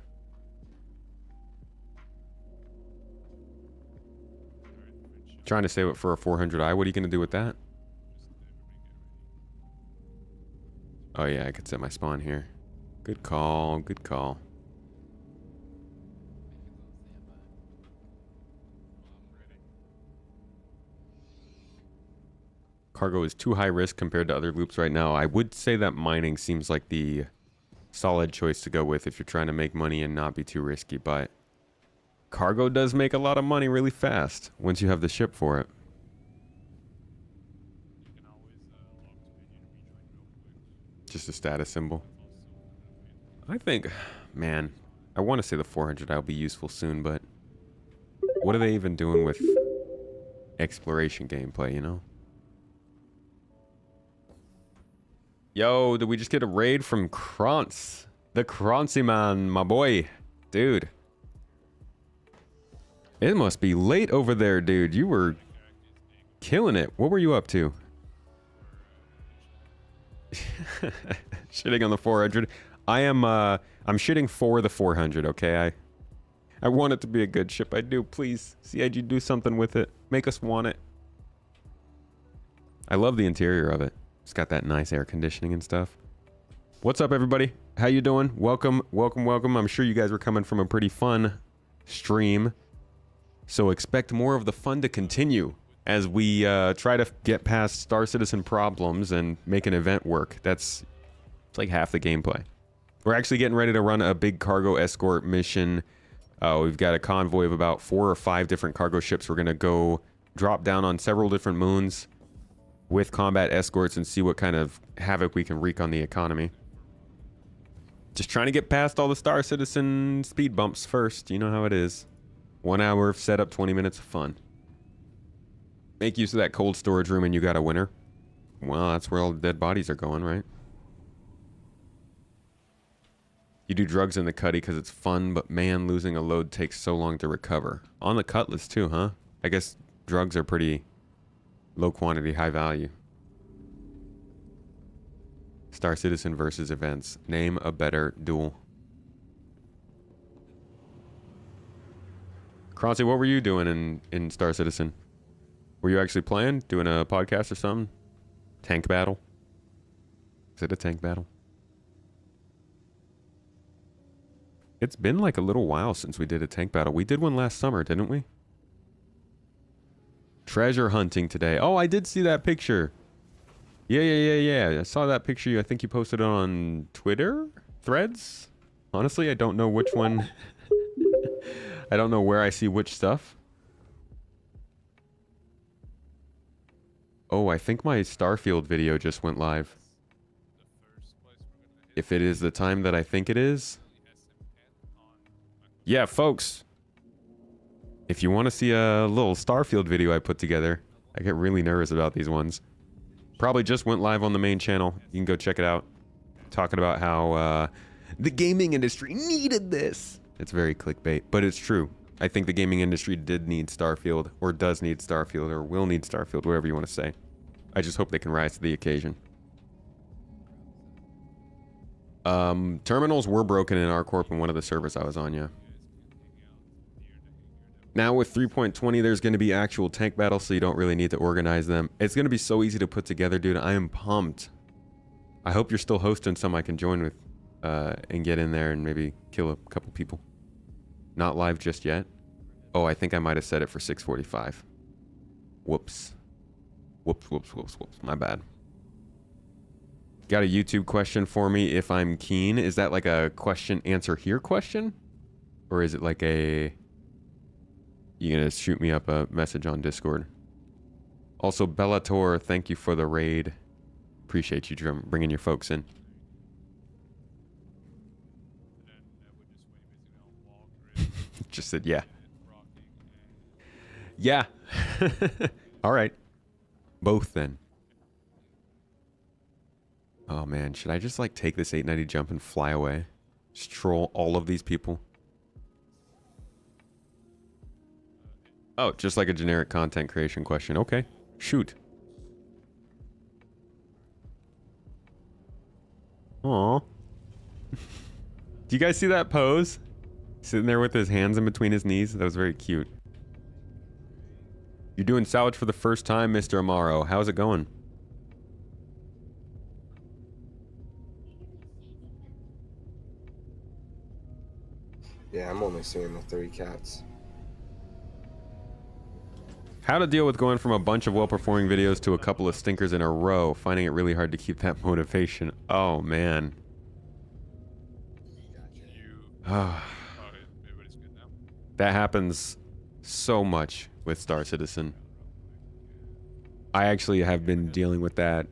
[SPEAKER 1] Trying to save it for a 400i. What are you going to do with that? Oh yeah, I could set my spawn here. Good call, good call. Cargo is too high risk compared to other loops right now. I would say that mining seems like the solid choice to go with if you're trying to make money and not be too risky, but cargo does make a lot of money really fast once you have the ship for it. Just a status symbol. I think, man, I want to say the 400 will be useful soon, but what are they even doing with exploration gameplay, you know? Yo, did we just get a raid from Krantz? The Kranzy man, my boy. Dude. It must be late over there, dude. You were killing it. What were you up to? Shitting on the 400. I'm shitting for the 400, okay? I want it to be a good ship. I do. Please, CIG, do something with it. Make us want it. I love the interior of it. It's got that nice air conditioning and stuff. What's up, everybody? How you doing? Welcome, welcome, welcome. I'm sure you guys were coming from a pretty fun stream. So expect more of the fun to continue as we try to get past Star Citizen problems and make an event work. It's like half the gameplay. We're actually getting ready to run a big cargo escort mission. We've got a convoy of about 4 or 5 different cargo ships. We're going to go drop down on several different moons with combat escorts and see what kind of havoc we can wreak on the economy. Just trying to get past all the Star Citizen speed bumps first. You know how it is. 1 hour of setup, 20 minutes of fun. Make use of that cold storage room and you got a winner. Well, that's where all the dead bodies are going, right? You do drugs in the cutty because it's fun, but man, losing a load takes so long to recover. On the Cutlass too, huh? I guess drugs are pretty low quantity, high value. Star Citizen versus events. Name a better duel. Kranzy, what were you doing in Star Citizen? Were you actually playing? Doing a podcast or something? Tank battle? Is it a tank battle? It's been like a little while since we did a tank battle. We did one last summer, didn't we? Treasure hunting today. Oh, I did see that picture. Yeah. I saw that picture. I think you posted it on Twitter? Threads? Honestly, I don't know which one. I don't know where I see which stuff. Oh, I think my Starfield video just went live. If it is the time that I think it is. Yeah, folks. If you want to see a little Starfield video I put together, I get really nervous about these ones. Probably just went live on the main channel. You can go check it out. Talking about how the gaming industry needed this. It's very clickbait, but it's true. I think the gaming industry did need Starfield, or does need Starfield, or will need Starfield, whatever you want to say. I just hope they can rise to the occasion. Terminals were broken in our corp in one of the servers I was on, yeah. Now with 3.20, there's going to be actual tank battles, so you don't really need to organize them. It's going to be so easy to put together, dude. I am pumped. I hope you're still hosting some I can join with and get in there and maybe kill a couple people. Not live just yet. Oh, I think I might have set it for 6:45. Whoops. Whoops. My bad. Got a YouTube question for me if I'm keen. Is that like a question answer here question? Or is it like a... You gonna shoot me up a message on Discord? Also, Bellator, thank you for the raid. Appreciate you bringing your folks in. Just said yeah. Yeah. All right. Both then. Oh man, should I just like take this 890 jump and fly away? Just troll all of these people? Oh, just like a generic content creation question. Okay, shoot. Aw. Do you guys see that pose? Sitting there with his hands in between his knees. That was very cute. You're doing salvage for the first time, Mr. Amaro. How's it going?
[SPEAKER 13] Yeah, I'm only seeing the 3 cats.
[SPEAKER 1] How to deal with going from a bunch of well-performing videos to a couple of stinkers in a row, finding it really hard to keep that motivation. Oh, man. That happens so much with Star Citizen. I actually have been dealing with that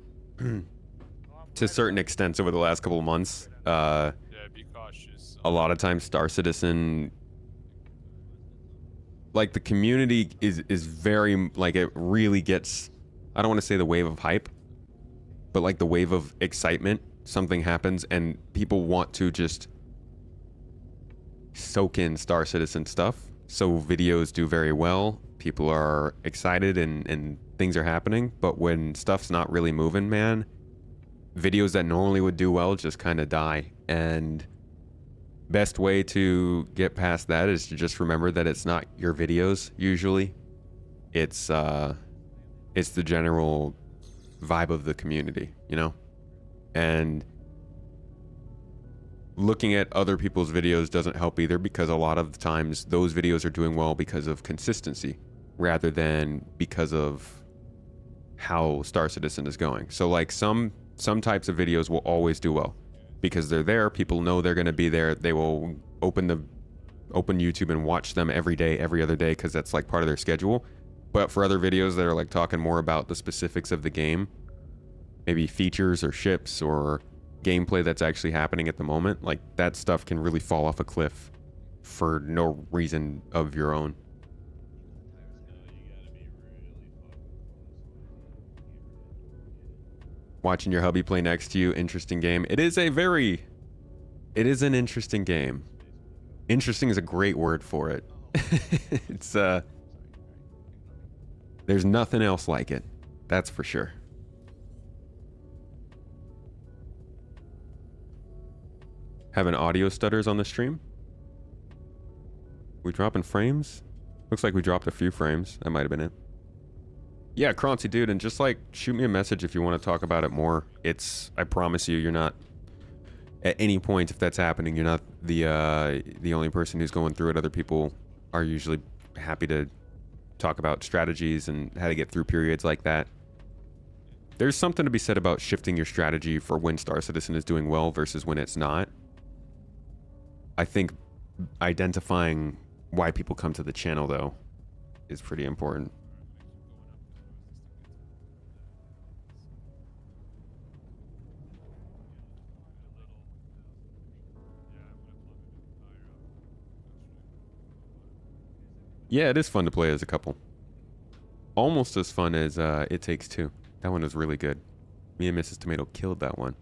[SPEAKER 1] to certain extents over the last couple of months.
[SPEAKER 5] Yeah, be cautious.
[SPEAKER 1] A lot of times Star Citizen, like the community is very, like it really gets, I don't want to say the wave of hype, but like the wave of excitement. Something happens and people want to just soak in Star Citizen stuff. So videos do very well. People are excited and things are happening. But when stuff's not really moving, man, videos that normally would do well just kind of die. And best way to get past that is to just remember that it's not your videos usually. It's the general vibe of the community, you know? And looking at other people's videos doesn't help either, because a lot of the times those videos are doing well because of consistency rather than because of how Star Citizen is going. So like some types of videos will always do well because they're there. People know they're going to be there. They will open YouTube and watch them every day, every other day, because that's like part of their schedule. But for other videos that are like talking more about the specifics of the game, maybe features or ships or gameplay that's actually happening at the moment, like that stuff can really fall off a cliff for no reason of your own. Watching your hubby play next to you, interesting game. It is an interesting game. Interesting is a great word for it. It's there's nothing else like it, that's for sure. Having audio stutters on the stream? We dropping frames? Looks like we dropped a few frames. That might have been it. Yeah, Croncy, dude, and just like shoot me a message if you want to talk about it more. I promise you're not at any point if that's happening, you're not the only person who's going through it. Other people are usually happy to talk about strategies and how to get through periods like that. There's something to be said about shifting your strategy for when Star Citizen is doing well versus when it's not. I think identifying why people come to the channel, though, is pretty important. Yeah, it is fun to play as a couple. Almost as fun as It Takes Two. That one was really good. Me and Mrs. Tomato killed that one.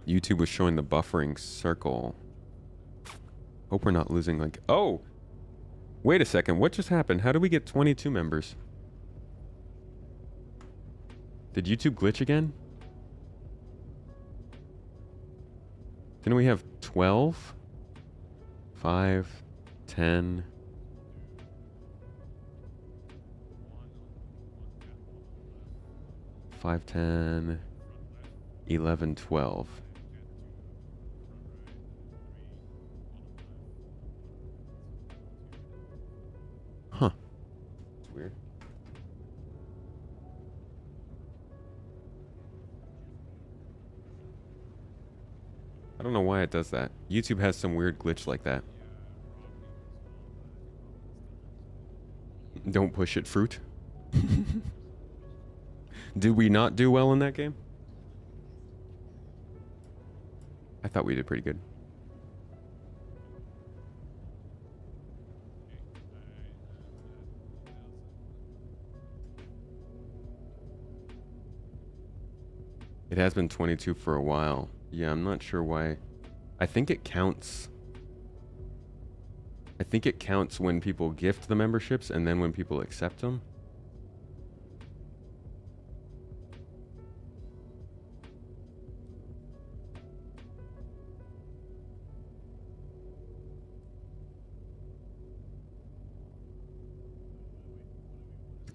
[SPEAKER 1] YouTube was showing the buffering circle. Hope we're not losing like... Oh! Wait a second, what just happened? How did we get 22 members? Did YouTube glitch again? Didn't we have 12? 5, 10... 5, 10, 11, 12. Huh. It's weird. I don't know why it does that. YouTube has some weird glitch like that. Don't push it, fruit. Did we not do well in that game? I thought we did pretty good. It has been 22 for a while. Yeah, I'm not sure why. I think it counts. I think it counts when people gift the memberships and then when people accept them.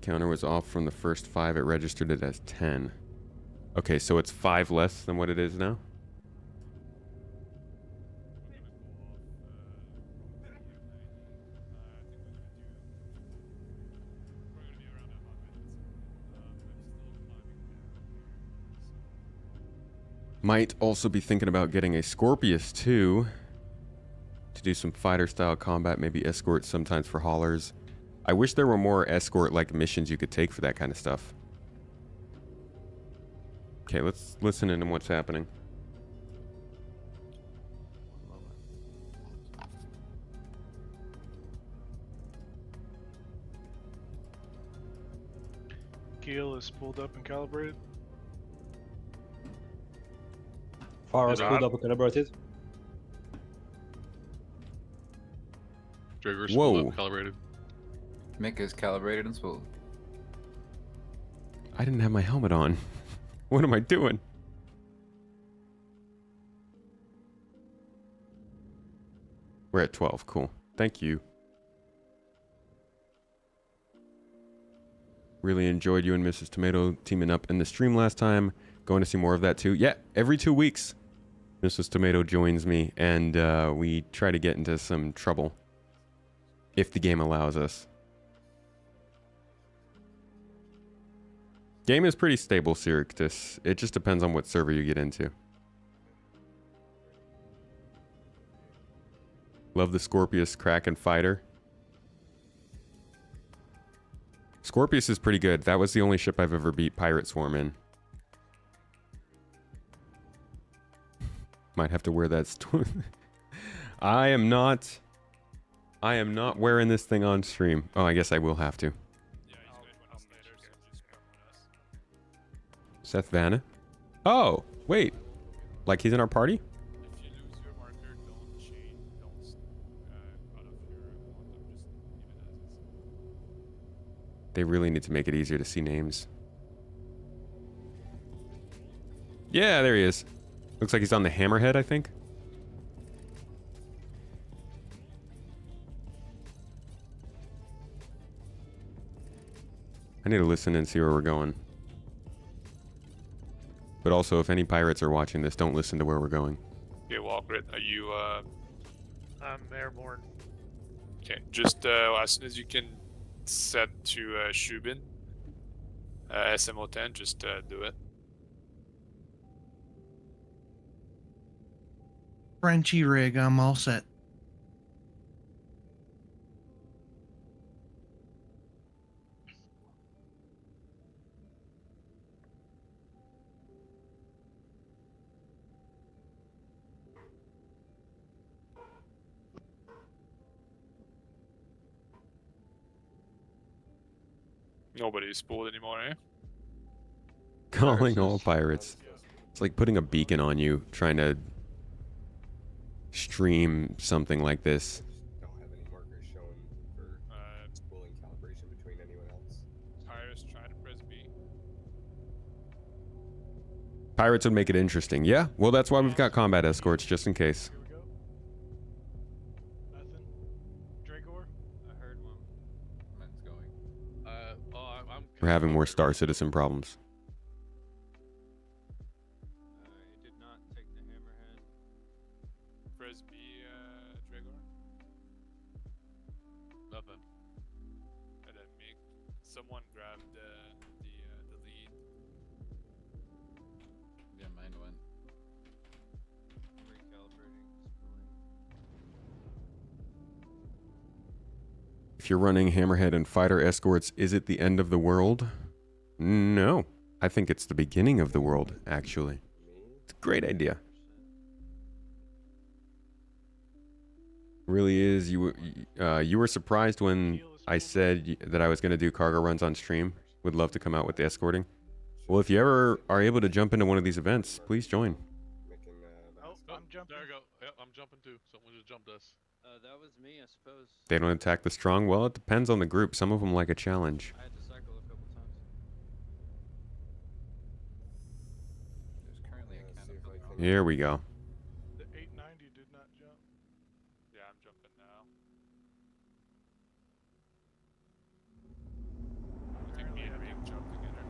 [SPEAKER 1] Counter was off from the first 5. It registered it as 10. Okay, so it's 5 less than what it is now? Might also be thinking about getting a Scorpius too, to do some fighter style combat, maybe escort sometimes for haulers. I wish there were more escort-like missions you could take for that kind of stuff. Okay, let's listen in on what's happening.
[SPEAKER 2] Keel is pulled up and calibrated.
[SPEAKER 14] Far is pulled up and calibrated.
[SPEAKER 6] Trigger's
[SPEAKER 1] Whoa.
[SPEAKER 6] calibrated.
[SPEAKER 8] Mick is calibrated and spooled.
[SPEAKER 1] I didn't have my helmet on. What am I doing? We're at 12. Cool. Thank you. Really enjoyed you and Mrs. Tomato teaming up in the stream last time. Going to see more of that too. Yeah, every 2 weeks, Mrs. Tomato joins me and we try to get into some trouble. If the game allows us. Game is pretty stable, Syrictus. It just depends on what server you get into. Love the Scorpius Kraken fighter. Scorpius is pretty good. That was the only ship I've ever beat Pirate Swarm in. Might have to wear that. I am not wearing this thing on stream. Oh, I guess I will have to. Seth Vanna? Oh, wait. Like he's in our party?
[SPEAKER 5] If you lose your marker, don't change, don't cut off your quantum, just leave it as is.
[SPEAKER 1] They really need to make it easier to see names. Yeah, there he is. Looks like he's on the Hammerhead, I think. I need to listen and see where we're going. But also, if any pirates are watching this, don't listen to where we're going.
[SPEAKER 5] Okay, Walker, are you
[SPEAKER 3] I'm airborne.
[SPEAKER 5] okay? Just as soon as you can set to Shubin, SMO10, just do it.
[SPEAKER 15] Frenchy rig, I'm all set.
[SPEAKER 5] Nobody's spooled anymore, eh?
[SPEAKER 1] Calling all pirates. It's like putting a beacon on you, trying to stream something like this.
[SPEAKER 13] Don't have any markers shown for spooling calibration between anyone else.
[SPEAKER 5] Pirates try to press B.
[SPEAKER 1] Pirates would make it interesting. Yeah, well, that's why we've got combat escorts, just in case.
[SPEAKER 2] Nothing. Dragor?
[SPEAKER 8] I heard one. Mine's going.
[SPEAKER 1] We're having more Star Citizen problems.
[SPEAKER 9] It did not take the hammerhead.
[SPEAKER 5] Press B, Dragor.
[SPEAKER 6] Nothing.
[SPEAKER 5] And then make someone grab the lead.
[SPEAKER 8] Yeah, mine went.
[SPEAKER 9] Recalibrating.
[SPEAKER 1] If you're running Hammerhead and fighter escorts, is it the end of the world? No. I think it's the beginning of the world, actually. It's a great idea. Really is. You were surprised when I said that I was going to do cargo runs on stream. Would love to come out with the escorting. Well, if you ever are able to jump into one of these events, please join.
[SPEAKER 2] Oh, I'm jumping.
[SPEAKER 6] There we go. Yep, I'm jumping too. Someone just jumped us.
[SPEAKER 9] That was me, I suppose.
[SPEAKER 1] They don't attack the strong? Well, it depends on the group. Some of them like a challenge.
[SPEAKER 9] I had to cycle a couple times.
[SPEAKER 8] There's currently a caterpillar.
[SPEAKER 1] Here we go.
[SPEAKER 2] The 890 did not jump.
[SPEAKER 5] Yeah, I'm jumping now. I think me and Rick jump together.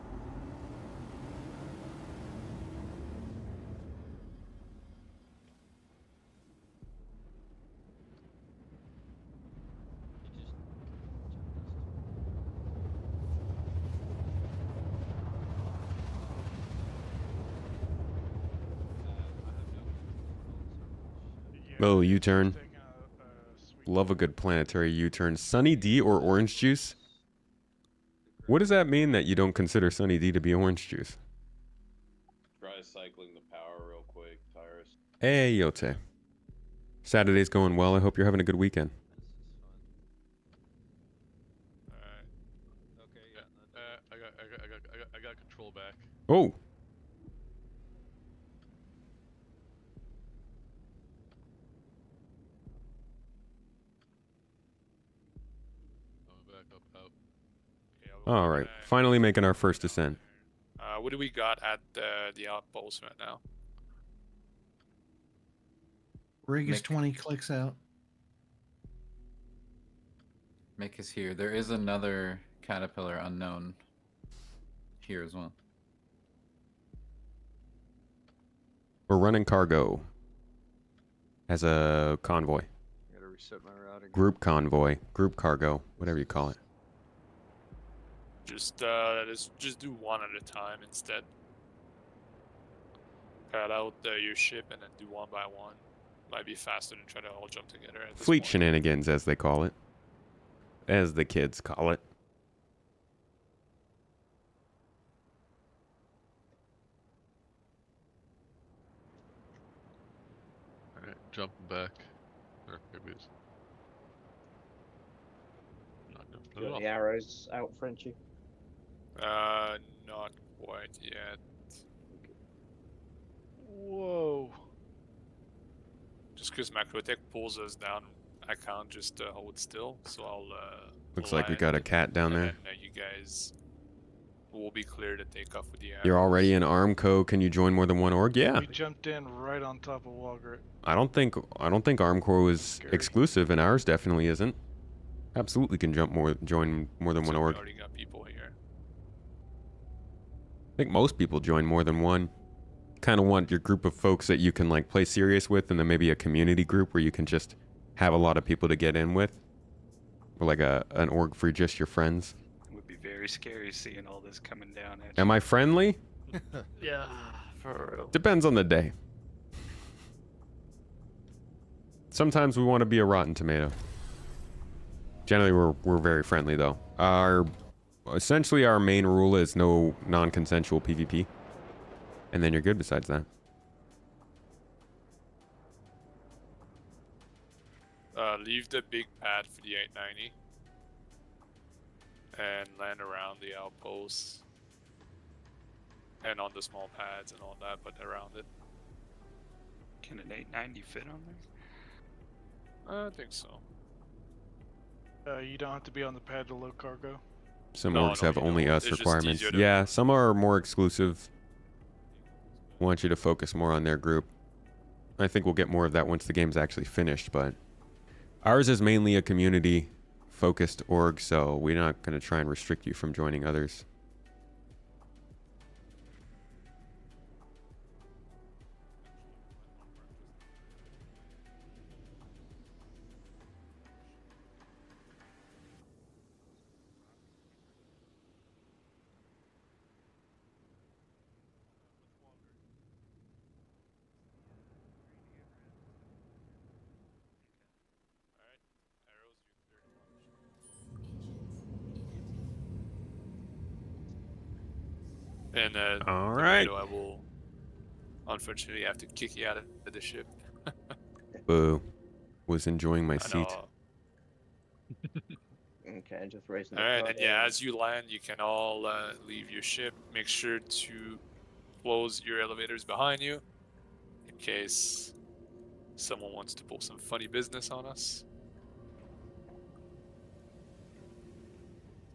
[SPEAKER 1] Oh, U-turn. Love a good planetary U-turn. Sunny D or orange juice? What does that mean that you don't consider Sunny D to be orange juice?
[SPEAKER 10] Try cycling the power real quick, Tyrus.
[SPEAKER 1] Hey, Yote. Saturday's going well. I hope you're having a good weekend.
[SPEAKER 6] I got control back.
[SPEAKER 1] Oh.
[SPEAKER 6] Back up, out.
[SPEAKER 1] All right. Finally making our first descent.
[SPEAKER 5] What do we got at the outpost right now?
[SPEAKER 15] Rig is 20 clicks out.
[SPEAKER 8] Mick is here. There is another caterpillar unknown here as well.
[SPEAKER 1] We're running cargo as a convoy.
[SPEAKER 9] I gotta reset my routing.
[SPEAKER 1] Group convoy, group cargo, whatever you call it.
[SPEAKER 5] Just do one at a time instead. Cut out your ship and then do one by one. Might be faster than try to all jump together. At this
[SPEAKER 1] Fleet
[SPEAKER 5] point.
[SPEAKER 1] shenanigans, as they call it. As the kids call it.
[SPEAKER 6] Alright, jumping back. Or maybe it's not jumping at all.
[SPEAKER 11] The arrows out, Frenchie.
[SPEAKER 5] Not quite yet.
[SPEAKER 2] Whoa.
[SPEAKER 5] Just because Macrotech pulls us down, I can't just hold still. So I'll.
[SPEAKER 1] Looks like we
[SPEAKER 5] land,
[SPEAKER 1] got a cat down
[SPEAKER 5] and
[SPEAKER 1] there.
[SPEAKER 5] then, you guys will be clear to take off with the arrows.
[SPEAKER 1] You're already in Armco. Can you join more than one org? Yeah.
[SPEAKER 2] We jumped in right on top of Walgret.
[SPEAKER 1] I don't think Armco is exclusive, and ours definitely isn't. Absolutely can join more than one org.
[SPEAKER 5] We already got people here.
[SPEAKER 1] think most people join more than one. Kind of want your group of folks that you can like play serious with, and then maybe a community group where you can just have a lot of people to get in with, or like an org for just your friends.
[SPEAKER 4] It would be very scary seeing all this coming down at you.
[SPEAKER 1] Am I friendly?
[SPEAKER 18] Yeah, for real.
[SPEAKER 1] Depends on the day. Sometimes we want to be a rotten tomato. Generally, we're very friendly though. Essentially our main rule is no non-consensual PvP, and then you're good besides that.
[SPEAKER 5] Leave the big pad for the 890 and land around the outposts and on the small pads and all that, but around it.
[SPEAKER 4] Can an 890 fit on there?
[SPEAKER 5] I think so.
[SPEAKER 2] You don't have to be on the pad to load cargo.
[SPEAKER 1] Some
[SPEAKER 5] No,
[SPEAKER 1] orgs
[SPEAKER 5] no,
[SPEAKER 1] have
[SPEAKER 5] you
[SPEAKER 1] only
[SPEAKER 5] don't.
[SPEAKER 1] us
[SPEAKER 5] It's just
[SPEAKER 1] requirements.
[SPEAKER 5] easier to-
[SPEAKER 1] Yeah, some are more exclusive. Want you to focus more on their group. I think we'll get more of that once the game's actually finished, but ours is mainly a community focused org, so we're not going to try and restrict you from joining others.
[SPEAKER 5] And
[SPEAKER 1] All right.
[SPEAKER 5] Tomato, I will unfortunately have to kick you out of the ship.
[SPEAKER 1] Boo. Was enjoying my
[SPEAKER 5] I
[SPEAKER 1] seat.
[SPEAKER 5] know.
[SPEAKER 11] Okay, just raising
[SPEAKER 5] All right, and yeah, as you land, you can all leave your ship. Make sure to close your elevators behind you in case someone wants to pull some funny business on us.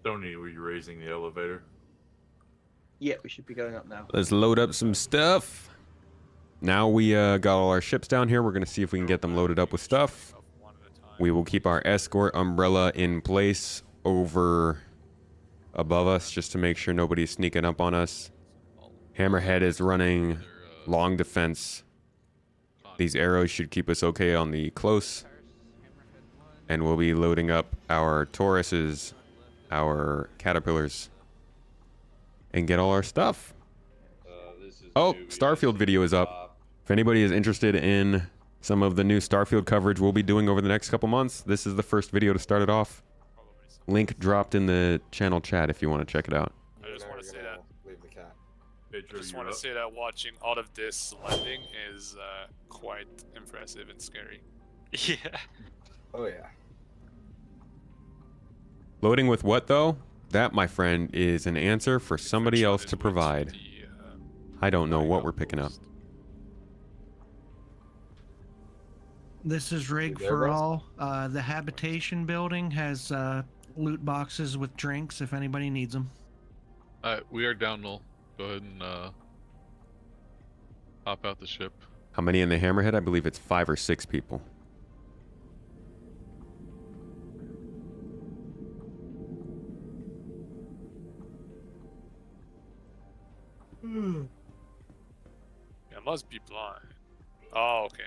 [SPEAKER 19] Tony, were you raising the elevator?
[SPEAKER 11] Yeah, we should be going up now.
[SPEAKER 1] Let's load up some stuff. Now we got all our ships down here. We're going to see if we can get them loaded up with stuff. We will keep our escort umbrella in place over above us just to make sure nobody's sneaking up on us. Hammerhead is running long defense. These arrows should keep us okay on the close. And we'll be loading up our Tauruses, our Caterpillars, and get all our stuff. Oh, Starfield video is up. If anybody is interested in some of the new Starfield coverage we'll be doing over the next couple months, this is the first video to start it off. Link dropped in the channel chat if you want to check it out.
[SPEAKER 5] I just want to say that.
[SPEAKER 13] Leave the cat.
[SPEAKER 5] I just want to say that watching all of this landing is quite impressive and scary.
[SPEAKER 4] Yeah.
[SPEAKER 13] Oh yeah.
[SPEAKER 1] Loading with what though? That, my friend, is an answer for somebody else to provide. I don't know what we're picking up.
[SPEAKER 15] This is Rig
[SPEAKER 13] there,
[SPEAKER 15] for
[SPEAKER 13] Russ?
[SPEAKER 15] all. The habitation building has loot boxes with drinks if anybody needs them.
[SPEAKER 6] We are down null. Go ahead and hop out the ship.
[SPEAKER 1] How many in the Hammerhead? I believe it's 5 or 6 people.
[SPEAKER 5] It must be blind. Oh, okay.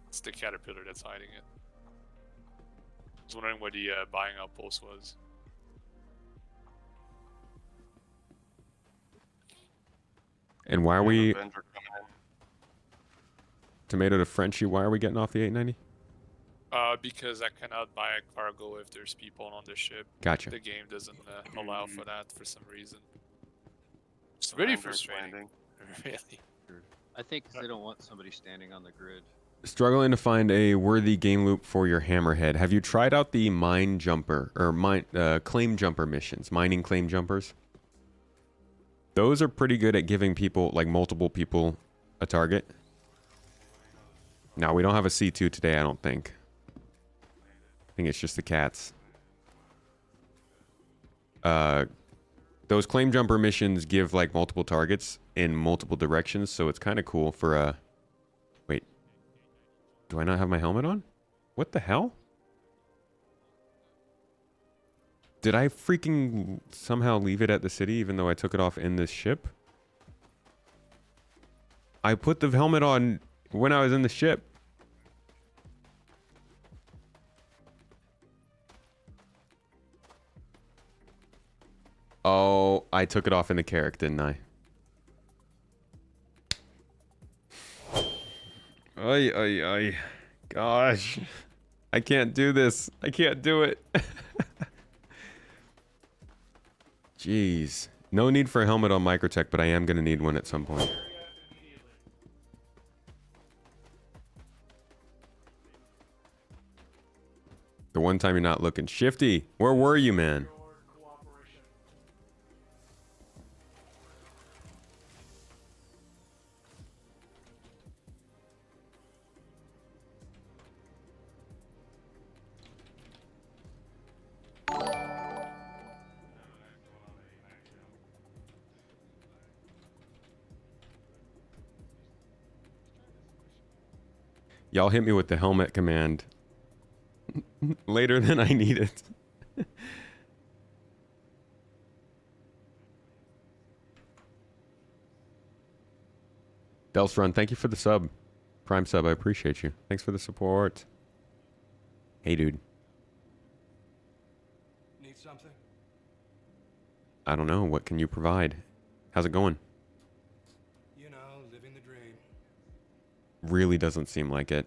[SPEAKER 5] It's the caterpillar that's hiding it. I was wondering what the buying outpost was.
[SPEAKER 1] And why are we... Tomato to Frenchie, why are we getting off the 890?
[SPEAKER 5] Because I cannot buy a cargo if there's people on the ship.
[SPEAKER 1] Gotcha.
[SPEAKER 5] The game doesn't allow for that for some reason. It's very frustrating. Really.
[SPEAKER 9] I think 'cause they don't want somebody standing on the grid.
[SPEAKER 1] Struggling to find a worthy game loop for your Hammerhead. Have you tried out the mine jumper or claim jumper missions? Mining claim jumpers. Those are pretty good at giving people, like multiple people, a target. Now we don't have a C2 today, I don't think. I think it's just the cats. Those claim jumper missions give like multiple targets in multiple directions, so it's kind of cool for wait. Do I not have my helmet on? What the hell? Did I freaking somehow leave it at the city even though I took it off in this ship? I put the helmet on when I was in the ship. Oh, I took it off in the Carrick, didn't I? Ay, ay, ay. Gosh. I can't do this. I can't do it. Jeez. No need for a helmet on Microtech, but I am going to need one at some point. The one time you're not looking. Shifty, where were you, man? Y'all hit me with the helmet command later than I needed. Delsrun, thank you for the sub. Prime sub, I appreciate you. Thanks for the support. Hey, dude.
[SPEAKER 16] Need something?
[SPEAKER 1] I don't know. What can you provide? How's it going?
[SPEAKER 16] You know, living the dream.
[SPEAKER 1] Really doesn't seem like it.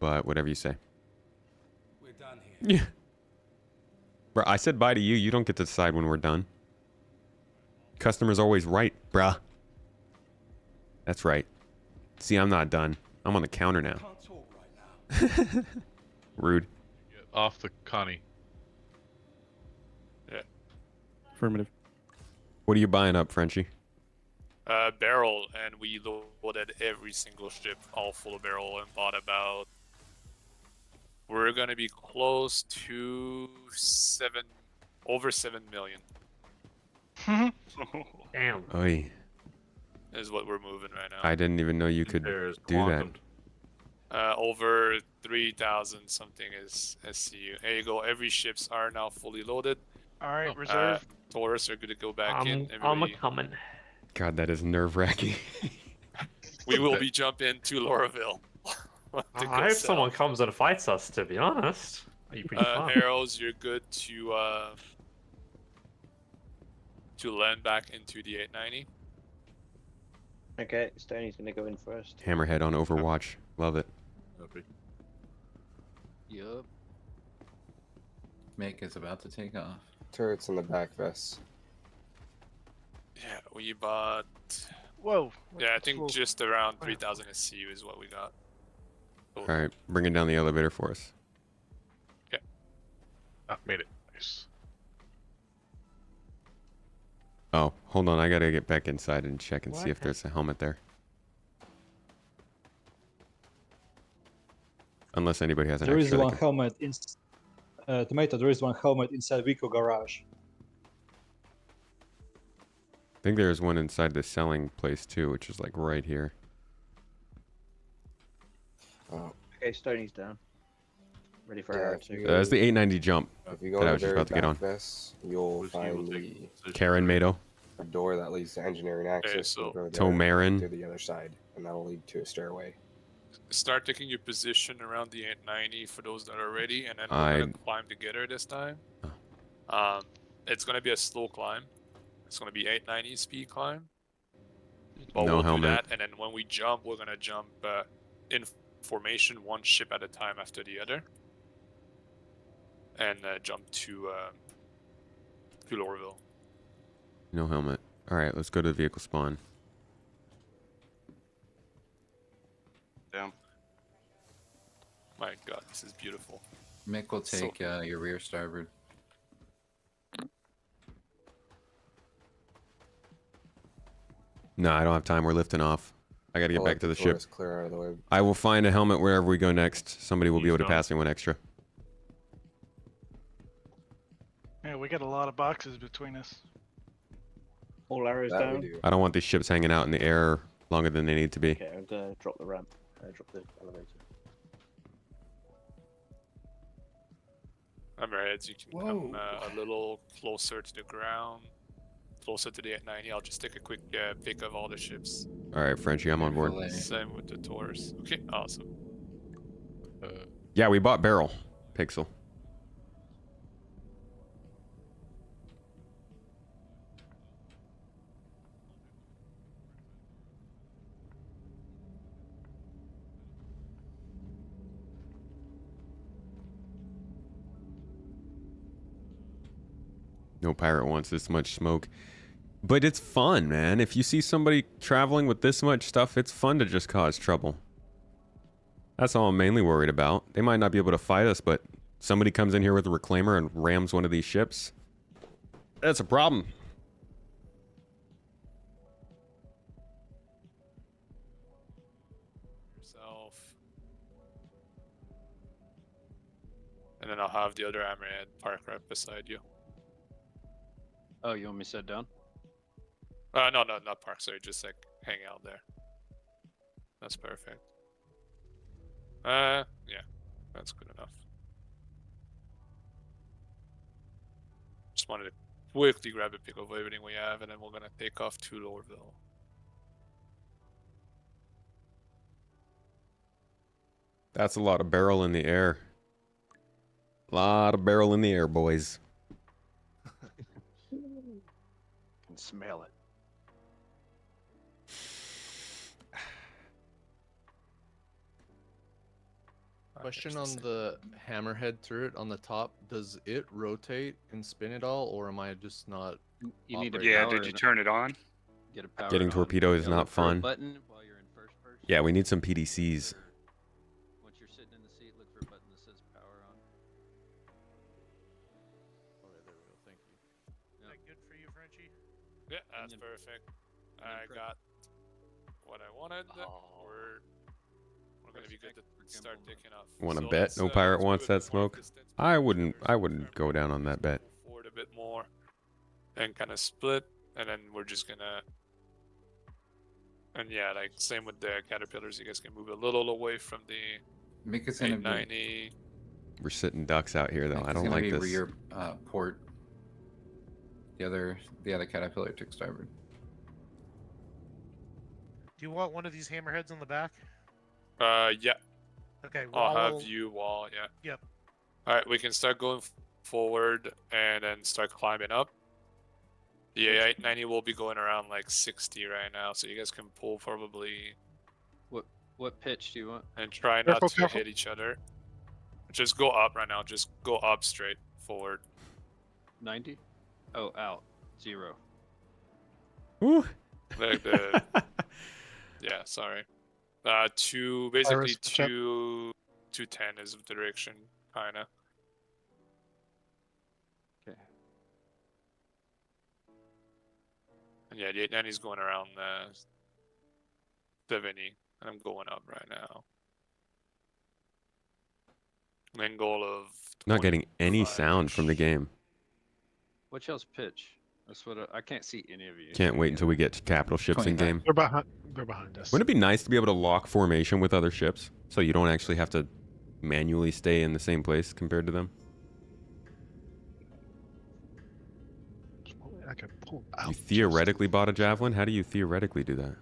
[SPEAKER 1] But whatever you say.
[SPEAKER 16] We're done here.
[SPEAKER 1] Yeah. Bruh, I said bye to you. You don't get to decide when we're done. Customer's always right, bruh. That's right. See, I'm not done. I'm on the counter now.
[SPEAKER 16] Can't talk right now.
[SPEAKER 1] Rude.
[SPEAKER 6] Get off the Connie.
[SPEAKER 5] Yeah.
[SPEAKER 20] Affirmative.
[SPEAKER 1] What are you buying up, Frenchie?
[SPEAKER 5] Barrel, and we loaded every single ship all full of barrel and bought about. We're gonna be close to over 7 million.
[SPEAKER 18] Damn.
[SPEAKER 1] Oy.
[SPEAKER 5] Is what we're moving right now.
[SPEAKER 1] I didn't even know you could
[SPEAKER 19] There's
[SPEAKER 1] do
[SPEAKER 19] quantum.
[SPEAKER 5] that. Over 3,000 something is SCU. There you go. Every ships are now fully loaded.
[SPEAKER 2] All right, reserve.
[SPEAKER 5] Taurus are gonna go back in.
[SPEAKER 18] I'm a coming.
[SPEAKER 1] God, that is nerve-wracking.
[SPEAKER 5] We will be jumping to Lauraville.
[SPEAKER 18] I hope someone comes and fights us, to be honest. Are you pretty fun?
[SPEAKER 5] Arrows, you're good to land back into the 890.
[SPEAKER 11] Okay, Stoney's gonna go in first.
[SPEAKER 1] Hammerhead on Overwatch. Love it.
[SPEAKER 9] Yup.
[SPEAKER 8] Make is about to take off.
[SPEAKER 13] Turrets in the back vest.
[SPEAKER 5] Yeah, we bought.
[SPEAKER 2] Whoa.
[SPEAKER 5] Yeah, I think just around 3,000 SCU is what we got.
[SPEAKER 1] All right, bringing down the elevator for us.
[SPEAKER 5] Okay.
[SPEAKER 6] Ah, made it. Nice.
[SPEAKER 1] Oh, hold on. I gotta get back inside and check and see if
[SPEAKER 18] What?
[SPEAKER 1] there's a helmet there. Unless anybody has an
[SPEAKER 14] There is
[SPEAKER 1] extra. they
[SPEAKER 14] one
[SPEAKER 1] can-
[SPEAKER 14] helmet in Tomato. There is one helmet inside Vico garage.
[SPEAKER 1] I think there's one inside the selling place too, which is like right here.
[SPEAKER 11] Okay, Stoney's down. Ready for
[SPEAKER 13] Yeah,
[SPEAKER 11] her
[SPEAKER 13] if you
[SPEAKER 11] to.
[SPEAKER 13] go-
[SPEAKER 1] That's the 890 jump
[SPEAKER 13] If you go
[SPEAKER 1] that I
[SPEAKER 13] in
[SPEAKER 1] was
[SPEAKER 13] the
[SPEAKER 1] just
[SPEAKER 13] very
[SPEAKER 1] about to get
[SPEAKER 13] back
[SPEAKER 1] on.
[SPEAKER 13] vest, you'll find the
[SPEAKER 1] Karen Mado.
[SPEAKER 13] a door that leads to engineering access.
[SPEAKER 5] so-
[SPEAKER 13] You'll go there
[SPEAKER 1] Tomarin.
[SPEAKER 13] to the other side, and that'll lead to a stairway.
[SPEAKER 5] Start taking your position around the 890 for those that are ready, and then we're
[SPEAKER 1] I-
[SPEAKER 5] gonna climb together this time. It's gonna be a slow climb. It's gonna be 890 speed climb. But
[SPEAKER 1] No
[SPEAKER 5] we'll
[SPEAKER 1] helmet.
[SPEAKER 5] do that, and then when we jump, we're gonna jump in formation, one ship at a time after the other, and jump to Lorville.
[SPEAKER 1] No helmet. All right, let's go to the vehicle spawn.
[SPEAKER 4] Damn.
[SPEAKER 5] My God, this is beautiful.
[SPEAKER 8] Mick will
[SPEAKER 5] So-
[SPEAKER 8] take your rear starboard.
[SPEAKER 1] No, I don't have time. We're lifting off. I gotta get
[SPEAKER 13] I'll
[SPEAKER 1] back
[SPEAKER 13] let
[SPEAKER 1] to the
[SPEAKER 13] the
[SPEAKER 1] ship.
[SPEAKER 13] Taurus clear out of the way.
[SPEAKER 1] I will find a helmet wherever we go next. Somebody will be able to
[SPEAKER 19] He's
[SPEAKER 1] pass me one extra.
[SPEAKER 2] Yeah, we got a lot of boxes between us.
[SPEAKER 11] All arrows
[SPEAKER 13] That we
[SPEAKER 11] down.
[SPEAKER 13] do.
[SPEAKER 1] I don't want these ships hanging out in the air longer than they need to be.
[SPEAKER 11] Okay, I'm gonna drop the ramp. Drop the elevator.
[SPEAKER 5] Hammerheads, you can come a little closer to the ground. closer to the 890, I'll just take a quick pick of all the ships.
[SPEAKER 1] All right, Frenchie, I'm on board.
[SPEAKER 5] Same with the Taurus. Okay, awesome.
[SPEAKER 1] Yeah, we bought Barrel, Pixel. No pirate wants this much smoke. But it's fun, man. If you see somebody traveling with this much stuff, it's fun to just cause trouble. That's all I'm mainly worried about. They might not be able to fight us, but somebody comes in here with a reclaimer and rams one of these ships. That's a problem.
[SPEAKER 5] Yourself. And then I'll have the other hammerhead park right beside you.
[SPEAKER 9] Oh, you want me to sit down?
[SPEAKER 5] No, not park. Sorry, just like hang out there. That's perfect. Yeah, that's good enough. Just wanted to quickly grab a pick of everything we have, and then we're gonna take off to Lorville.
[SPEAKER 1] That's a lot of barrel in the air. Lot of barrel in the air, boys.
[SPEAKER 9] Can smell it.
[SPEAKER 12] Question on the hammerhead turret on the top: does it rotate and spin at all, or am I just not?
[SPEAKER 9] You need to
[SPEAKER 4] Yeah, did you turn it on?
[SPEAKER 9] Get a power
[SPEAKER 1] Getting
[SPEAKER 9] on.
[SPEAKER 1] torpedo is
[SPEAKER 9] Yeah,
[SPEAKER 1] not
[SPEAKER 9] look for a
[SPEAKER 1] fun.
[SPEAKER 9] button while you're in first person.
[SPEAKER 1] Yeah, we need some PDCs.
[SPEAKER 9] Once you're sitting in the seat, look for a button that says power on.
[SPEAKER 12] Alright, there we go. Thank you.
[SPEAKER 3] Is that good for you, Frenchie?
[SPEAKER 5] Yeah, that's perfect. I got what I wanted. We're gonna be good to start taking off.
[SPEAKER 1] Want to
[SPEAKER 5] So
[SPEAKER 1] bet?
[SPEAKER 5] let's,
[SPEAKER 1] No pirate
[SPEAKER 5] let's
[SPEAKER 1] wants
[SPEAKER 5] move a
[SPEAKER 1] that
[SPEAKER 5] bit more
[SPEAKER 1] smoke.
[SPEAKER 5] distance.
[SPEAKER 1] I wouldn't go down on that bet.
[SPEAKER 5] Forward a bit more, and kind of split, and then we're just gonna. And yeah, like same with the caterpillars, you guys can move a little away from the
[SPEAKER 8] Make it's gonna
[SPEAKER 5] 890.
[SPEAKER 1] We're sitting ducks out here, though. I don't like this.
[SPEAKER 8] Rear port. The other caterpillar took starboard.
[SPEAKER 3] Do you want one of these hammerheads on the back?
[SPEAKER 5] Yeah.
[SPEAKER 3] Okay.
[SPEAKER 5] I'll
[SPEAKER 3] wall-
[SPEAKER 5] have you wall. Yeah.
[SPEAKER 3] Yep.
[SPEAKER 5] All right, we can start going forward and then start climbing up. The 890 will be going around like 60 right now, so you guys can pull probably.
[SPEAKER 9] What pitch do you want?
[SPEAKER 5] And try not to hit each other. Just go up right now. Just go up straight forward.
[SPEAKER 9] 90? Oh, out. 0.
[SPEAKER 1] Ooh.
[SPEAKER 5] Like the. Yeah, sorry. Basically
[SPEAKER 2] Iris, check.
[SPEAKER 5] 210 is the direction, kinda.
[SPEAKER 9] Okay.
[SPEAKER 5] And yeah, the 890 is going around 70, and I'm going up right now. Main goal of.
[SPEAKER 1] Not getting any sound from the game.
[SPEAKER 9] What's y'all's pitch? That's what I can't see any of you.
[SPEAKER 1] Can't wait until we get to capital ships in game.
[SPEAKER 21] They're behind us.
[SPEAKER 1] Wouldn't it be nice to be able to lock formation with other ships, so you don't actually have to manually stay in the same place compared to them?
[SPEAKER 21] I can pull out.
[SPEAKER 1] You theoretically bought a javelin? How do you theoretically do that?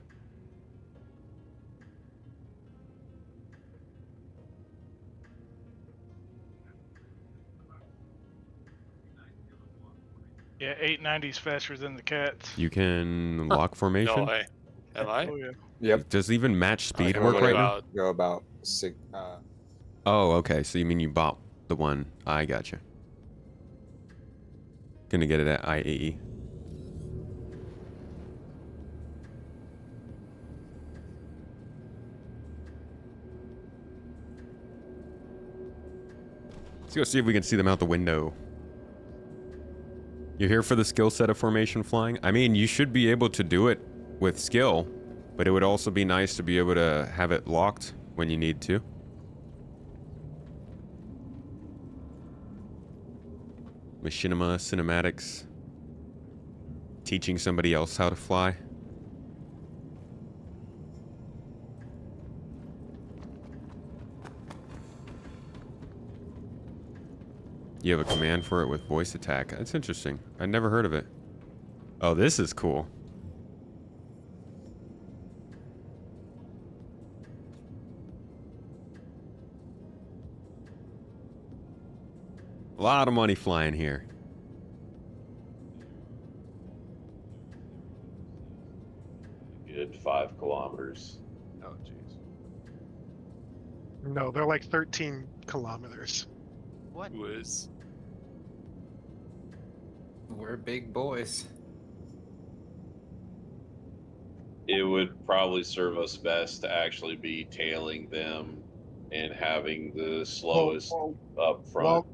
[SPEAKER 2] Yeah, 890's faster than the cats.
[SPEAKER 1] You can lock formation?
[SPEAKER 5] No, am I?
[SPEAKER 2] Oh, yeah.
[SPEAKER 10] Yep.
[SPEAKER 1] Does even match speed
[SPEAKER 5] can
[SPEAKER 1] work
[SPEAKER 5] only
[SPEAKER 1] right now?
[SPEAKER 10] Go about 6.
[SPEAKER 1] Oh, okay. So you mean you bought the one? I gotcha. Gonna get it at IAE. Let's go see if we can see them out the window. You're here for the skill set of formation flying? I mean, you should be able to do it with skill, but it would also be nice to be able to have it locked when you need to. Machinima, cinematics. Teaching somebody else how to fly. You have a command for it with voice attack. That's interesting. I'd never heard of it. Oh, this is cool. A lot of money flying here.
[SPEAKER 10] Good 5 kilometers.
[SPEAKER 9] Oh, jeez.
[SPEAKER 21] No, they're like 13 kilometers.
[SPEAKER 9] What?
[SPEAKER 5] Whiz.
[SPEAKER 8] We're big boys.
[SPEAKER 10] It would probably serve us best to actually be tailing them and having the slowest up front.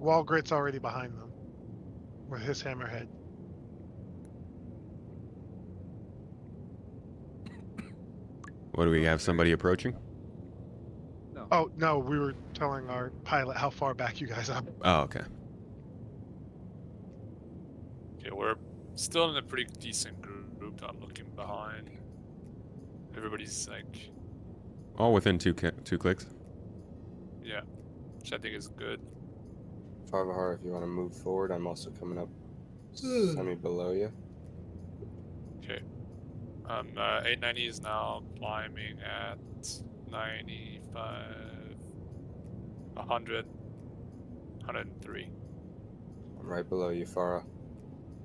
[SPEAKER 21] Walgrit's already behind them with his hammerhead.
[SPEAKER 1] What do we have? Somebody approaching?
[SPEAKER 9] No.
[SPEAKER 21] Oh, no, we were telling our pilot how far back you guys are.
[SPEAKER 1] Oh, okay.
[SPEAKER 5] Okay, we're still in a pretty decent group. I'm looking behind. Everybody's like,
[SPEAKER 1] All within two clicks.
[SPEAKER 5] yeah, which I think is good.
[SPEAKER 13] 5 heart if you want to move forward. I'm also coming up semi below you.
[SPEAKER 5] Okay. 890 is now climbing at 95, 100, 103.
[SPEAKER 13] I'm right below you, Farah.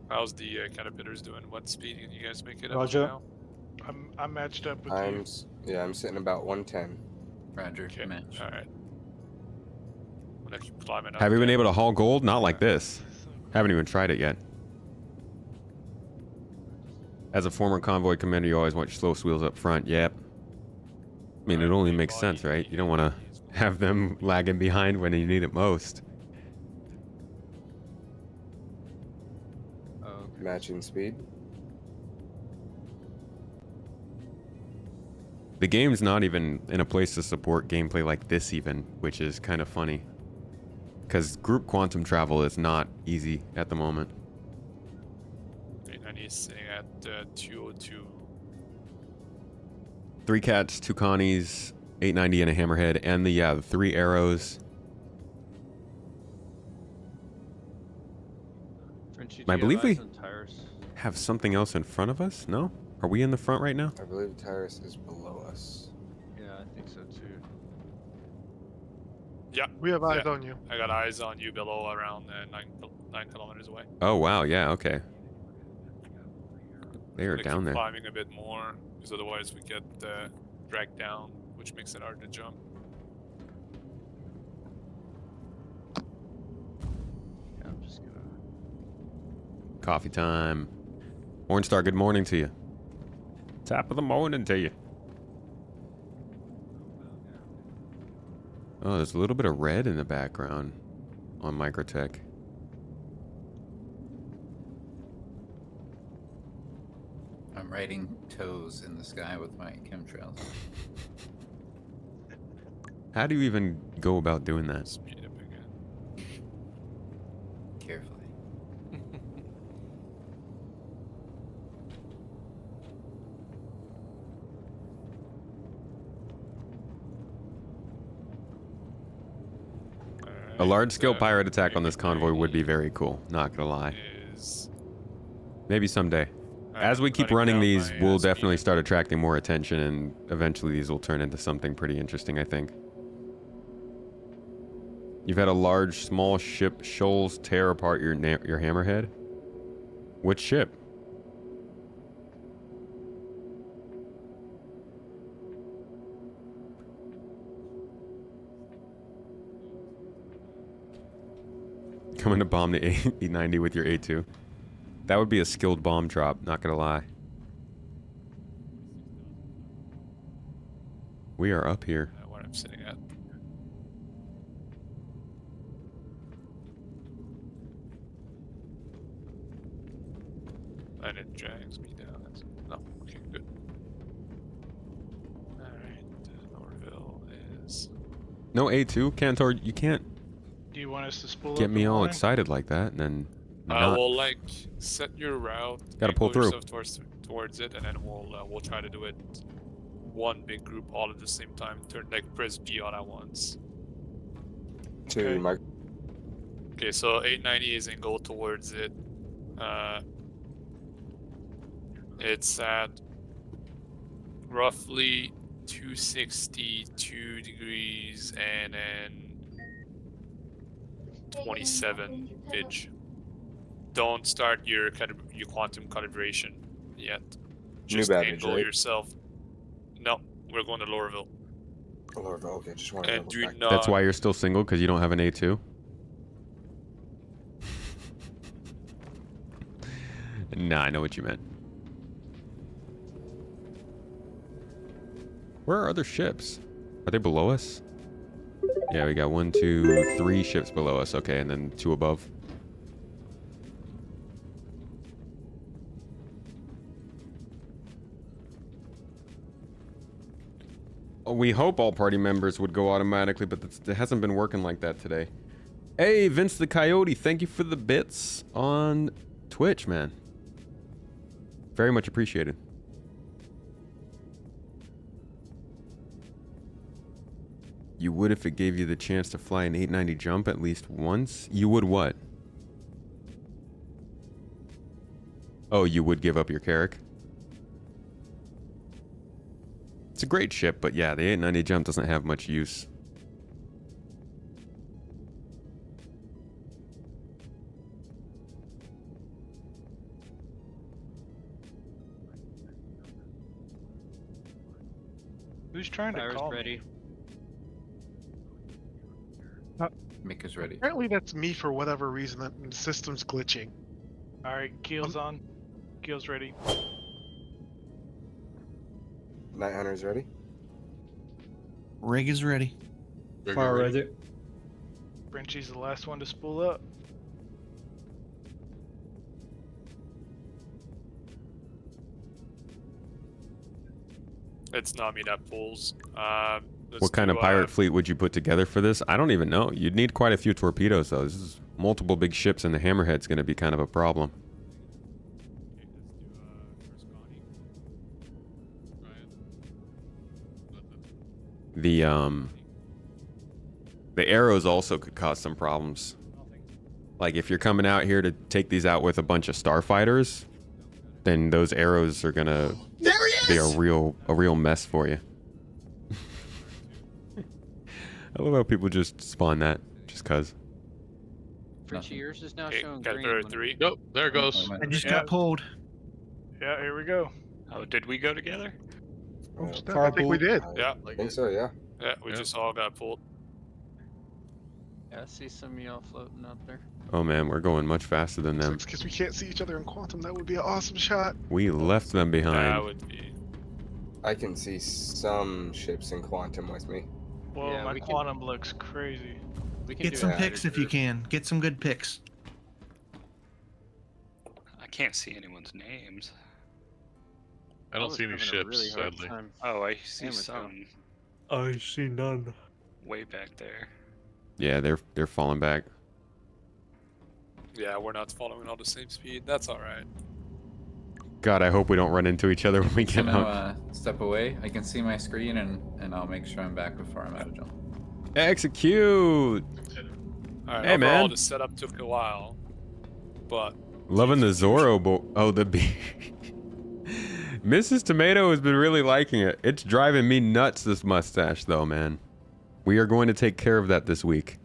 [SPEAKER 5] How's the caterpillars doing? What speed can you guys make it up
[SPEAKER 13] Roger.
[SPEAKER 5] to now?
[SPEAKER 21] I'm matched up with
[SPEAKER 13] I'm
[SPEAKER 21] you.
[SPEAKER 13] yeah, I'm sitting about 110.
[SPEAKER 8] Roger.
[SPEAKER 5] Okay,
[SPEAKER 8] Match.
[SPEAKER 5] alright. I'm gonna keep climbing up.
[SPEAKER 1] Have you been
[SPEAKER 5] there.
[SPEAKER 1] able to haul gold? Not like this. Haven't even tried it yet. As a former convoy commander, you always want your slow wheels up front. Yep. I mean, it only makes sense, right? You don't want to have them lagging behind when you need it most.
[SPEAKER 13] Matching speed.
[SPEAKER 1] The game's not even in a place to support gameplay like this even, which is kind of funny. Because group quantum travel is not easy at the moment.
[SPEAKER 5] 890 is sitting at 202.
[SPEAKER 1] 3 cats, 2 Connies, 890 and a hammerhead, and the 3 arrows.
[SPEAKER 9] Frenchie,
[SPEAKER 1] I
[SPEAKER 9] do you
[SPEAKER 1] believe
[SPEAKER 9] have
[SPEAKER 1] we
[SPEAKER 9] eyes on tires?
[SPEAKER 1] have something else in front of us, no? Are we in the front right now?
[SPEAKER 13] I believe Tyrus is below us.
[SPEAKER 9] Yeah, I think so too.
[SPEAKER 5] Yeah.
[SPEAKER 21] We have eyes
[SPEAKER 5] yeah.
[SPEAKER 21] on you.
[SPEAKER 5] I got eyes on you below around 9 kilometers away.
[SPEAKER 1] Oh, wow, yeah, okay. They are
[SPEAKER 5] I'm gonna
[SPEAKER 1] down
[SPEAKER 5] keep
[SPEAKER 1] there.
[SPEAKER 5] climbing a bit more, because otherwise we get dragged down, which makes it hard to jump.
[SPEAKER 9] Yeah, I'm just gonna.
[SPEAKER 1] Coffee time. Orange Star, good morning to you. Top of the morning to you. Oh, there's a little bit of red in the background on Microtech.
[SPEAKER 8] I'm writing toes in the sky with my chemtrails.
[SPEAKER 1] How do you even go about doing that?
[SPEAKER 5] Speed up again.
[SPEAKER 8] Carefully.
[SPEAKER 1] A large-scale pirate attack on this convoy would be very cool, not gonna lie. Maybe someday. As we keep running these, we'll definitely start attracting more attention, and eventually these will turn into something pretty interesting, I think. You've had a large, small ship shoals tear apart your hammerhead? Which ship? Coming to bomb the E90 with your A2. That would be a skilled bomb drop, not gonna lie. We are up here.
[SPEAKER 5] Where I'm sitting at. And it drags me down. No, okay, good. Alright, Norville is...
[SPEAKER 1] No A2? Cantor, you can't
[SPEAKER 2] Do you want us to spool
[SPEAKER 1] get
[SPEAKER 2] up
[SPEAKER 1] me
[SPEAKER 2] the
[SPEAKER 1] all
[SPEAKER 2] line?
[SPEAKER 1] excited like that and then not.
[SPEAKER 5] Well, like, set your route.
[SPEAKER 1] Gotta pull
[SPEAKER 5] angle
[SPEAKER 1] through.
[SPEAKER 5] yourself towards it, and then we'll try to do it one big group all at the same time. Turn, like, press B on at once.
[SPEAKER 13] To my
[SPEAKER 5] Okay, so 890 is angled towards it. It's at roughly 262 degrees and then 27 vidge. Don't start your quantum calibration yet. Just
[SPEAKER 13] Babbage,
[SPEAKER 5] angle
[SPEAKER 13] right?
[SPEAKER 5] yourself. No, we're going to Lorville.
[SPEAKER 13] Lorville, okay, just want to
[SPEAKER 5] And
[SPEAKER 13] double
[SPEAKER 5] do
[SPEAKER 13] check.
[SPEAKER 5] not.
[SPEAKER 1] That's why you're still single, because you don't have an A2? Nah, I know what you meant. Where are other ships? Are they below us? Yeah, we got 1, 2, 3 ships below us. Okay, and then 2 above. We hope all party members would go automatically, but it hasn't been working like that today. Hey, Vince the Coyote, thank you for the bits on Twitch, man. Very much appreciated. You would if it gave you the chance to fly an 890 jump at least once? You would what? Oh, you would give up your Carrick? It's a great ship, but yeah, the 890 jump doesn't have much use.
[SPEAKER 2] Who's trying to call
[SPEAKER 9] ready.
[SPEAKER 8] Mika's ready.
[SPEAKER 21] Apparently that's me for whatever reason. That the system's glitching.
[SPEAKER 2] All right, keel's on. Keel's ready.
[SPEAKER 13] Night Hunter's ready.
[SPEAKER 15] Rig is ready.
[SPEAKER 14] Fire ready.
[SPEAKER 2] Frenchie's the last one to spool up.
[SPEAKER 5] It's not me that pulls.
[SPEAKER 1] What kind of pirate fleet would you put together for this? I don't even know. You'd need quite a few torpedoes, though. This is multiple big ships, and the Hammerhead's going to be kind of a problem. The arrows also could cause some problems. Like if you're coming out here to take these out with a bunch of starfighters, then those arrows are gonna be a real mess for you. I love how people just spawn that just cause.
[SPEAKER 9] Frenchie, yours is now
[SPEAKER 5] Okay,
[SPEAKER 9] showing
[SPEAKER 5] got
[SPEAKER 9] green.
[SPEAKER 5] there
[SPEAKER 9] when-
[SPEAKER 5] 3.
[SPEAKER 6] Nope, there it goes.
[SPEAKER 15] I just got pulled.
[SPEAKER 2] Yeah, here we go.
[SPEAKER 4] Oh, did we go together?
[SPEAKER 21] Oh, I think we did.
[SPEAKER 5] Yeah.
[SPEAKER 13] I think so, yeah.
[SPEAKER 5] Yeah, we just all got pulled.
[SPEAKER 9] Yeah, I see some of y'all floating up there.
[SPEAKER 1] Oh man, we're going much faster than them.
[SPEAKER 21] Because we can't see each other in quantum. That would be an awesome shot.
[SPEAKER 1] We left them
[SPEAKER 5] That
[SPEAKER 1] behind.
[SPEAKER 5] would be.
[SPEAKER 13] I can see some ships in quantum with me.
[SPEAKER 2] Whoa,
[SPEAKER 9] Yeah,
[SPEAKER 2] my
[SPEAKER 9] we can-
[SPEAKER 2] quantum looks crazy.
[SPEAKER 9] We can
[SPEAKER 15] Get
[SPEAKER 9] do
[SPEAKER 15] some
[SPEAKER 9] it.
[SPEAKER 15] pics if you can. Get some good pics.
[SPEAKER 4] I can't see anyone's names.
[SPEAKER 6] I don't
[SPEAKER 9] was
[SPEAKER 6] see any
[SPEAKER 9] having a
[SPEAKER 6] ships,
[SPEAKER 9] really hard
[SPEAKER 6] sadly.
[SPEAKER 9] time.
[SPEAKER 4] Oh, I see
[SPEAKER 9] Damn it,
[SPEAKER 4] some
[SPEAKER 18] I see none.
[SPEAKER 4] way back there.
[SPEAKER 1] Yeah, they're falling back.
[SPEAKER 5] Yeah, we're not following all the same speed. That's all right.
[SPEAKER 1] God, I hope we don't run into each other when we
[SPEAKER 8] So
[SPEAKER 1] get out.
[SPEAKER 8] now, step away. I can see my screen, and I'll make sure I'm back before I'm out of jump.
[SPEAKER 1] Execute!
[SPEAKER 5] All right.
[SPEAKER 1] Hey,
[SPEAKER 5] overall,
[SPEAKER 1] man.
[SPEAKER 5] the setup took a while, but
[SPEAKER 1] Loving the Zorro oh, the Mrs. Tomato has been really liking it. It's driving me nuts, this mustache, though, man. We are going to take care of that this week.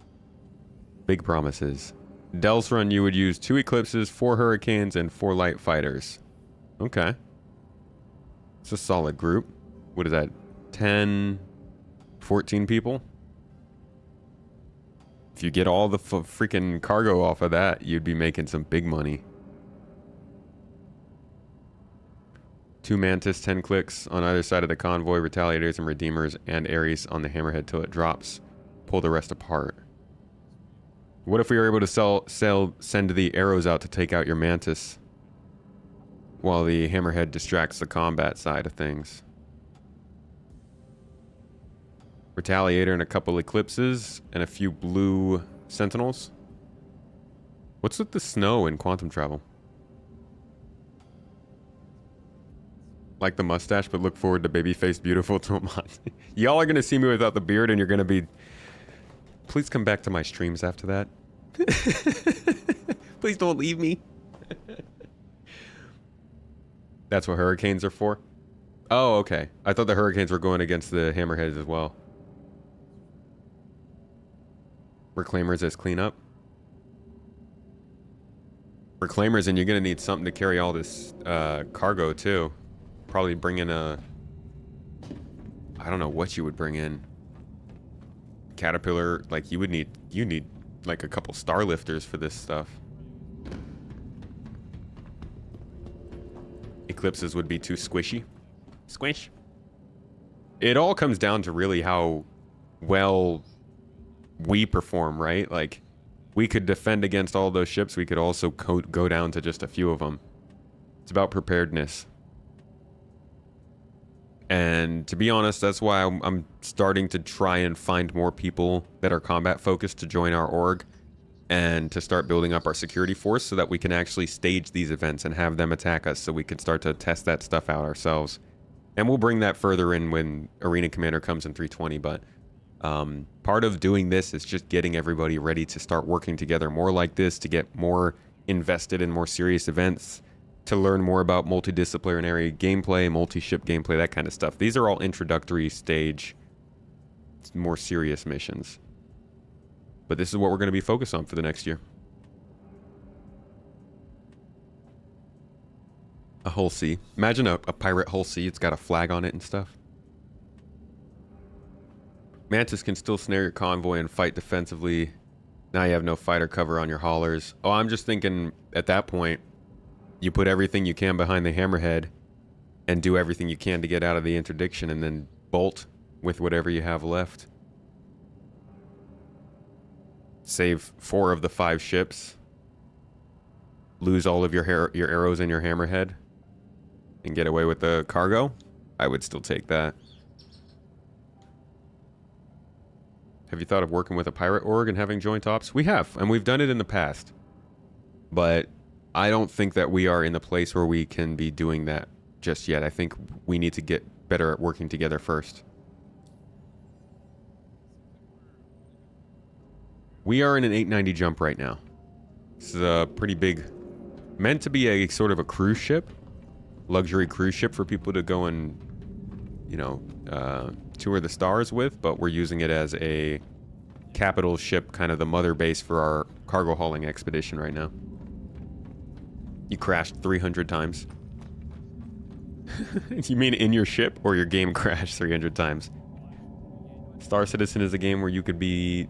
[SPEAKER 1] Big promises. Del's run, you would use 2 Eclipses, 4 Hurricanes, and 4 Light Fighters. Okay. It's a solid group. What is that? 10, 14 people? If you get all the freaking cargo off of that, you'd be making some big money. 2 Mantis, 10 clicks on either side of the Convoy, Retaliators and Redeemers, and Ares on the Hammerhead till it drops. Pull the rest apart. What if we were able to send the arrows out to take out your Mantis while the Hammerhead distracts the combat side of things? Retaliator and a couple Eclipses and a few blue Sentinels. What's with the snow in quantum travel? Like the mustache, but look forward to baby-faced beautiful Tomat. Y'all are gonna see me without the beard, and you're gonna be. Please come back to my streams after that. Please don't leave me. That's what hurricanes are for? Oh, okay. I thought the hurricanes were going against the hammerheads as well. Reclaimers as cleanup. Reclaimers, and you're going to need something to carry all this cargo, too. Probably bring in a... I don't know what you would bring in. Caterpillar, like you need like a couple star lifters for this stuff. Eclipses would be too squishy. Squish. It all comes down to really how well we perform, right? Like, we could defend against all those ships. We could also go down to just a few of them. It's about preparedness. And to be honest, that's why I'm starting to try and find more people that are combat focused to join our org and to start building up our security force so that we can actually stage these events and have them attack us so we can start to test that stuff out ourselves. And we'll bring that further in when Arena Commander comes in 320, but part of doing this is just getting everybody ready to start working together more like this, to get more invested in more serious events, to learn more about multidisciplinary gameplay, multi-ship gameplay, that kind of stuff. These are all introductory stage, more serious missions. But this is what we're going to be focused on for the next year. A Hull C. Imagine a pirate Hull C. It's got a flag on it and stuff. Mantis can still snare your convoy and fight defensively. Now you have no fighter cover on your haulers. Oh, I'm just thinking at that point, you put everything you can behind the hammerhead and do everything you can to get out of the interdiction and then bolt with whatever you have left. Save 4 of the 5 ships. Lose all of your arrows and your hammerhead and get away with the cargo. I would still take that. Have you thought of working with a pirate org and having joint ops? We have, and we've done it in the past. But I don't think that we are in the place where we can be doing that just yet. I think we need to get better at working together first. We are in an 890 jump right now. This is a pretty big, meant to be a sort of a cruise ship, luxury cruise ship for people to go and, you know, tour the stars with, but we're using it as a capital ship, kind of the mother base for our cargo hauling expedition right now. You crashed 300 times. You mean in your ship, or your game crashed 300 times? Star Citizen is a game where you could be...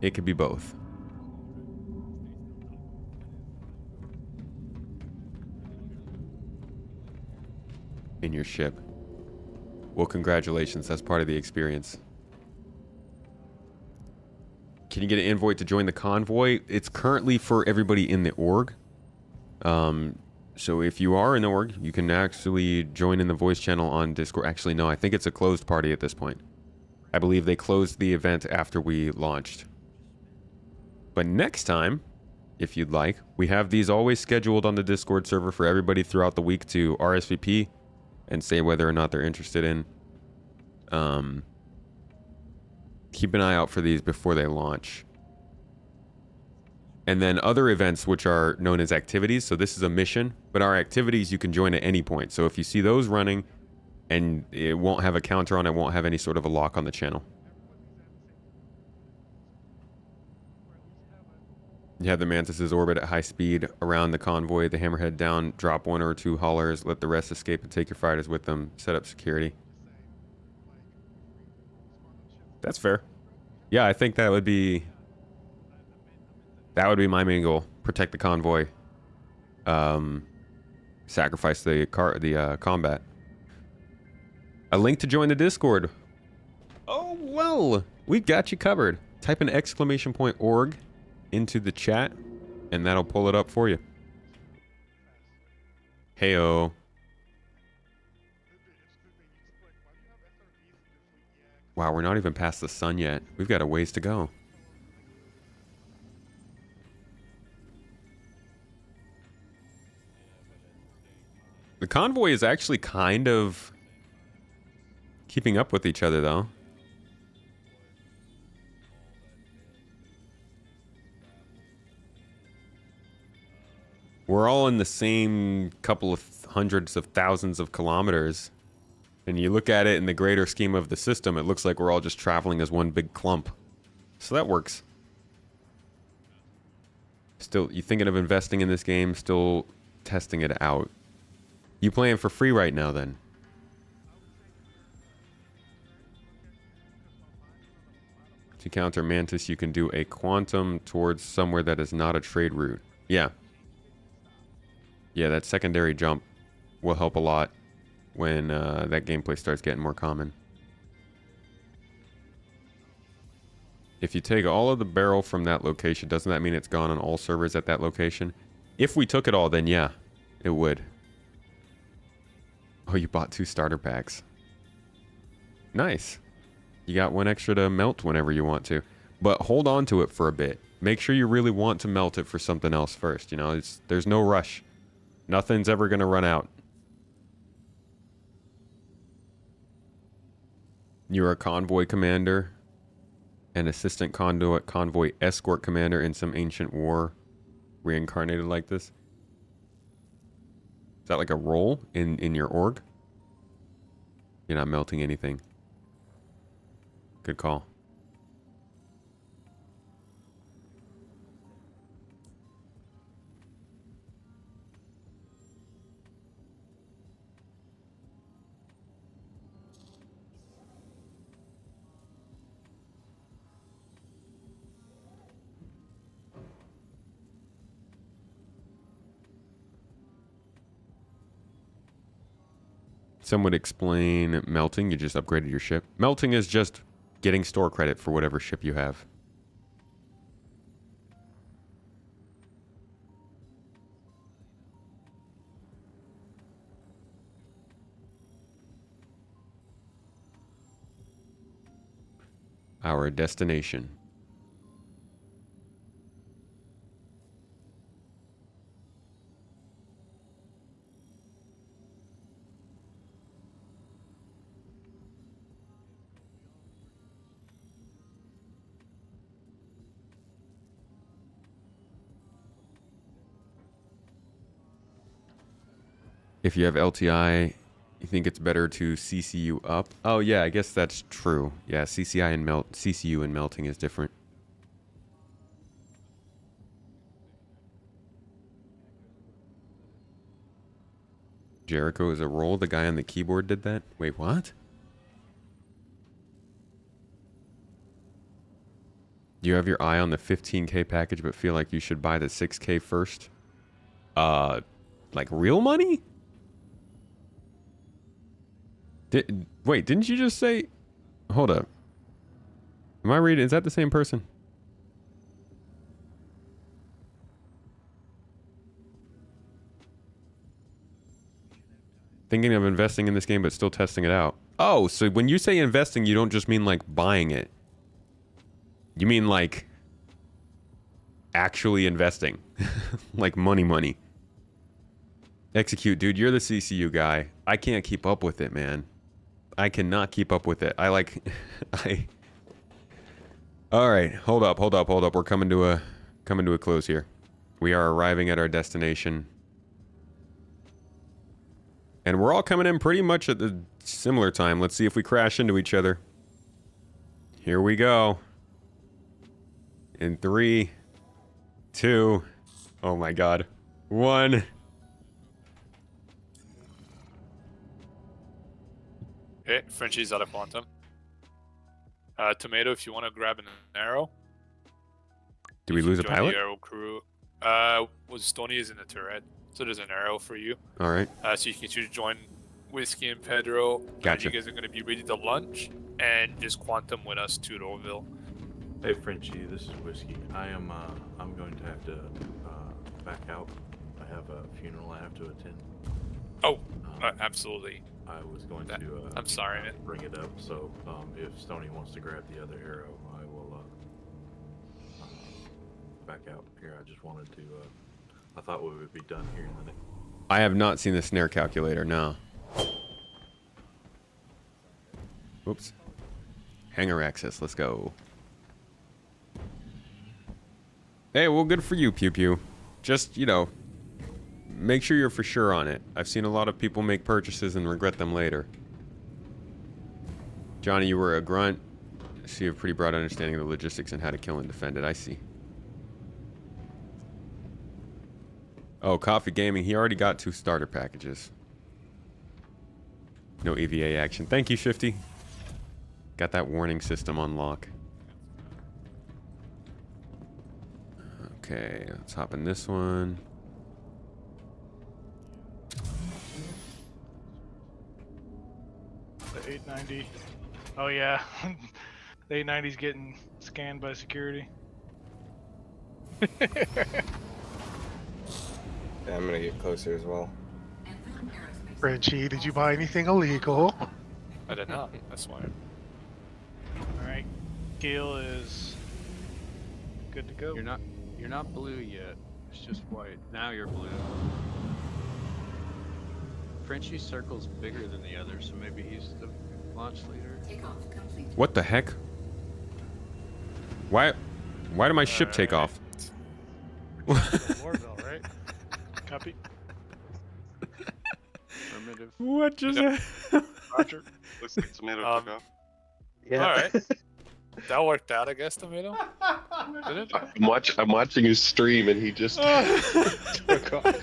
[SPEAKER 1] It could be both. In your ship. Well, congratulations. That's part of the experience. Can you get an invite to join the convoy? It's currently for everybody in the org. So if you are in the org, you can actually join in the voice channel on Discord. Actually, no, I think it's a closed party at this point. I believe they closed the event after we launched. But next time, if you'd like, we have these always scheduled on the Discord server for everybody throughout the week to RSVP and say whether or not they're interested in. Keep an eye out for these before they launch. And then other events, which are known as activities. So this is a mission, but our activities you can join at any point. So if you see those running and it won't have a counter on it, won't have any sort of a lock on the channel. You have the Mantises orbit at high speed around the convoy, the hammerhead down, drop 1 or 2 haulers, let the rest escape and take your fighters with them, set up security. That's fair. Yeah, I think that would be my main goal. Protect the convoy. Sacrifice the combat. A link to join the Discord. Oh, well, we got you covered. Type in !org into the chat, and that'll pull it up for you. Heyo. Wow, we're not even past the sun yet. We've got a ways to go. The convoy is actually kind of keeping up with each other, though. We're all in the same couple of hundreds of thousands of kilometers. And you look at it in the greater scheme of the system, it looks like we're all just traveling as one big clump. So that works. Still, you thinking of investing in this game? Still testing it out? You playing for free right now then? To counter Mantis, you can do a quantum towards somewhere that is not a trade route. Yeah. Yeah, that secondary jump will help a lot when that gameplay starts getting more common. If you take all of the barrel from that location, doesn't that mean it's gone on all servers at that location? If we took it all, then yeah, it would. Oh, you bought 2 starter packs. Nice. You got 1 extra to melt whenever you want to. But hold on to it for a bit. Make sure you really want to melt it for something else first. You know, there's no rush. Nothing's ever going to run out. You're a convoy commander, an assistant convoy escort commander in some ancient war reincarnated like this. Is that like a role in your org? You're not melting anything. Good call. Some would explain melting. You just upgraded your ship. Melting is just getting store credit for whatever ship you have. Our destination. If you have LTI, you think it's better to CCU up? Oh yeah, I guess that's true. Yeah, CCI and CCU and melting is different. Jericho is a role. The guy on the keyboard did that? Wait, what? Do you have your eye on the 15K package but feel like you should buy the 6K first? Like real money? Wait, didn't you just say... Hold up. Am I reading? Is that the same person? Thinking of investing in this game but still testing it out. Oh, so when you say investing, you don't just mean like buying it. You mean like actually investing. Like money. Execute, dude. You're the CCU guy. I can't keep up with it, man. I cannot keep up with it. All right, hold up. We're coming to a close here. We are arriving at our destination. And we're all coming in pretty much at the similar time. Let's see if we crash into each other. Here we go. In 3, 2, oh my god, 1.
[SPEAKER 5] Okay, Frenchie's out of quantum. Tomato, if you want to grab an arrow.
[SPEAKER 1] Do we lose a
[SPEAKER 5] join
[SPEAKER 1] pilot?
[SPEAKER 5] The arrow crew. Stony is in the turret, so there's an arrow for you.
[SPEAKER 1] All right.
[SPEAKER 5] So you can choose to join Whiskey and Pedro.
[SPEAKER 1] Gotcha.
[SPEAKER 5] You guys are going to be ready to lunch and just quantum with us to Roville.
[SPEAKER 19] Hey Frenchie, this is Whiskey. I'm going to have to back out. I have a funeral I have to attend.
[SPEAKER 5] Oh, absolutely.
[SPEAKER 19] I was going to.
[SPEAKER 5] I'm sorry, man.
[SPEAKER 19] Bring it up. So if Stony wants to grab the other arrow, I will back out here. I just wanted to. I thought we would be done here in the next.
[SPEAKER 1] I have not seen the snare calculator. No. Whoops. Hangar access. Let's go. Hey, well, good for you, Pew Pew. Just, you know, make sure you're for sure on it. I've seen a lot of people make purchases and regret them later. Johnny, you were a grunt, so you have a pretty broad understanding of the logistics and how to kill and defend it. I see. Oh, Coffee Gaming, he already got 2 starter packages. No EVA action. Thank you, Shifty. Got that warning system on lock. Okay, let's hop in this one.
[SPEAKER 2] The 890. Oh yeah, the 890's getting scanned by security.
[SPEAKER 13] Yeah, I'm gonna get closer as well.
[SPEAKER 21] Frenchie, did you buy anything illegal?
[SPEAKER 5] I did not. That's why.
[SPEAKER 2] Alright, Gale is good to go.
[SPEAKER 9] You're not blue yet. It's just white. Now you're blue. Frenchie's circle's bigger than the others, so maybe he's the launch leader.
[SPEAKER 17] Takeoff complete.
[SPEAKER 1] What the heck? Why did my ship take off?
[SPEAKER 3] Lorville, right?
[SPEAKER 2] Copy.
[SPEAKER 9] Affirmative.
[SPEAKER 1] What just happened?
[SPEAKER 22] Roger. Looks like Tomato took off.
[SPEAKER 5] Yeah. All right. That worked out, I guess, Tomato. Did it?
[SPEAKER 22] I'm watching his stream and he just took off.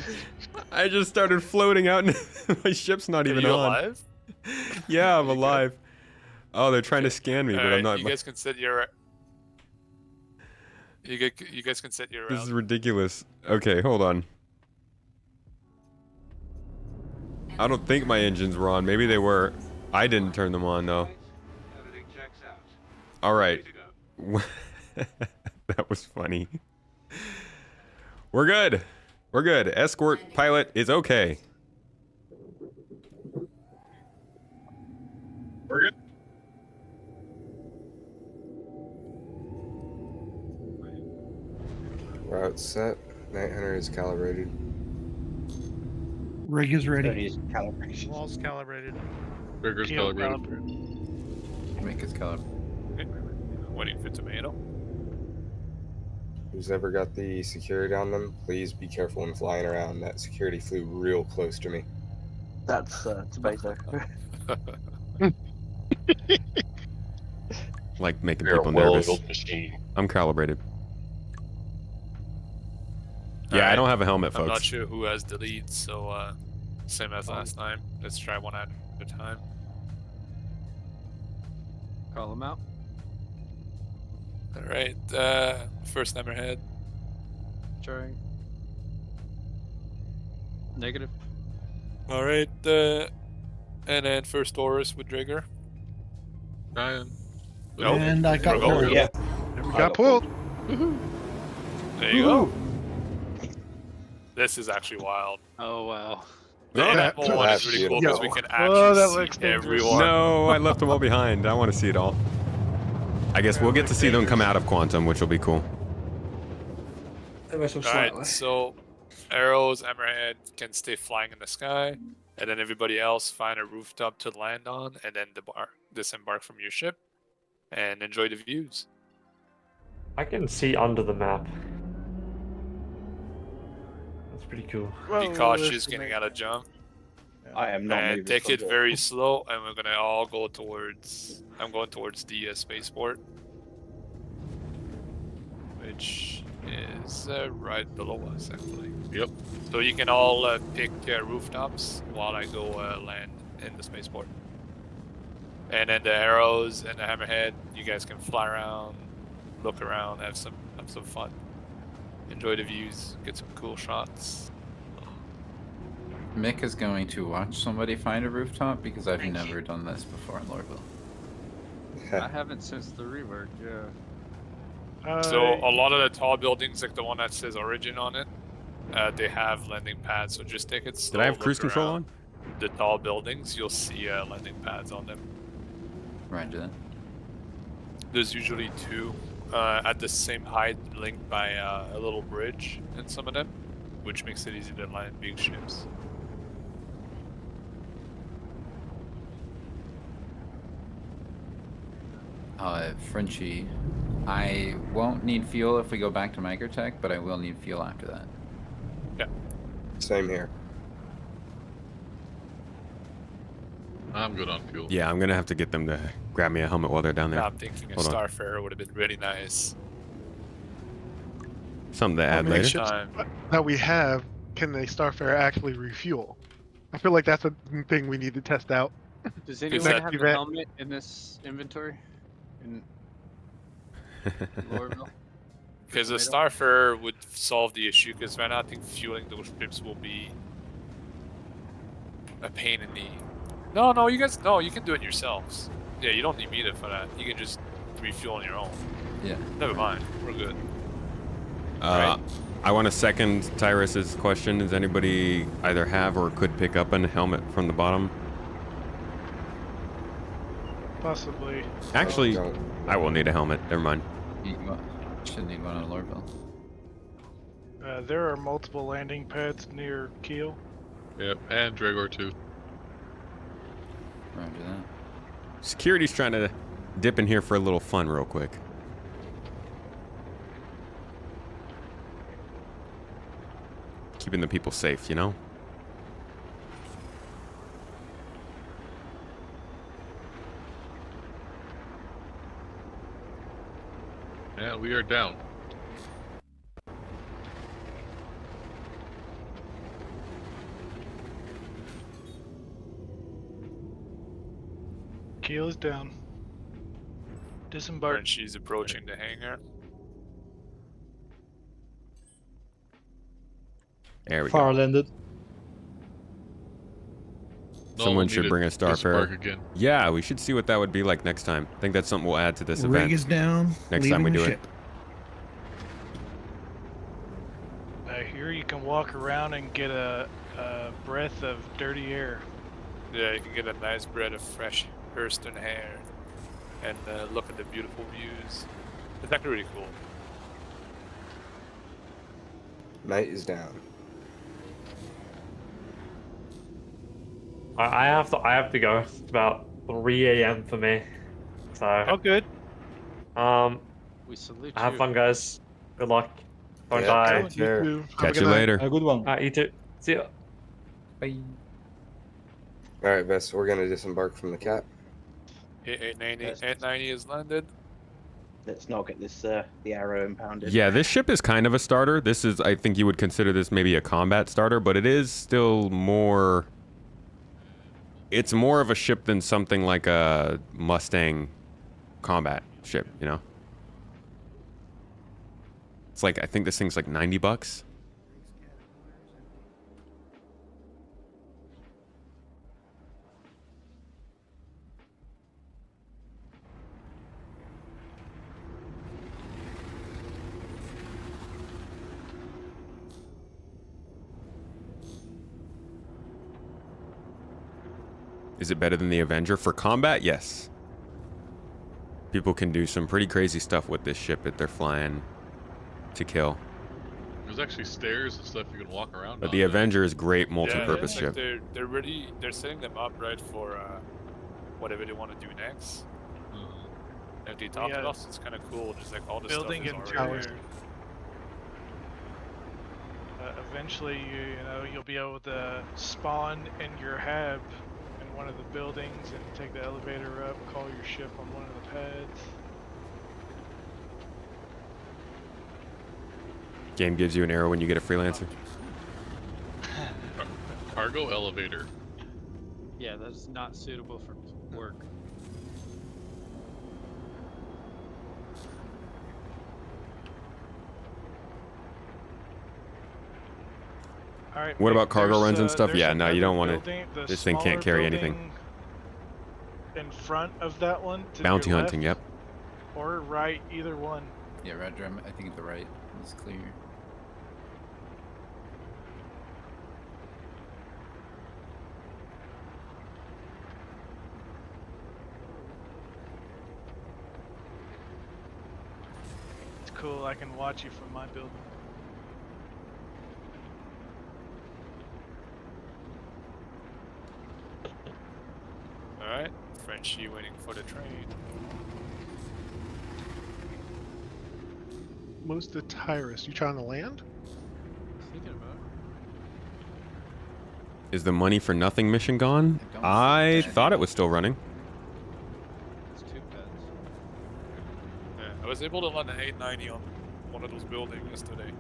[SPEAKER 1] I just started floating out and my ship's not even
[SPEAKER 5] Are you
[SPEAKER 1] on.
[SPEAKER 5] alive?
[SPEAKER 1] Yeah, I'm alive. Oh, they're trying to scan me, but I'm not.
[SPEAKER 5] You guys can set your. You guys can set your.
[SPEAKER 1] This is ridiculous. Okay, hold on. I don't think my engines were on. Maybe they were. I didn't turn them on though. All right. That was funny. We're good. We're good. Escort pilot is okay.
[SPEAKER 22] We're good.
[SPEAKER 13] Route set. Night Hunter is calibrated.
[SPEAKER 15] Rig is ready.
[SPEAKER 11] Tony's calibration.
[SPEAKER 3] Walls calibrated.
[SPEAKER 6] Trigger's calibrated.
[SPEAKER 8] Make it calibrated.
[SPEAKER 5] Waiting for Tomato.
[SPEAKER 13] Who's ever got the security on them, please be careful when flying around. That security flew real close to me.
[SPEAKER 11] That's Tomato.
[SPEAKER 1] Like making
[SPEAKER 22] You're
[SPEAKER 1] people
[SPEAKER 22] a
[SPEAKER 1] nervous.
[SPEAKER 22] well-oiled machine.
[SPEAKER 1] I'm calibrated. Yeah,
[SPEAKER 5] Alright.
[SPEAKER 1] I don't have a helmet,
[SPEAKER 5] I'm
[SPEAKER 1] folks.
[SPEAKER 5] not sure who has the lead, so same as last time. Let's try one at a time.
[SPEAKER 9] Call him out.
[SPEAKER 5] Alright, first Hammerhead.
[SPEAKER 9] Trying. Negative.
[SPEAKER 5] Alright, and then first Taurus with Drigger.
[SPEAKER 6] Ryan.
[SPEAKER 5] Nope.
[SPEAKER 15] And I got
[SPEAKER 5] We're going.
[SPEAKER 15] pulled.
[SPEAKER 11] Yeah.
[SPEAKER 21] We got pulled.
[SPEAKER 5] There you go. This is actually wild.
[SPEAKER 9] Oh wow.
[SPEAKER 5] The animal one is really cool because we can actually see everyone.
[SPEAKER 1] No, I left them all behind. I want to see it all. I guess we'll get to see them come out of Quantum, which will be cool.
[SPEAKER 5] Alright, so arrows, Hammerhead can stay flying in the sky, and then everybody else find a rooftop to land on, and then disembark from your ship, and enjoy the views.
[SPEAKER 18] I can see under the map. That's pretty cool.
[SPEAKER 5] Be cautious getting out of jump.
[SPEAKER 11] I am not moving
[SPEAKER 5] And take
[SPEAKER 11] from
[SPEAKER 5] it
[SPEAKER 11] here.
[SPEAKER 5] very slow, and we're gonna all go towards. I'm going towards the spaceport, which is right below us, actually.
[SPEAKER 6] Yep.
[SPEAKER 5] So you can all pick rooftops while I go land in the spaceport. And then the arrows and the hammerhead, you guys can fly around, look around, have some fun, enjoy the views, get some cool shots.
[SPEAKER 8] Mick is going to watch somebody find a rooftop because I've never done this before in Lordville.
[SPEAKER 9] I haven't since the rework, yeah.
[SPEAKER 5] So a lot of the tall buildings, like the one that says Origin on it, they have landing pads. So just take it slow.
[SPEAKER 1] Did I have
[SPEAKER 5] look
[SPEAKER 1] cruise control
[SPEAKER 5] around.
[SPEAKER 1] on?
[SPEAKER 5] The tall buildings, you'll see landing pads on them.
[SPEAKER 8] Roger that.
[SPEAKER 5] There's usually 2 at the same height, linked by a little bridge in some of them, which makes it easy to land big ships.
[SPEAKER 8] Frenchie, I won't need fuel if we go back to Microtech, but I will need fuel after that.
[SPEAKER 5] Yeah.
[SPEAKER 13] Same here.
[SPEAKER 6] I'm good on fuel.
[SPEAKER 1] Yeah, I'm gonna have to get them to grab me a helmet while they're down there.
[SPEAKER 5] Yeah, I'm thinking a
[SPEAKER 1] Hold on.
[SPEAKER 5] Starfarer would have been really nice.
[SPEAKER 1] Something to add
[SPEAKER 21] many
[SPEAKER 1] later.
[SPEAKER 21] ships that we have, can the Starfarer actually refuel? I feel like that's a thing we need to test out.
[SPEAKER 9] Does anyone
[SPEAKER 21] Next
[SPEAKER 9] have a
[SPEAKER 21] event.
[SPEAKER 9] helmet in this inventory? In Lorville?
[SPEAKER 5] Because a Starfarer would solve the issue, because right now I think fueling those ships will be a pain in the... No, you guys, no, you can do it yourselves. Yeah, you don't need me for that. You can just refuel on your own.
[SPEAKER 8] Yeah.
[SPEAKER 5] Never mind, we're good.
[SPEAKER 1] I want to second Tyrus's question. Does anybody either have or could pick up a helmet from the bottom?
[SPEAKER 2] Possibly.
[SPEAKER 1] Actually, I will need a helmet. Never mind.
[SPEAKER 8] Should need one on Lorville.
[SPEAKER 2] There are multiple landing pads near Keel.
[SPEAKER 6] Yep, and Dragor too.
[SPEAKER 8] Roger that.
[SPEAKER 1] Security's trying to dip in here for a little fun real quick. Keeping the people safe, you know?
[SPEAKER 6] Yeah, we are down.
[SPEAKER 2] Keel is down. Disembark.
[SPEAKER 5] And she's approaching the hangar.
[SPEAKER 1] There we
[SPEAKER 14] Far
[SPEAKER 1] go.
[SPEAKER 14] landed.
[SPEAKER 1] Someone
[SPEAKER 6] we
[SPEAKER 1] should
[SPEAKER 6] need
[SPEAKER 1] bring a
[SPEAKER 6] to disembark
[SPEAKER 1] Starfarer.
[SPEAKER 6] again.
[SPEAKER 1] Yeah, we should see what that would be like next time. I think that's something we'll add to this
[SPEAKER 15] Rig
[SPEAKER 1] event.
[SPEAKER 15] is down.
[SPEAKER 1] Next time we
[SPEAKER 15] leaving
[SPEAKER 1] do
[SPEAKER 15] the
[SPEAKER 1] it.
[SPEAKER 15] ship.
[SPEAKER 2] Here you can walk around and get a breath of dirty air.
[SPEAKER 5] Yeah, you can get a nice breath of fresh Hurston air and look at the beautiful views. It's actually really cool.
[SPEAKER 13] Night is down.
[SPEAKER 18] I have to go. It's about 3 a.m. for me. So.
[SPEAKER 2] Oh, good.
[SPEAKER 9] We salute
[SPEAKER 18] Have
[SPEAKER 9] you.
[SPEAKER 18] fun, guys. Good luck. Don't
[SPEAKER 13] Yeah,
[SPEAKER 18] die.
[SPEAKER 13] you too.
[SPEAKER 1] Catch you later.
[SPEAKER 14] A good one.
[SPEAKER 18] You too. See ya. Bye.
[SPEAKER 13] All right, Vess, we're gonna disembark from the cap.
[SPEAKER 5] 890 is landed.
[SPEAKER 11] Let's not get this the arrow impounded.
[SPEAKER 1] Yeah, this ship is kind of a starter. This is, I think you would consider this maybe a combat starter, but it is still more... It's more of a ship than something like a Mustang combat ship, you know? It's like, I think this thing's like $90. Is it better than the Avenger? For combat, yes. People can do some pretty crazy stuff with this ship if they're flying to kill.
[SPEAKER 6] There's actually stairs and stuff you can walk around
[SPEAKER 1] But
[SPEAKER 6] on
[SPEAKER 1] the
[SPEAKER 6] there.
[SPEAKER 1] Avenger is great multi-purpose
[SPEAKER 5] yeah,
[SPEAKER 1] ship.
[SPEAKER 5] like they're setting them up right for whatever they want to do next. If they top it
[SPEAKER 2] Yeah.
[SPEAKER 5] off, it's kind of cool. Just like all the
[SPEAKER 2] Building
[SPEAKER 5] stuff is
[SPEAKER 2] interior.
[SPEAKER 5] already there.
[SPEAKER 2] Eventually, you know, you'll be able to spawn in your hab in one of the buildings and take the elevator up, call your ship on one of the pads.
[SPEAKER 1] Game gives you an arrow when you get a freelancer.
[SPEAKER 6] Cargo elevator.
[SPEAKER 9] Yeah, that is not suitable for work.
[SPEAKER 2] All right.
[SPEAKER 1] What
[SPEAKER 2] Nick,
[SPEAKER 1] about cargo
[SPEAKER 2] there's,
[SPEAKER 1] runs and stuff?
[SPEAKER 2] there's
[SPEAKER 1] Yeah, no, you don't
[SPEAKER 2] another
[SPEAKER 1] want to.
[SPEAKER 2] building, the
[SPEAKER 1] This thing can't
[SPEAKER 2] smaller
[SPEAKER 1] carry anything.
[SPEAKER 2] building in front of that one. To
[SPEAKER 1] Bounty
[SPEAKER 2] your
[SPEAKER 1] hunting,
[SPEAKER 2] left,
[SPEAKER 1] yep.
[SPEAKER 2] Or right, either one.
[SPEAKER 8] Yeah, Roger. I think the right is clear.
[SPEAKER 2] It's cool. I can watch you from my building.
[SPEAKER 5] Alright, Frenchie waiting for the train.
[SPEAKER 21] Most of Tyrus, you trying to land?
[SPEAKER 9] Thinking about
[SPEAKER 1] Is the money for nothing mission gone? I thought it was still running.
[SPEAKER 9] It's 2 pets.
[SPEAKER 5] Yeah, I was able to land an 890 on one of those buildings yesterday.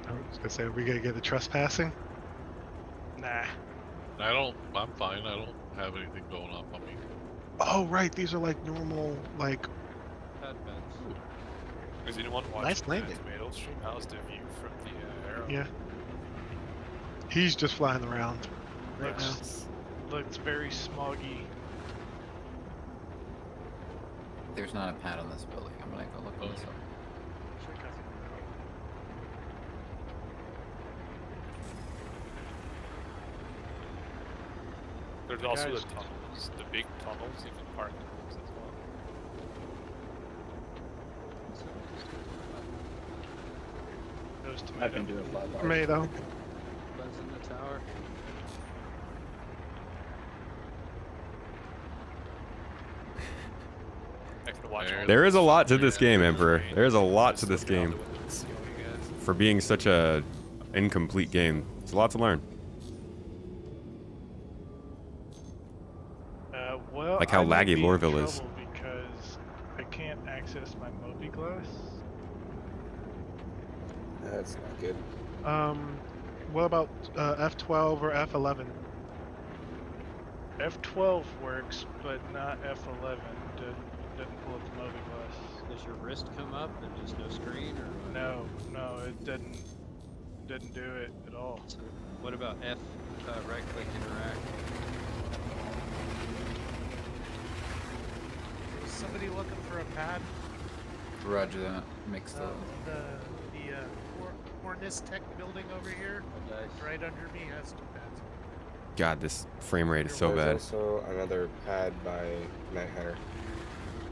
[SPEAKER 21] I was gonna say, are we gonna get the trespassing? Nah.
[SPEAKER 6] I'm fine. I don't have anything going on me.
[SPEAKER 21] Oh right, these are like normal, like.
[SPEAKER 9] Pet pets.
[SPEAKER 5] Is anyone watching
[SPEAKER 21] Nice landing.
[SPEAKER 5] Tomato stream? How's the view from the arrow?
[SPEAKER 21] Yeah. He's just flying around right now.
[SPEAKER 2] Looks very smoggy.
[SPEAKER 8] There's not a pad on this building. I'm gonna go look this up.
[SPEAKER 5] There's also
[SPEAKER 2] Guys.
[SPEAKER 5] the tunnels, the big tunnels. You can park in those as well.
[SPEAKER 2] Those
[SPEAKER 11] I've been doing flyby.
[SPEAKER 21] Tomato.
[SPEAKER 9] Buzz in the tower.
[SPEAKER 5] I can watch all
[SPEAKER 1] There is a
[SPEAKER 5] those
[SPEAKER 1] lot to
[SPEAKER 5] from
[SPEAKER 1] this
[SPEAKER 5] the
[SPEAKER 1] game,
[SPEAKER 5] from the
[SPEAKER 1] Emperor.
[SPEAKER 5] range.
[SPEAKER 1] There's a lot
[SPEAKER 5] Just
[SPEAKER 1] to this
[SPEAKER 5] looking out
[SPEAKER 1] game.
[SPEAKER 5] the window and see all you guys.
[SPEAKER 1] For being such a incomplete game. It's a lot to learn.
[SPEAKER 2] Well,
[SPEAKER 1] Like how
[SPEAKER 2] I may
[SPEAKER 1] laggy
[SPEAKER 2] be in
[SPEAKER 1] Lorville is.
[SPEAKER 2] trouble because I can't access my Moby Glass.
[SPEAKER 13] That's not good.
[SPEAKER 21] What about F12 or F11?
[SPEAKER 2] F12 works, but not F11. Doesn't pull up the Moby Glass.
[SPEAKER 9] Does your wrist come up and there's no screen, or
[SPEAKER 2] No, it didn't do it at all.
[SPEAKER 9] So what about F? Right-click interact.
[SPEAKER 3] Was somebody looking for a pad?
[SPEAKER 8] Roger that. Mixed up.
[SPEAKER 3] The Hornus Tech building over here, right under me, has 2 pads.
[SPEAKER 1] God, this frame rate is so bad.
[SPEAKER 13] There's also another pad by Night Hunter.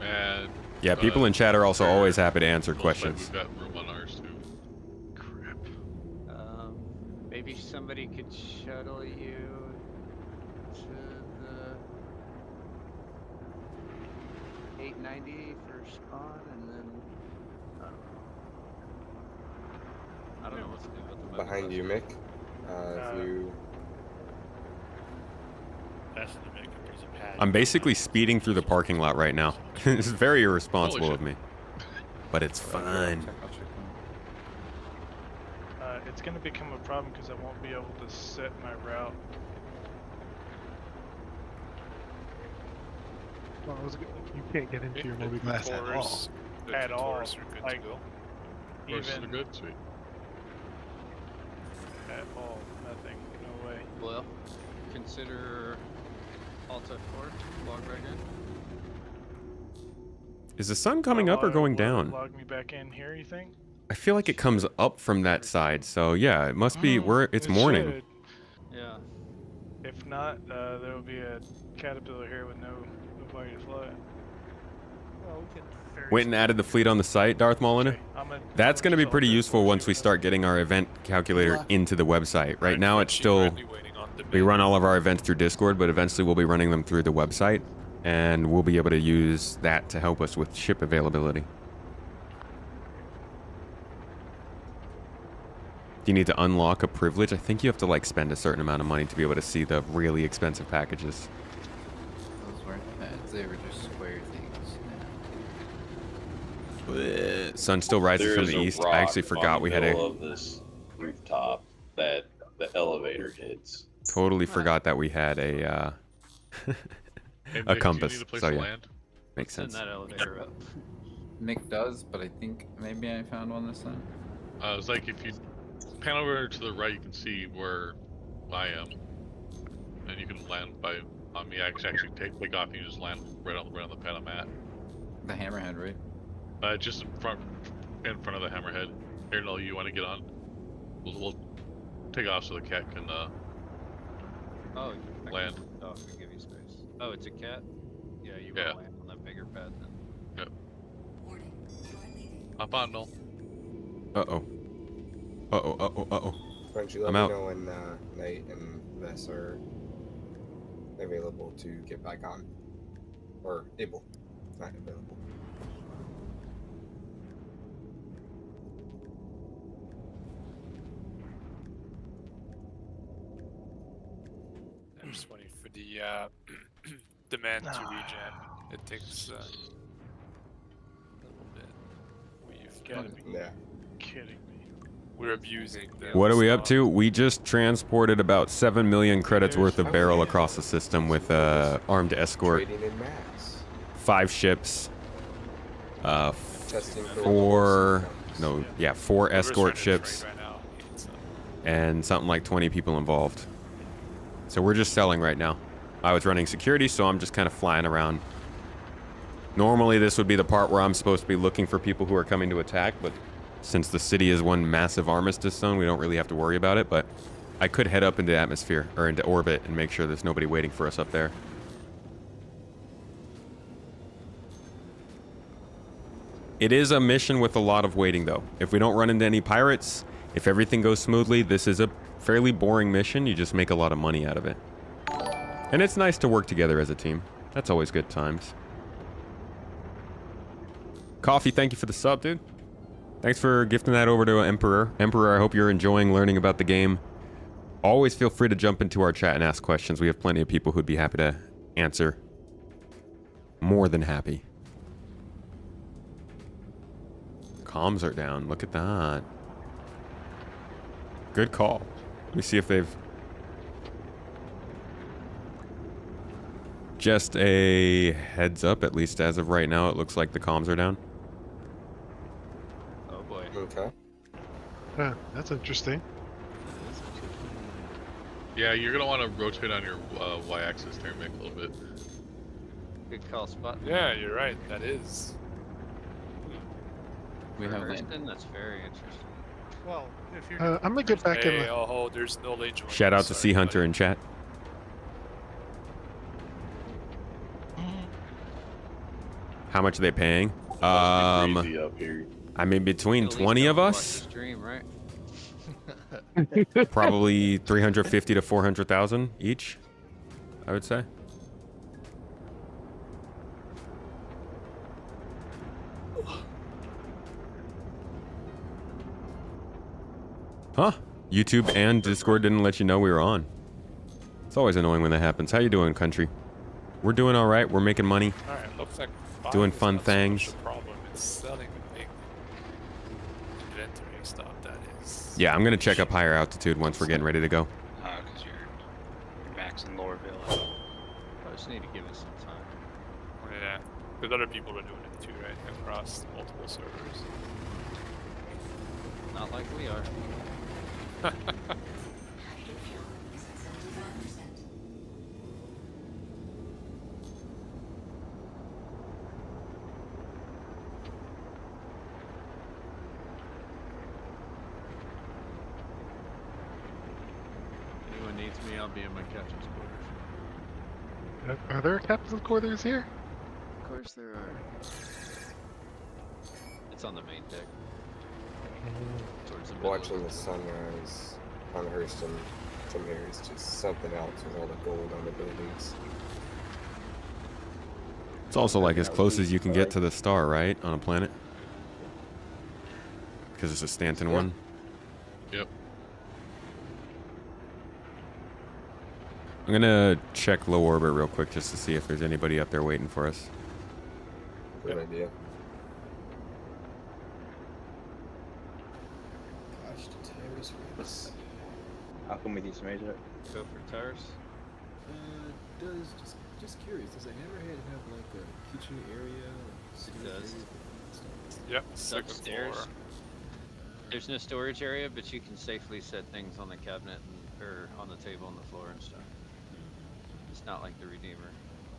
[SPEAKER 6] And
[SPEAKER 1] Yeah, people in chat are also always happy to answer
[SPEAKER 6] looks like
[SPEAKER 1] questions.
[SPEAKER 6] We've got room on ours too.
[SPEAKER 2] Crap.
[SPEAKER 9] Maybe somebody could shuttle you to the 890 for spawn, and then I don't know what to do with the Moby
[SPEAKER 13] Behind
[SPEAKER 9] Glass.
[SPEAKER 13] you, Mick. If you.
[SPEAKER 1] I'm basically speeding through the parking lot right now. It's very irresponsible of me. But it's fun.
[SPEAKER 2] It's going to become a problem because I won't be able to set my route.
[SPEAKER 21] Well, you can't get into your Moby Glass at all.
[SPEAKER 2] At all. Like,
[SPEAKER 6] Horses
[SPEAKER 2] even
[SPEAKER 6] are good, sweet.
[SPEAKER 2] at all. Nothing. No way.
[SPEAKER 9] Well, consider Alt F4, log back in.
[SPEAKER 1] Is the sun coming up or going down?
[SPEAKER 2] Log me back in here, you think?
[SPEAKER 1] I feel like it comes up from that side, so yeah, it must be it's
[SPEAKER 2] It
[SPEAKER 1] morning.
[SPEAKER 2] should.
[SPEAKER 9] Yeah.
[SPEAKER 2] If not, there will be a caterpillar here with nobody to fly.
[SPEAKER 3] Well, we can ferry
[SPEAKER 1] Went and added the fleet on the site, Darth Molina. That's going to be pretty useful once we start getting our event calculator into the website. Right now it's still, we run all of our events through Discord, but eventually we'll be running them through the website, and we'll be able to use that to help us with ship availability. Do you need to unlock a privilege? I think you have to like spend a certain amount of money to be able to see the really expensive packages.
[SPEAKER 8] Those weren't pads. They were just square things.
[SPEAKER 1] Sun still rises
[SPEAKER 10] There
[SPEAKER 1] from
[SPEAKER 10] is
[SPEAKER 1] the
[SPEAKER 10] a
[SPEAKER 1] east. I
[SPEAKER 10] rock
[SPEAKER 1] actually forgot
[SPEAKER 10] on
[SPEAKER 1] we
[SPEAKER 10] the
[SPEAKER 1] had
[SPEAKER 10] middle
[SPEAKER 1] a
[SPEAKER 10] of this rooftop that the elevator hits.
[SPEAKER 1] totally forgot that we had a
[SPEAKER 6] Hey,
[SPEAKER 1] a
[SPEAKER 6] Mick, do you
[SPEAKER 1] compass.
[SPEAKER 6] need a place
[SPEAKER 1] So
[SPEAKER 6] to
[SPEAKER 1] yeah,
[SPEAKER 6] land?
[SPEAKER 1] makes
[SPEAKER 9] Send
[SPEAKER 1] sense.
[SPEAKER 9] that elevator up.
[SPEAKER 8] Mick does, but I think maybe I found one this time.
[SPEAKER 6] It's like if you pan over to the right, you can see where I am, and you can land on me. I can actually take off. And you just land right on the pad I'm at.
[SPEAKER 8] The hammerhead, right?
[SPEAKER 6] Just in front of the hammerhead. Here, no, you want to get on? We'll take off so the cat can
[SPEAKER 9] Oh,
[SPEAKER 6] land.
[SPEAKER 9] Oh, I can give you space. Oh, it's a cat? Yeah, you want to land on that bigger pad then.
[SPEAKER 6] Yep. Hop on, Noel.
[SPEAKER 1] Uh-oh. Uh-oh, uh-oh, uh-oh.
[SPEAKER 13] Why don't you let
[SPEAKER 1] I'm
[SPEAKER 13] me
[SPEAKER 1] out.
[SPEAKER 13] know when Knight and Vess are available to get back on? Or able. Not available.
[SPEAKER 5] the demand to regen. It takes a little bit. We've
[SPEAKER 2] Gotta be kidding me.
[SPEAKER 5] we're abusing the
[SPEAKER 1] What are we up to? We just transported about 7 million credits worth of barrel across the system with armed escort.
[SPEAKER 13] Trading in max.
[SPEAKER 1] 5 ships.
[SPEAKER 13] Testing for
[SPEAKER 1] 4 escort ships. And something like 20 people involved. So we're just selling right now. I was running security, so I'm just kind of flying around. Normally this would be the part where I'm supposed to be looking for people who are coming to attack, but since the city is one massive armistice zone, we don't really have to worry about it, but I could head up into the atmosphere, or into orbit, and make sure there's nobody waiting for us up there. It is a mission with a lot of waiting, though. If we don't run into any pirates, if everything goes smoothly, this is a fairly boring mission. You just make a lot of money out of it. And it's nice to work together as a team. That's always good times. Coffee, thank you for the sub, dude. Thanks for gifting that over to Emperor. Emperor, I hope you're enjoying learning about the game. Always feel free to jump into our chat and ask questions. We have plenty of people who'd be happy to answer. More than happy. Comms are down. Look at that. Good call. Let me see if they've... Just a heads up, at least as of right now, it looks like the comms are down.
[SPEAKER 9] Oh boy.
[SPEAKER 13] Okay.
[SPEAKER 21] That's interesting.
[SPEAKER 6] Yeah, you're gonna want to rotate on your y-axis there, Mick, a little bit.
[SPEAKER 9] Good call, Spot.
[SPEAKER 5] Yeah, you're right. That is.
[SPEAKER 8] We have
[SPEAKER 9] Hurston, that's very interesting.
[SPEAKER 3] Well, if you're
[SPEAKER 21] I'm gonna get back in.
[SPEAKER 5] Hey, oh, there's no lane join.
[SPEAKER 1] Shout out to Sea Hunter in chat. How much are they paying?
[SPEAKER 10] Crazy up here.
[SPEAKER 1] I mean, between
[SPEAKER 9] At least
[SPEAKER 1] 20 of
[SPEAKER 9] don't watch
[SPEAKER 1] us,
[SPEAKER 9] the stream, right?
[SPEAKER 1] probably 350 to 400,000 each, I would say. Huh? YouTube and Discord didn't let you know we were on. It's always annoying when that happens. How you doing, country? We're doing all right. We're making money.
[SPEAKER 5] All right, looks like
[SPEAKER 1] Doing
[SPEAKER 5] is
[SPEAKER 1] fun
[SPEAKER 5] not so much
[SPEAKER 1] things.
[SPEAKER 5] a problem. It's selling the thing. Inventory stuff, that is.
[SPEAKER 1] Yeah, I'm gonna check up higher altitude once we're getting ready to go.
[SPEAKER 4] Because you're maxing Loreville.
[SPEAKER 9] I just need to give it some time.
[SPEAKER 5] Yeah, because other people are doing it too, right? Across multiple servers.
[SPEAKER 9] Not like we are.
[SPEAKER 12] Anyone needs me, I'll be in my captain's quarters.
[SPEAKER 21] Are there captain's quarters here?
[SPEAKER 9] Of course there are. It's on the main deck. Towards the middle.
[SPEAKER 13] Watching the sunrise on Hurston from here is just something else with all the gold on the buildings.
[SPEAKER 1] It's also like as close as you can get to the star, right? On a planet. Because it's a Stanton one.
[SPEAKER 6] Yep.
[SPEAKER 1] I'm gonna check low orbit real quick just to see if there's anybody up there waiting for us.
[SPEAKER 13] Good idea.
[SPEAKER 11] Gosh, the tires race. I'll come with you, Smazer.
[SPEAKER 9] Go for tires.
[SPEAKER 7] Does just curious? Does a hammerhead have like a kitchen area?
[SPEAKER 9] It does.
[SPEAKER 5] Yep.
[SPEAKER 9] It's
[SPEAKER 5] Second
[SPEAKER 9] upstairs.
[SPEAKER 5] floor.
[SPEAKER 9] There's no storage area, but you can safely set things on the cabinet or on the table on the floor and stuff. It's not like the Redeemer.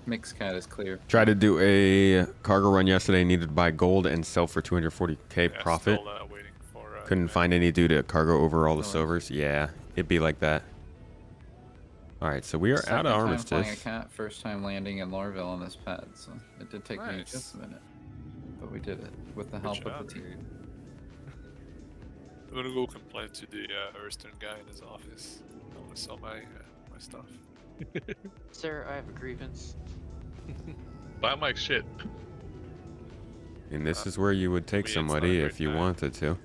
[SPEAKER 8] Mixcat is clear.
[SPEAKER 1] Tried to do a cargo run yesterday, needed to buy gold and sell for 240k
[SPEAKER 5] Yeah,
[SPEAKER 1] profit.
[SPEAKER 5] still, waiting for,
[SPEAKER 1] Couldn't find any due to cargo over all the silvers. Yeah, it'd be like that. Alright, so we are out of
[SPEAKER 8] Second time
[SPEAKER 1] armistice.
[SPEAKER 8] flying a cat, first time landing in Loreville on this pad, so it did take me
[SPEAKER 5] Nice.
[SPEAKER 8] just a minute. But we did it with the
[SPEAKER 5] Good
[SPEAKER 8] help
[SPEAKER 5] job,
[SPEAKER 8] of the team.
[SPEAKER 5] I'm gonna go complain to the Hurston guy in his office. I want to sell my my stuff.
[SPEAKER 9] Sir, I have a grievance.
[SPEAKER 6] Buy my shit.
[SPEAKER 1] And this is where you would take somebody if you wanted to.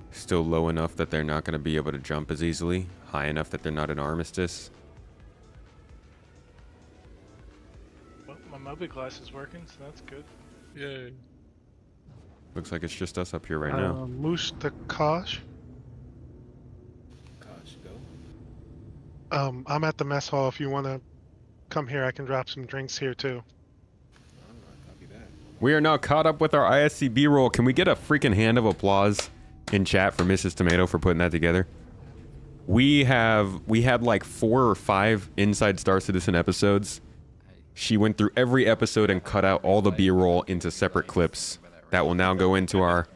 [SPEAKER 1] Still low enough that they're not going to be able to jump as easily. High enough that they're not an armistice.
[SPEAKER 2] my Moby glass is working, so that's good.
[SPEAKER 5] Yay.
[SPEAKER 1] Looks like it's just us up here right now.
[SPEAKER 21] Moose to Kosh.
[SPEAKER 7] Kosh, go.
[SPEAKER 21] I'm at the mess hall. If you want to come here, I can drop some drinks here too.
[SPEAKER 7] Copy that.
[SPEAKER 1] We are now caught up with our ISC B-roll. Can we get a freaking hand of applause in chat for Mrs. Tomato for putting that together? We had like 4 or 5 Inside Star Citizen episodes. She went through every episode and cut out all the B-roll into separate clips. That will now go into our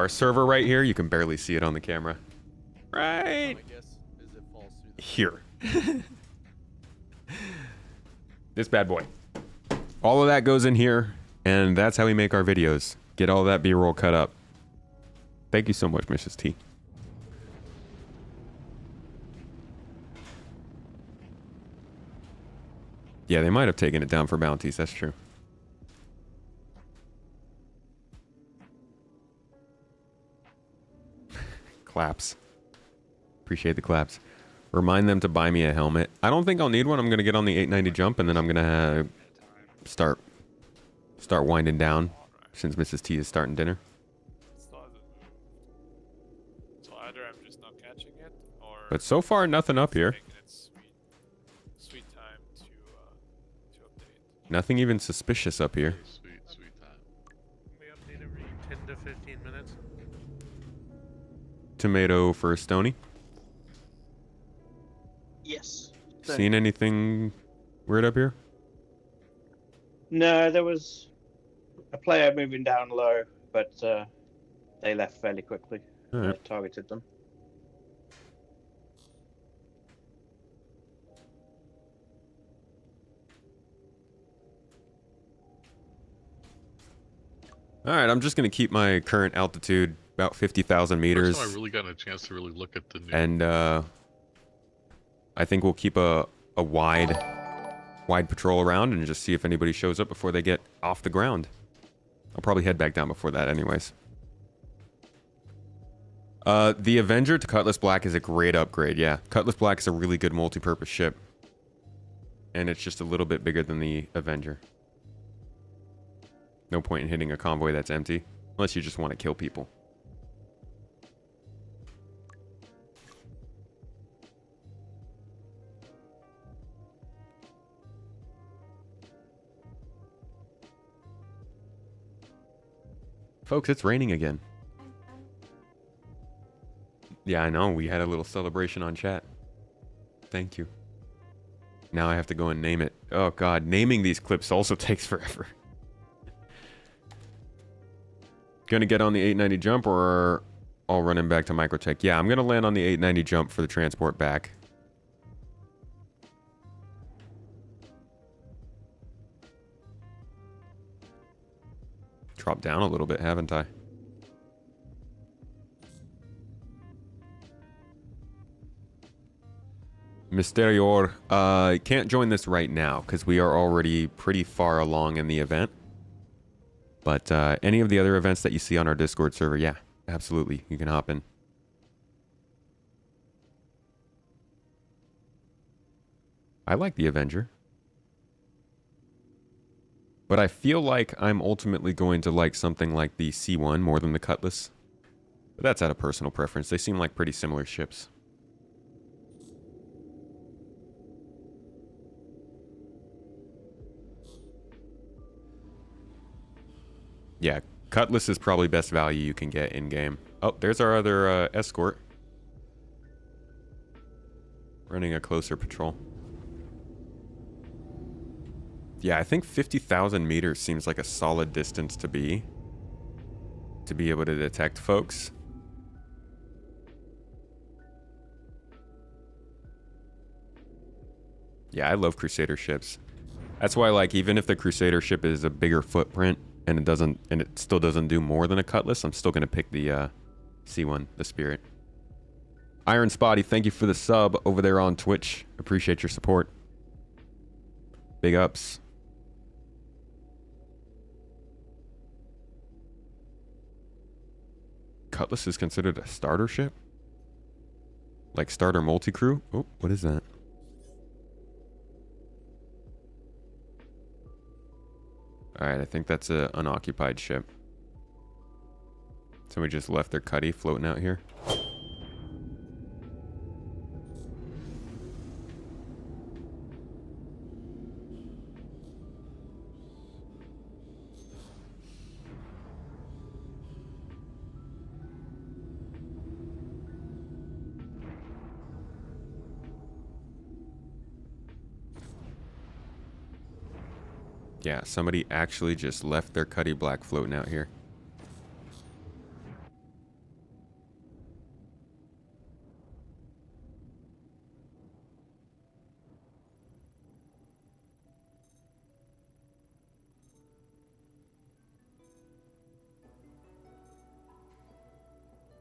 [SPEAKER 1] server right here. You can barely see it on the camera. Right here. This bad boy. All of that goes in here, and that's how we make our videos. Get all that B-roll cut up. Thank you so much, Mrs. T. Yeah, they might have taken it down for bounties. That's true. Claps. Appreciate the claps. Remind them to buy me a helmet. I don't think I'll need one. I'm going to get on the 890 jump, and then I'm going to start winding down since Mrs. T is starting dinner.
[SPEAKER 5] So either I'm just not catching it, or...
[SPEAKER 1] But so far, nothing up here.
[SPEAKER 5] Sweet time to update.
[SPEAKER 1] Nothing even suspicious up here.
[SPEAKER 3] We update every 10 to 15 minutes.
[SPEAKER 1] Tomato for Stony.
[SPEAKER 11] Yes.
[SPEAKER 1] Seen anything weird up here?
[SPEAKER 11] No, there was a player moving down low, but they left fairly quickly.
[SPEAKER 1] All right.
[SPEAKER 11] Targeted them.
[SPEAKER 1] All right, I'm just going to keep my current altitude about 50,000 meters.
[SPEAKER 6] First time I really got a chance to really look at the new...
[SPEAKER 1] And I think we'll keep a wide patrol around and just see if anybody shows up before they get off the ground. I'll probably head back down before that anyways. The Avenger to Cutlass Black is a great upgrade, yeah. Cutlass Black is a really good multi-purpose ship. And it's just a little bit bigger than the Avenger. No point in hitting a convoy that's empty, unless you just want to kill people. Folks, it's raining again. Yeah, I know. We had a little celebration on chat. Thank you. Now I have to go and name it. Oh, God. Naming these clips also takes forever. Gonna get on the 890 jump or all running back to Microtech? Yeah, I'm gonna land on the 890 jump for the transport back. Dropped down a little bit, haven't I? Mysterior, can't join this right now because we are already pretty far along in the event. But any of the other events that you see on our Discord server, yeah, absolutely, you can hop in. I like the Avenger. But I feel like I'm ultimately going to like something like the C1 more than the Cutlass. But that's out of personal preference. They seem like pretty similar ships. Yeah, Cutlass is probably best value you can get in-game. Oh, there's our other escort. Running a closer patrol. Yeah, I think 50,000 meters seems like a solid distance to be able to detect folks. Yeah, I love Crusader ships. That's why, like, even if the Crusader ship is a bigger footprint and it still doesn't do more than a Cutlass, I'm still gonna pick the C1, the Spirit. Iron Spotty, thank you for the sub over there on Twitch. Appreciate your support. Big ups. Cutlass is considered a starter ship? Like starter multi-crew? Oh, what is that? Alright, I think that's an unoccupied ship. Somebody just left their cuddy floating out here. Yeah, somebody actually just left their cuddy black floating out here.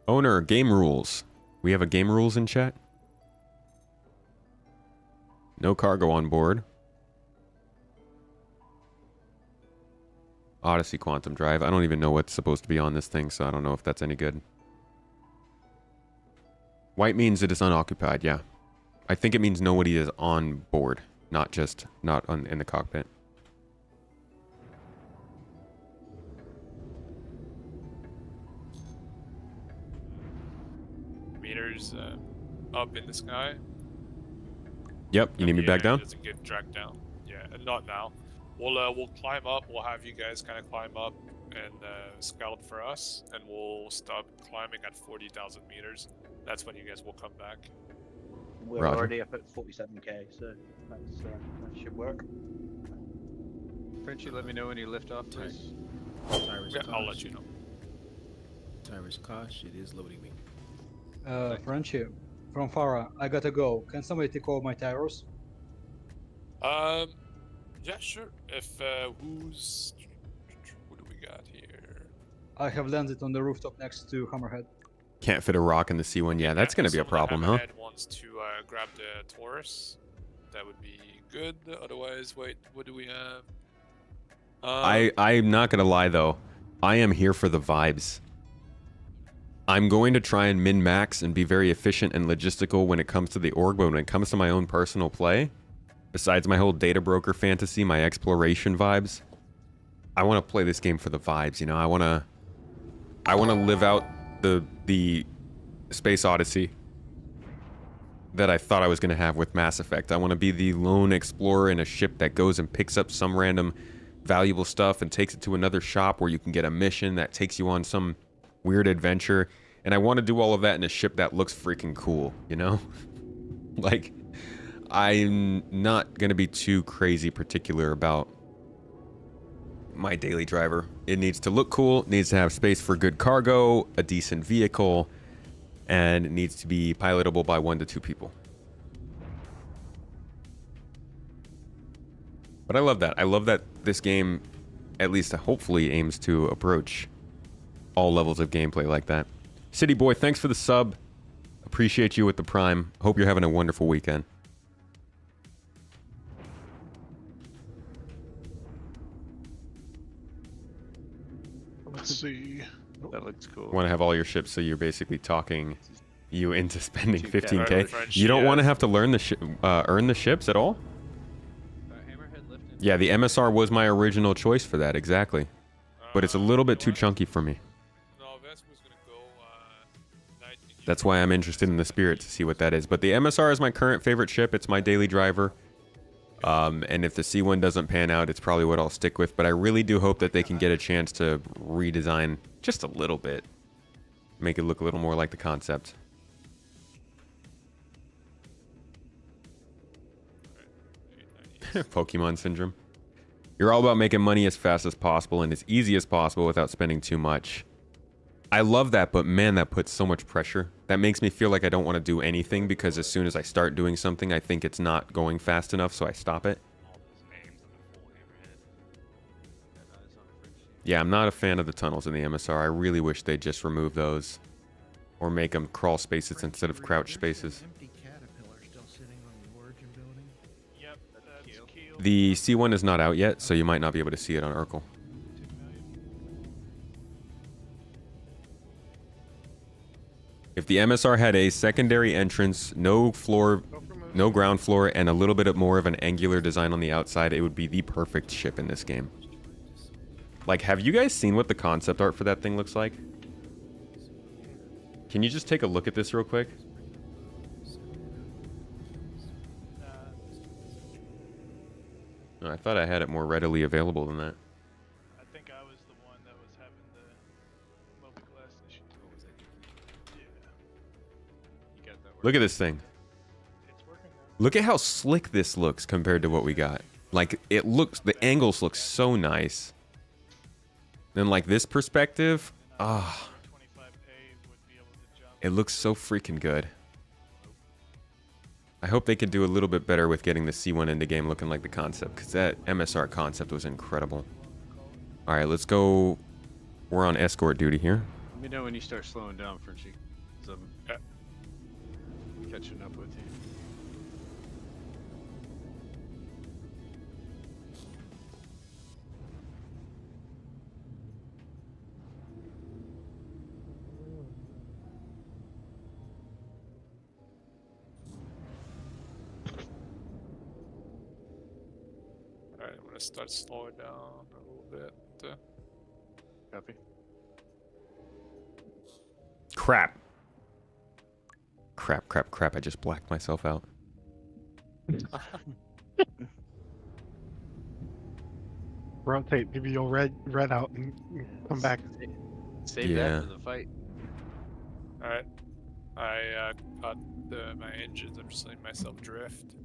[SPEAKER 1] Owner, game rules. We have a game rules in chat. No cargo on board. Odyssey Quantum Drive. I don't even know what's supposed to be on this thing, so I don't know if that's any good. White means it is unoccupied, yeah. I think it means nobody is on board, not in the cockpit.
[SPEAKER 5] Meters up in the sky.
[SPEAKER 1] Yep, you need me back down?
[SPEAKER 5] It doesn't get dragged down. Yeah, and not now. We'll climb up. We'll have you guys kind of climb up and scout for us, and we'll stop climbing at 40,000 meters. That's when you guys will come back.
[SPEAKER 11] We're
[SPEAKER 1] Roger.
[SPEAKER 11] already up at 47k, so that should work.
[SPEAKER 9] Frenchie, let me know when you lift off, please.
[SPEAKER 7] Tyrus
[SPEAKER 5] I'll let you know.
[SPEAKER 7] Tyrus Kosh, it is loading me.
[SPEAKER 14] Frenchie, from Farah, I gotta go. Can somebody take over my tires?
[SPEAKER 5] Yeah, sure. If what do we got here?
[SPEAKER 14] I have landed on the rooftop next to Hammerhead.
[SPEAKER 1] Can't fit a rock in the C1. Yeah, that's going to be a problem, huh?
[SPEAKER 5] If wants to grab the Taurus, that would be good. Otherwise, wait, what do we have?
[SPEAKER 1] I'm not going to lie, though. I am here for the vibes. I'm going to try and min-max and be very efficient and logistical when it comes to the org, but when it comes to my own personal play, besides my whole data broker fantasy, my exploration vibes, I want to play this game for the vibes, you know? I want to live out the Space Odyssey that I thought I was going to have with Mass Effect. I want to be the lone explorer in a ship that goes and picks up some random valuable stuff and takes it to another shop where you can get a mission that takes you on some weird adventure. And I want to do all of that in a ship that looks freaking cool, you know? Like, I'm not going to be too crazy particular about my daily driver. It needs to look cool, it needs to have space for good cargo, a decent vehicle, and it needs to be pilotable by 1 to 2 people. But I love that. I love that this game, at least hopefully, aims to approach all levels of gameplay like that. City Boy, thanks for the sub. Appreciate you with the Prime. Hope you're having a wonderful weekend.
[SPEAKER 2] Let's see.
[SPEAKER 9] That looks cool.
[SPEAKER 1] Want to have all your ships, so you're basically talking you into spending 15k.
[SPEAKER 5] French,
[SPEAKER 1] You don't
[SPEAKER 5] yeah.
[SPEAKER 1] want to have to learn earn the ships at all? Yeah, the MSR was my original choice for that, exactly. But it's a little bit too chunky for me. That's why I'm interested in the Spirit to see what that is. But the MSR is my current favorite ship. It's my daily driver. And if the C1 doesn't pan out, it's probably what I'll stick with. But I really do hope that they can get a chance to redesign just a little bit. Make it look a little more like the concept. Pokemon syndrome. You're all about making money as fast as possible and as easy as possible without spending too much. I love that, but man, that puts so much pressure. That makes me feel like I don't want to do anything, because as soon as I start doing something, I think it's not going fast enough, so I stop it. Yeah, I'm not a fan of the tunnels in the MSR. I really wish they'd just remove those. Or make them crawl spaces instead of crouch spaces.
[SPEAKER 15] Empty caterpillar still sitting on the origin building.
[SPEAKER 2] Yep, that's killed.
[SPEAKER 1] The C1 is not out yet, so you might not be able to see it on Urkel. If the MSR had a secondary entrance, no ground floor, and a little bit more of an angular design on the outside, it would be the perfect ship in this game. Like, have you guys seen what the concept art for that thing looks like? Can you just take a look at this real quick? Oh, I thought I had it more readily available than that.
[SPEAKER 2] I think I was the one that was having the mobiGlas issue. Yeah.
[SPEAKER 1] Look at this thing. Look at how slick this looks compared to what we got. Like, it looks, the angles look so nice. And like this perspective, it looks so freaking good. I hope they could do a little bit better with getting the C1 into game looking like the concept, because that MSR concept was incredible. All right, let's go. We're on escort duty here.
[SPEAKER 9] Let me know when you start slowing down, Frenchie. 'Cause I'm catching up with you.
[SPEAKER 5] Alright, I'm gonna start slowing down a little bit.
[SPEAKER 9] Copy.
[SPEAKER 1] Crap. Crap, crap, crap. I just blacked myself out.
[SPEAKER 21] Rotate. Maybe you'll red out and come back.
[SPEAKER 9] Save that for the fight.
[SPEAKER 5] Alright. I got my engines. I'm just letting myself drift.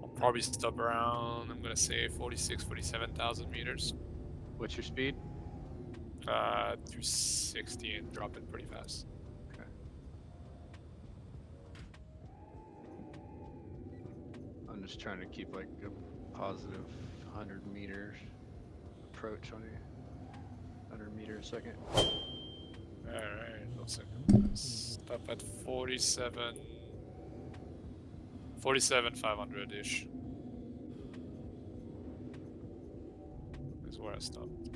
[SPEAKER 5] I'll probably stop around, I'm gonna say 47,000 meters.
[SPEAKER 9] What's your speed?
[SPEAKER 5] 260 and drop it pretty fast.
[SPEAKER 9] Okay. I'm just trying to keep like a positive 100 meters approach on you. 100 meters a second.
[SPEAKER 5] Alright, 1 second. Stop at 47,500-ish. Is where I stopped.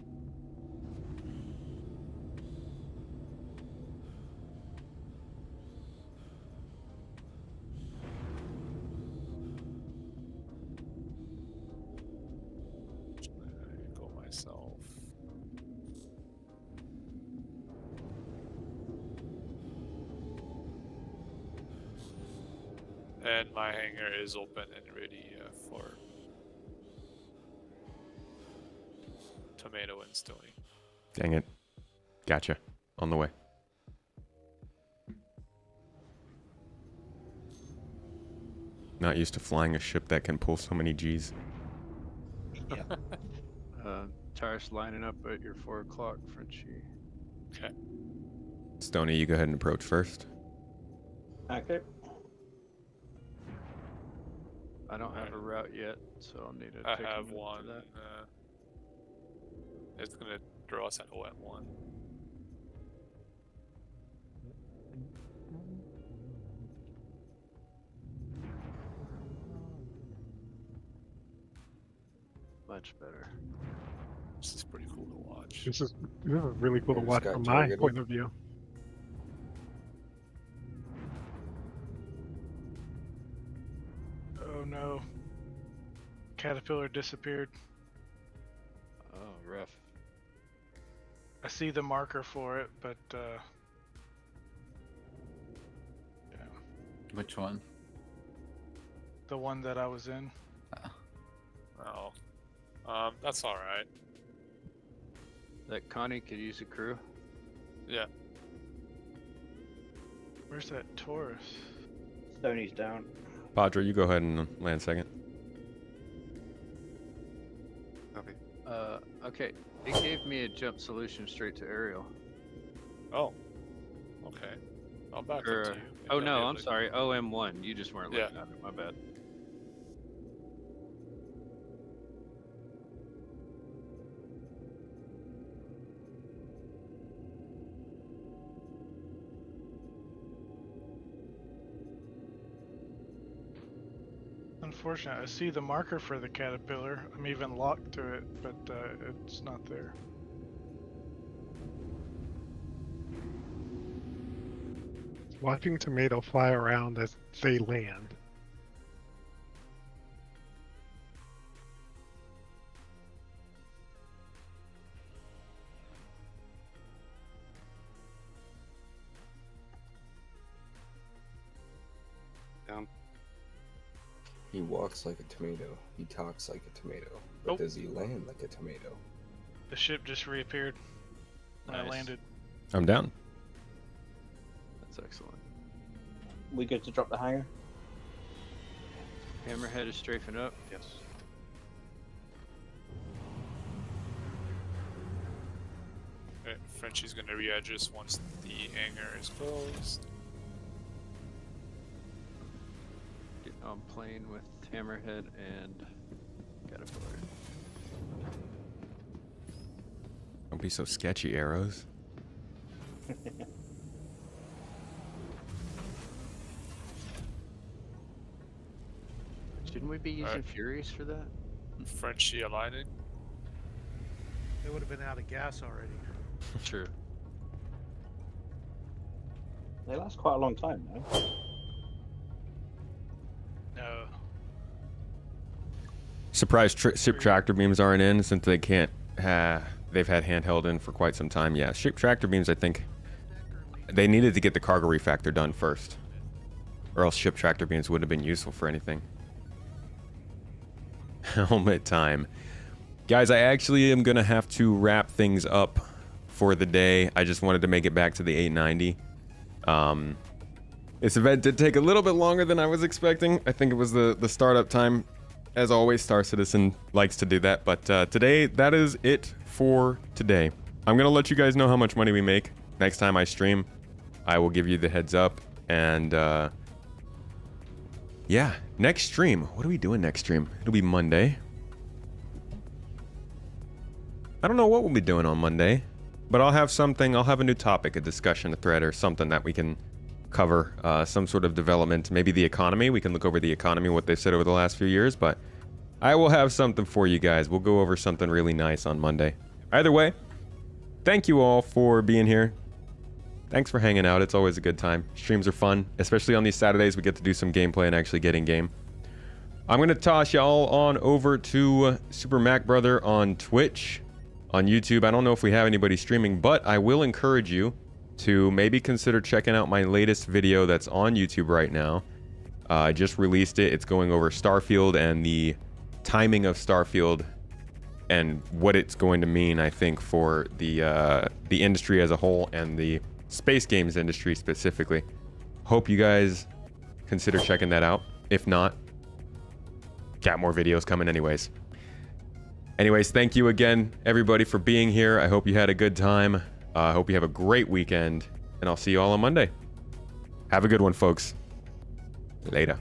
[SPEAKER 5] Go myself. And my hangar is open and ready for Tomato and Stony.
[SPEAKER 1] Dang it. Gotcha. On the way. Not used to flying a ship that can pull so many Gs.
[SPEAKER 9] Tires lining up at your 4 o'clock, Frenchie.
[SPEAKER 5] Okay.
[SPEAKER 1] Stony, you go ahead and approach first.
[SPEAKER 11] Okay.
[SPEAKER 9] I don't have a route yet, so I'll need to
[SPEAKER 5] I
[SPEAKER 9] take a
[SPEAKER 5] have
[SPEAKER 9] minute
[SPEAKER 5] one.
[SPEAKER 9] for that.
[SPEAKER 5] It's gonna draw us at OM1.
[SPEAKER 9] Much better.
[SPEAKER 5] This is pretty cool to watch.
[SPEAKER 21] This is really cool to
[SPEAKER 13] Just
[SPEAKER 21] watch
[SPEAKER 13] got
[SPEAKER 21] from my
[SPEAKER 13] targeted.
[SPEAKER 21] point of view.
[SPEAKER 2] Oh no. Caterpillar disappeared.
[SPEAKER 9] Oh, rough.
[SPEAKER 2] I see the marker for it, but
[SPEAKER 8] Which one?
[SPEAKER 2] the one that I was in.
[SPEAKER 5] Oh. That's alright.
[SPEAKER 9] That Connie could use a crew.
[SPEAKER 5] Yeah.
[SPEAKER 2] Where's that Taurus?
[SPEAKER 11] Stoney's down.
[SPEAKER 1] Padre, you go ahead and land second.
[SPEAKER 9] Okay. It gave me a jump solution straight to aerial.
[SPEAKER 5] Oh. Okay. I'll back up to you.
[SPEAKER 9] Oh no, I'm sorry. OM1. You just weren't looking at it. My bad.
[SPEAKER 2] Unfortunate. I see the marker for the Caterpillar. I'm even locked to it, but it's not there.
[SPEAKER 21] Watching Tomato fly around as they land.
[SPEAKER 13] He walks like a tomato. He talks like a tomato. But does he land like a tomato?
[SPEAKER 2] The ship just reappeared when I landed.
[SPEAKER 1] I'm down.
[SPEAKER 9] That's excellent.
[SPEAKER 11] We good to drop the hangar?
[SPEAKER 9] Hammerhead is strafing up.
[SPEAKER 2] Yes.
[SPEAKER 5] Okay, Frenchie's gonna readjust once the hangar is closed.
[SPEAKER 9] Getting on plane with Hammerhead and Caterpillar.
[SPEAKER 1] Don't be so sketchy, arrows.
[SPEAKER 9] Shouldn't we be using Furies for that?
[SPEAKER 5] Frenchie aligning.
[SPEAKER 3] They would have been out of gas already.
[SPEAKER 9] True.
[SPEAKER 11] They last quite a long time, though.
[SPEAKER 2] No.
[SPEAKER 1] Surprised ship tractor beams aren't in since they can't. They've had handheld in for quite some time. Yeah, ship tractor beams. I think they needed to get the cargo refactor done first, or else ship tractor beams wouldn't have been useful for anything. Helmet time, guys. I actually am gonna have to wrap things up for the day. I just wanted to make it back to the 890. This event did take a little bit longer than I was expecting. I think it was the startup time. As always, Star Citizen likes to do that. But today, that is it for today. I'm going to let you guys know how much money we make next time I stream. I will give you the heads up. And yeah, next stream. What are we doing next stream? It'll be Monday. I don't know what we'll be doing on Monday. But I'll have something. I'll have a new topic, a discussion, a thread, or something that we can cover. Some sort of development. Maybe the economy. We can look over the economy, what they've said over the last few years. But I will have something for you guys. We'll go over something really nice on Monday. Either way, thank you all for being here. Thanks for hanging out. It's always a good time. Streams are fun. Especially on these Saturdays, we get to do some gameplay and actually get in game. I'm going to toss y'all on over to Super Mac Brother on Twitch. On YouTube, I don't know if we have anybody streaming, but I will encourage you to maybe consider checking out my latest video that's on YouTube right now. I just released it. It's going over Starfield and the timing of Starfield and what it's going to mean, I think, for the industry as a whole and the space games industry specifically. Hope you guys consider checking that out. If not, got more videos coming anyways. Anyways, thank you again, everybody, for being here. I hope you had a good time. I hope you have a great weekend, and I'll see you all on Monday. Have a good one, folks. Later.